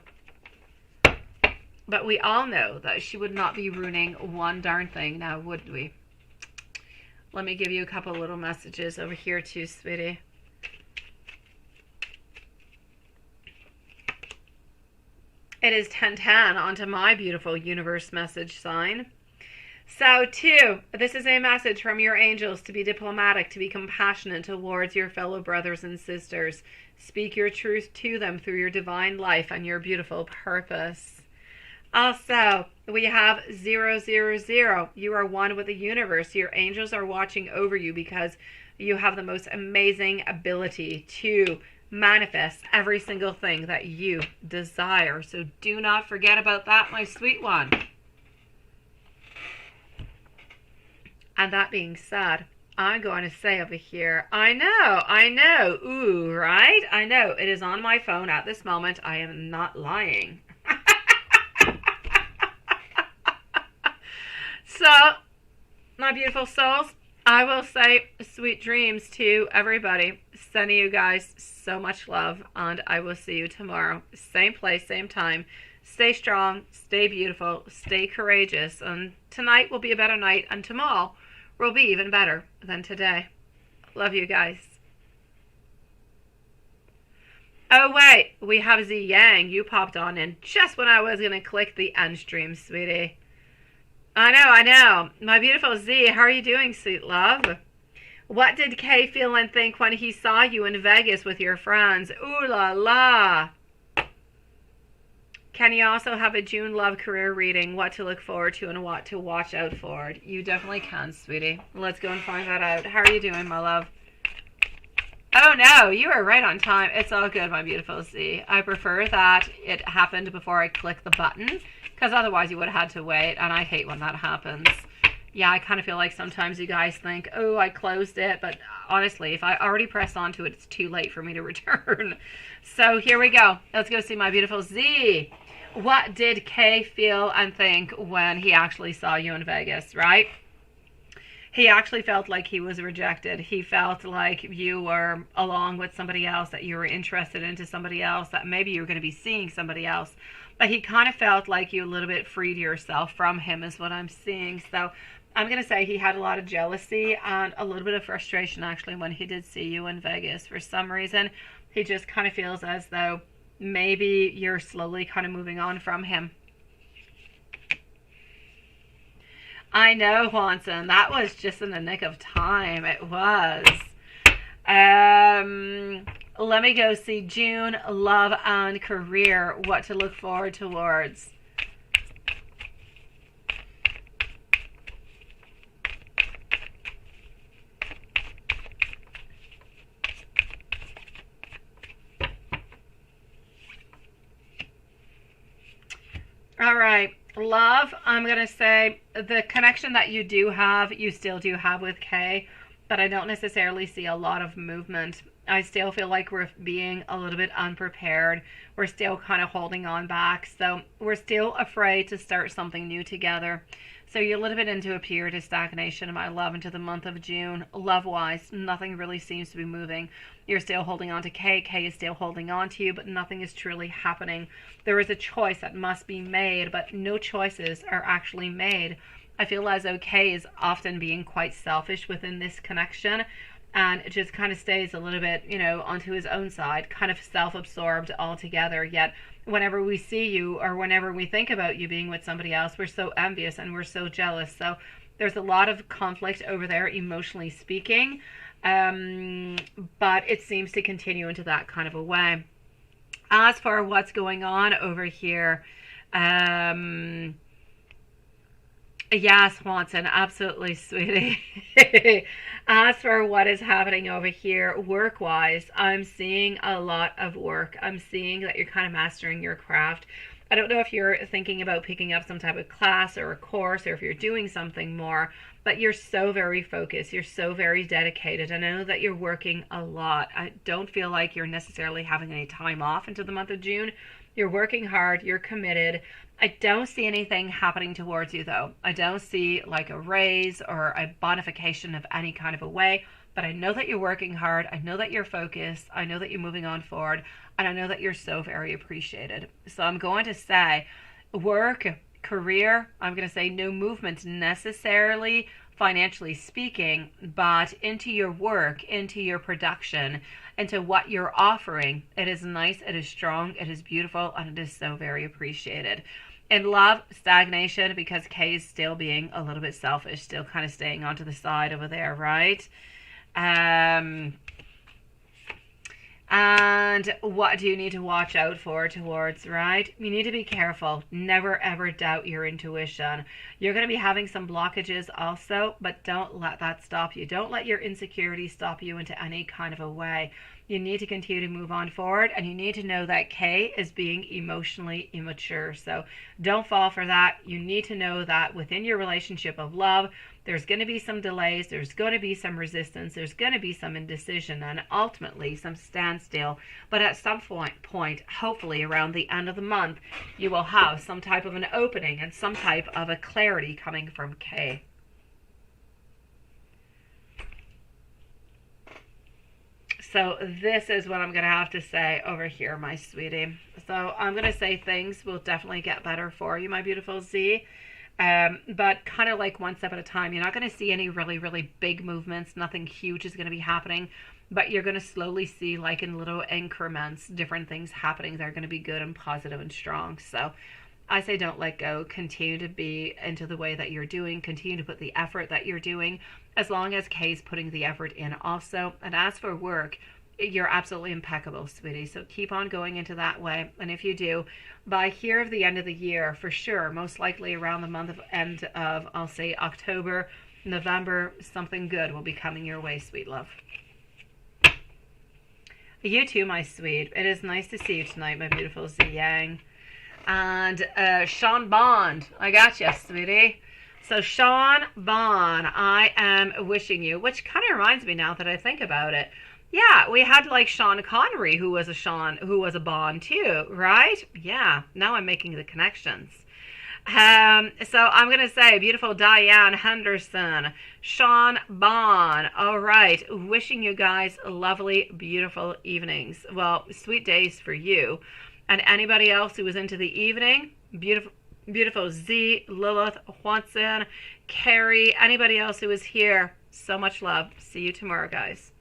But we all know that she would not be ruining one darn thing now, would we? Let me give you a couple little messages over here too, sweetie. It is 10:10 onto my beautiful universe message sign. So, 2, this is a message from your angels to be diplomatic, to be compassionate towards your fellow brothers and sisters. Speak your truth to them through your divine life and your beautiful purpose. Also, we have 000. You are one with the universe. Your angels are watching over you because you have the most amazing ability to manifest every single thing that you desire. So do not forget about that, my sweet one. And that being said, I'm going to say over here, I know, ooh, right? I know, it is on my phone at this moment. I am not lying. So, my beautiful souls, I will say sweet dreams to everybody. Sending you guys so much love, and I will see you tomorrow. Same place, same time. Stay strong, stay beautiful, stay courageous, and tonight will be a better night, and tomorrow will be even better than today. Love you guys. Oh wait, we have Z Yang. You popped on in just when I was going to click the end stream, sweetie. I know. My beautiful Z, how are you doing, sweet love? What did Kay feel and think when he saw you in Vegas with your friends? Ooh la la. Can you also have a June love career reading? What to look forward to and what to watch out for? You definitely can, sweetie. Let's go and find that out. How are you doing, my love? Oh no, you are right on time. It's all good, my beautiful Z. I prefer that it happened before I click the button, because otherwise you would have had to wait, and I hate when that happens. Yeah, I kind of feel like sometimes you guys think, oh, I closed it. But honestly, if I already press onto it, it's too late for me to return. So here we go. Let's go see my beautiful Z. What did Kay feel and think when he actually saw you in Vegas, right? He actually felt like he was rejected. He felt like you were along with somebody else, that you were interested into somebody else, that maybe you were going to be seeing somebody else. But he kind of felt like you a little bit freed yourself from him is what I'm seeing. So I'm going to say he had a lot of jealousy and a little bit of frustration actually when he did see you in Vegas. For some reason, he just kind of feels as though maybe you're slowly kind of moving on from him. I know, Juanson. That was just in the nick of time. It was. Let me go see June, love and career. What to look forward towards. All right. Love, I'm going to say the connection that you do have, you still do have with Kay, but I don't necessarily see a lot of movement. I still feel like we're being a little bit unprepared. We're still kind of holding on back. So we're still afraid to start something new together. So you're a little bit into a period of stagnation, my love, into the month of June. Love-wise, nothing really seems to be moving. You're still holding on to Kay. Kay is still holding on to you, but nothing is truly happening. There is a choice that must be made, but no choices are actually made. I feel as though Kay is often being quite selfish within this connection, and it just kind of stays a little bit, onto his own side, kind of self-absorbed altogether. Yet whenever we see you or whenever we think about you being with somebody else, we're so envious and we're so jealous. So there's a lot of conflict over there, emotionally speaking, but it seems to continue into that kind of a way. As for what's going on over here, yes, Watson, absolutely, sweetie. As for what is happening over here, work-wise, I'm seeing a lot of work. I'm seeing that you're kind of mastering your craft. I don't know if you're thinking about picking up some type of class or a course, or if you're doing something more, but you're so very focused. You're so very dedicated. I know that you're working a lot. I don't feel like you're necessarily having any time off into the month of June. You're working hard. You're committed. I don't see anything happening towards you, though. I don't see like a raise or a bonification of any kind of a way, but I know that you're working hard. I know that you're focused. I know that you're moving on forward, and I know that you're so very appreciated. So I'm going to say work, career, I'm going to say no movement necessarily financially speaking, but into your work, into your production, into what you're offering. It is nice, it is strong, it is beautiful, and it is so very appreciated. In love, stagnation, because Kay is still being a little bit selfish, still kind of staying onto the side over there, right? And what do you need to watch out for towards, right? You need to be careful. Never ever doubt your intuition. You're going to be having some blockages also, but don't let that stop you. Don't let your insecurity stop you into any kind of a way. You need to continue to move on forward, and you need to know that Kay is being emotionally immature. So don't fall for that. You need to know that within your relationship of love, there's going to be some delays, there's going to be some resistance, there's going to be some indecision, and ultimately some standstill. But at some point, hopefully around the end of the month, you will have some type of an opening and some type of a clarity coming from Kay. So this is what I'm going to have to say over here, my sweetie. So I'm going to say things will definitely get better for you, my beautiful Z. But kind of like one step at a time. You're not going to see any really, really big movements. Nothing huge is going to be happening. But you're going to slowly see, like in little increments, different things happening that are going to be good and positive and strong. So I say don't let go. Continue to be into the way that you're doing. Continue to put the effort that you're doing, as long as Kay's putting the effort in also. And as for work, you're absolutely impeccable, sweetie. So keep on going into that way. And if you do, by here of the end of the year, for sure, most likely around the month of end of, I'll say October, November, something good will be coming your way, sweet love. You too, my sweet. It is nice to see you tonight, my beautiful Z Yang. And Sean Bond, I got you, sweetie. So Sean Bond, I am wishing you, which kind of reminds me now that I think about it. Yeah, we had like Sean Connery, who was a Bond too, right? Yeah, now I'm making the connections. So I'm going to say beautiful Diane Henderson, Sean Bond. All right. Wishing you guys lovely, beautiful evenings. Well, sweet days for you. And anybody else who was into the evening, beautiful, beautiful Z, Lilith, Watson, Carrie, anybody else who was here. So much love. See you tomorrow, guys.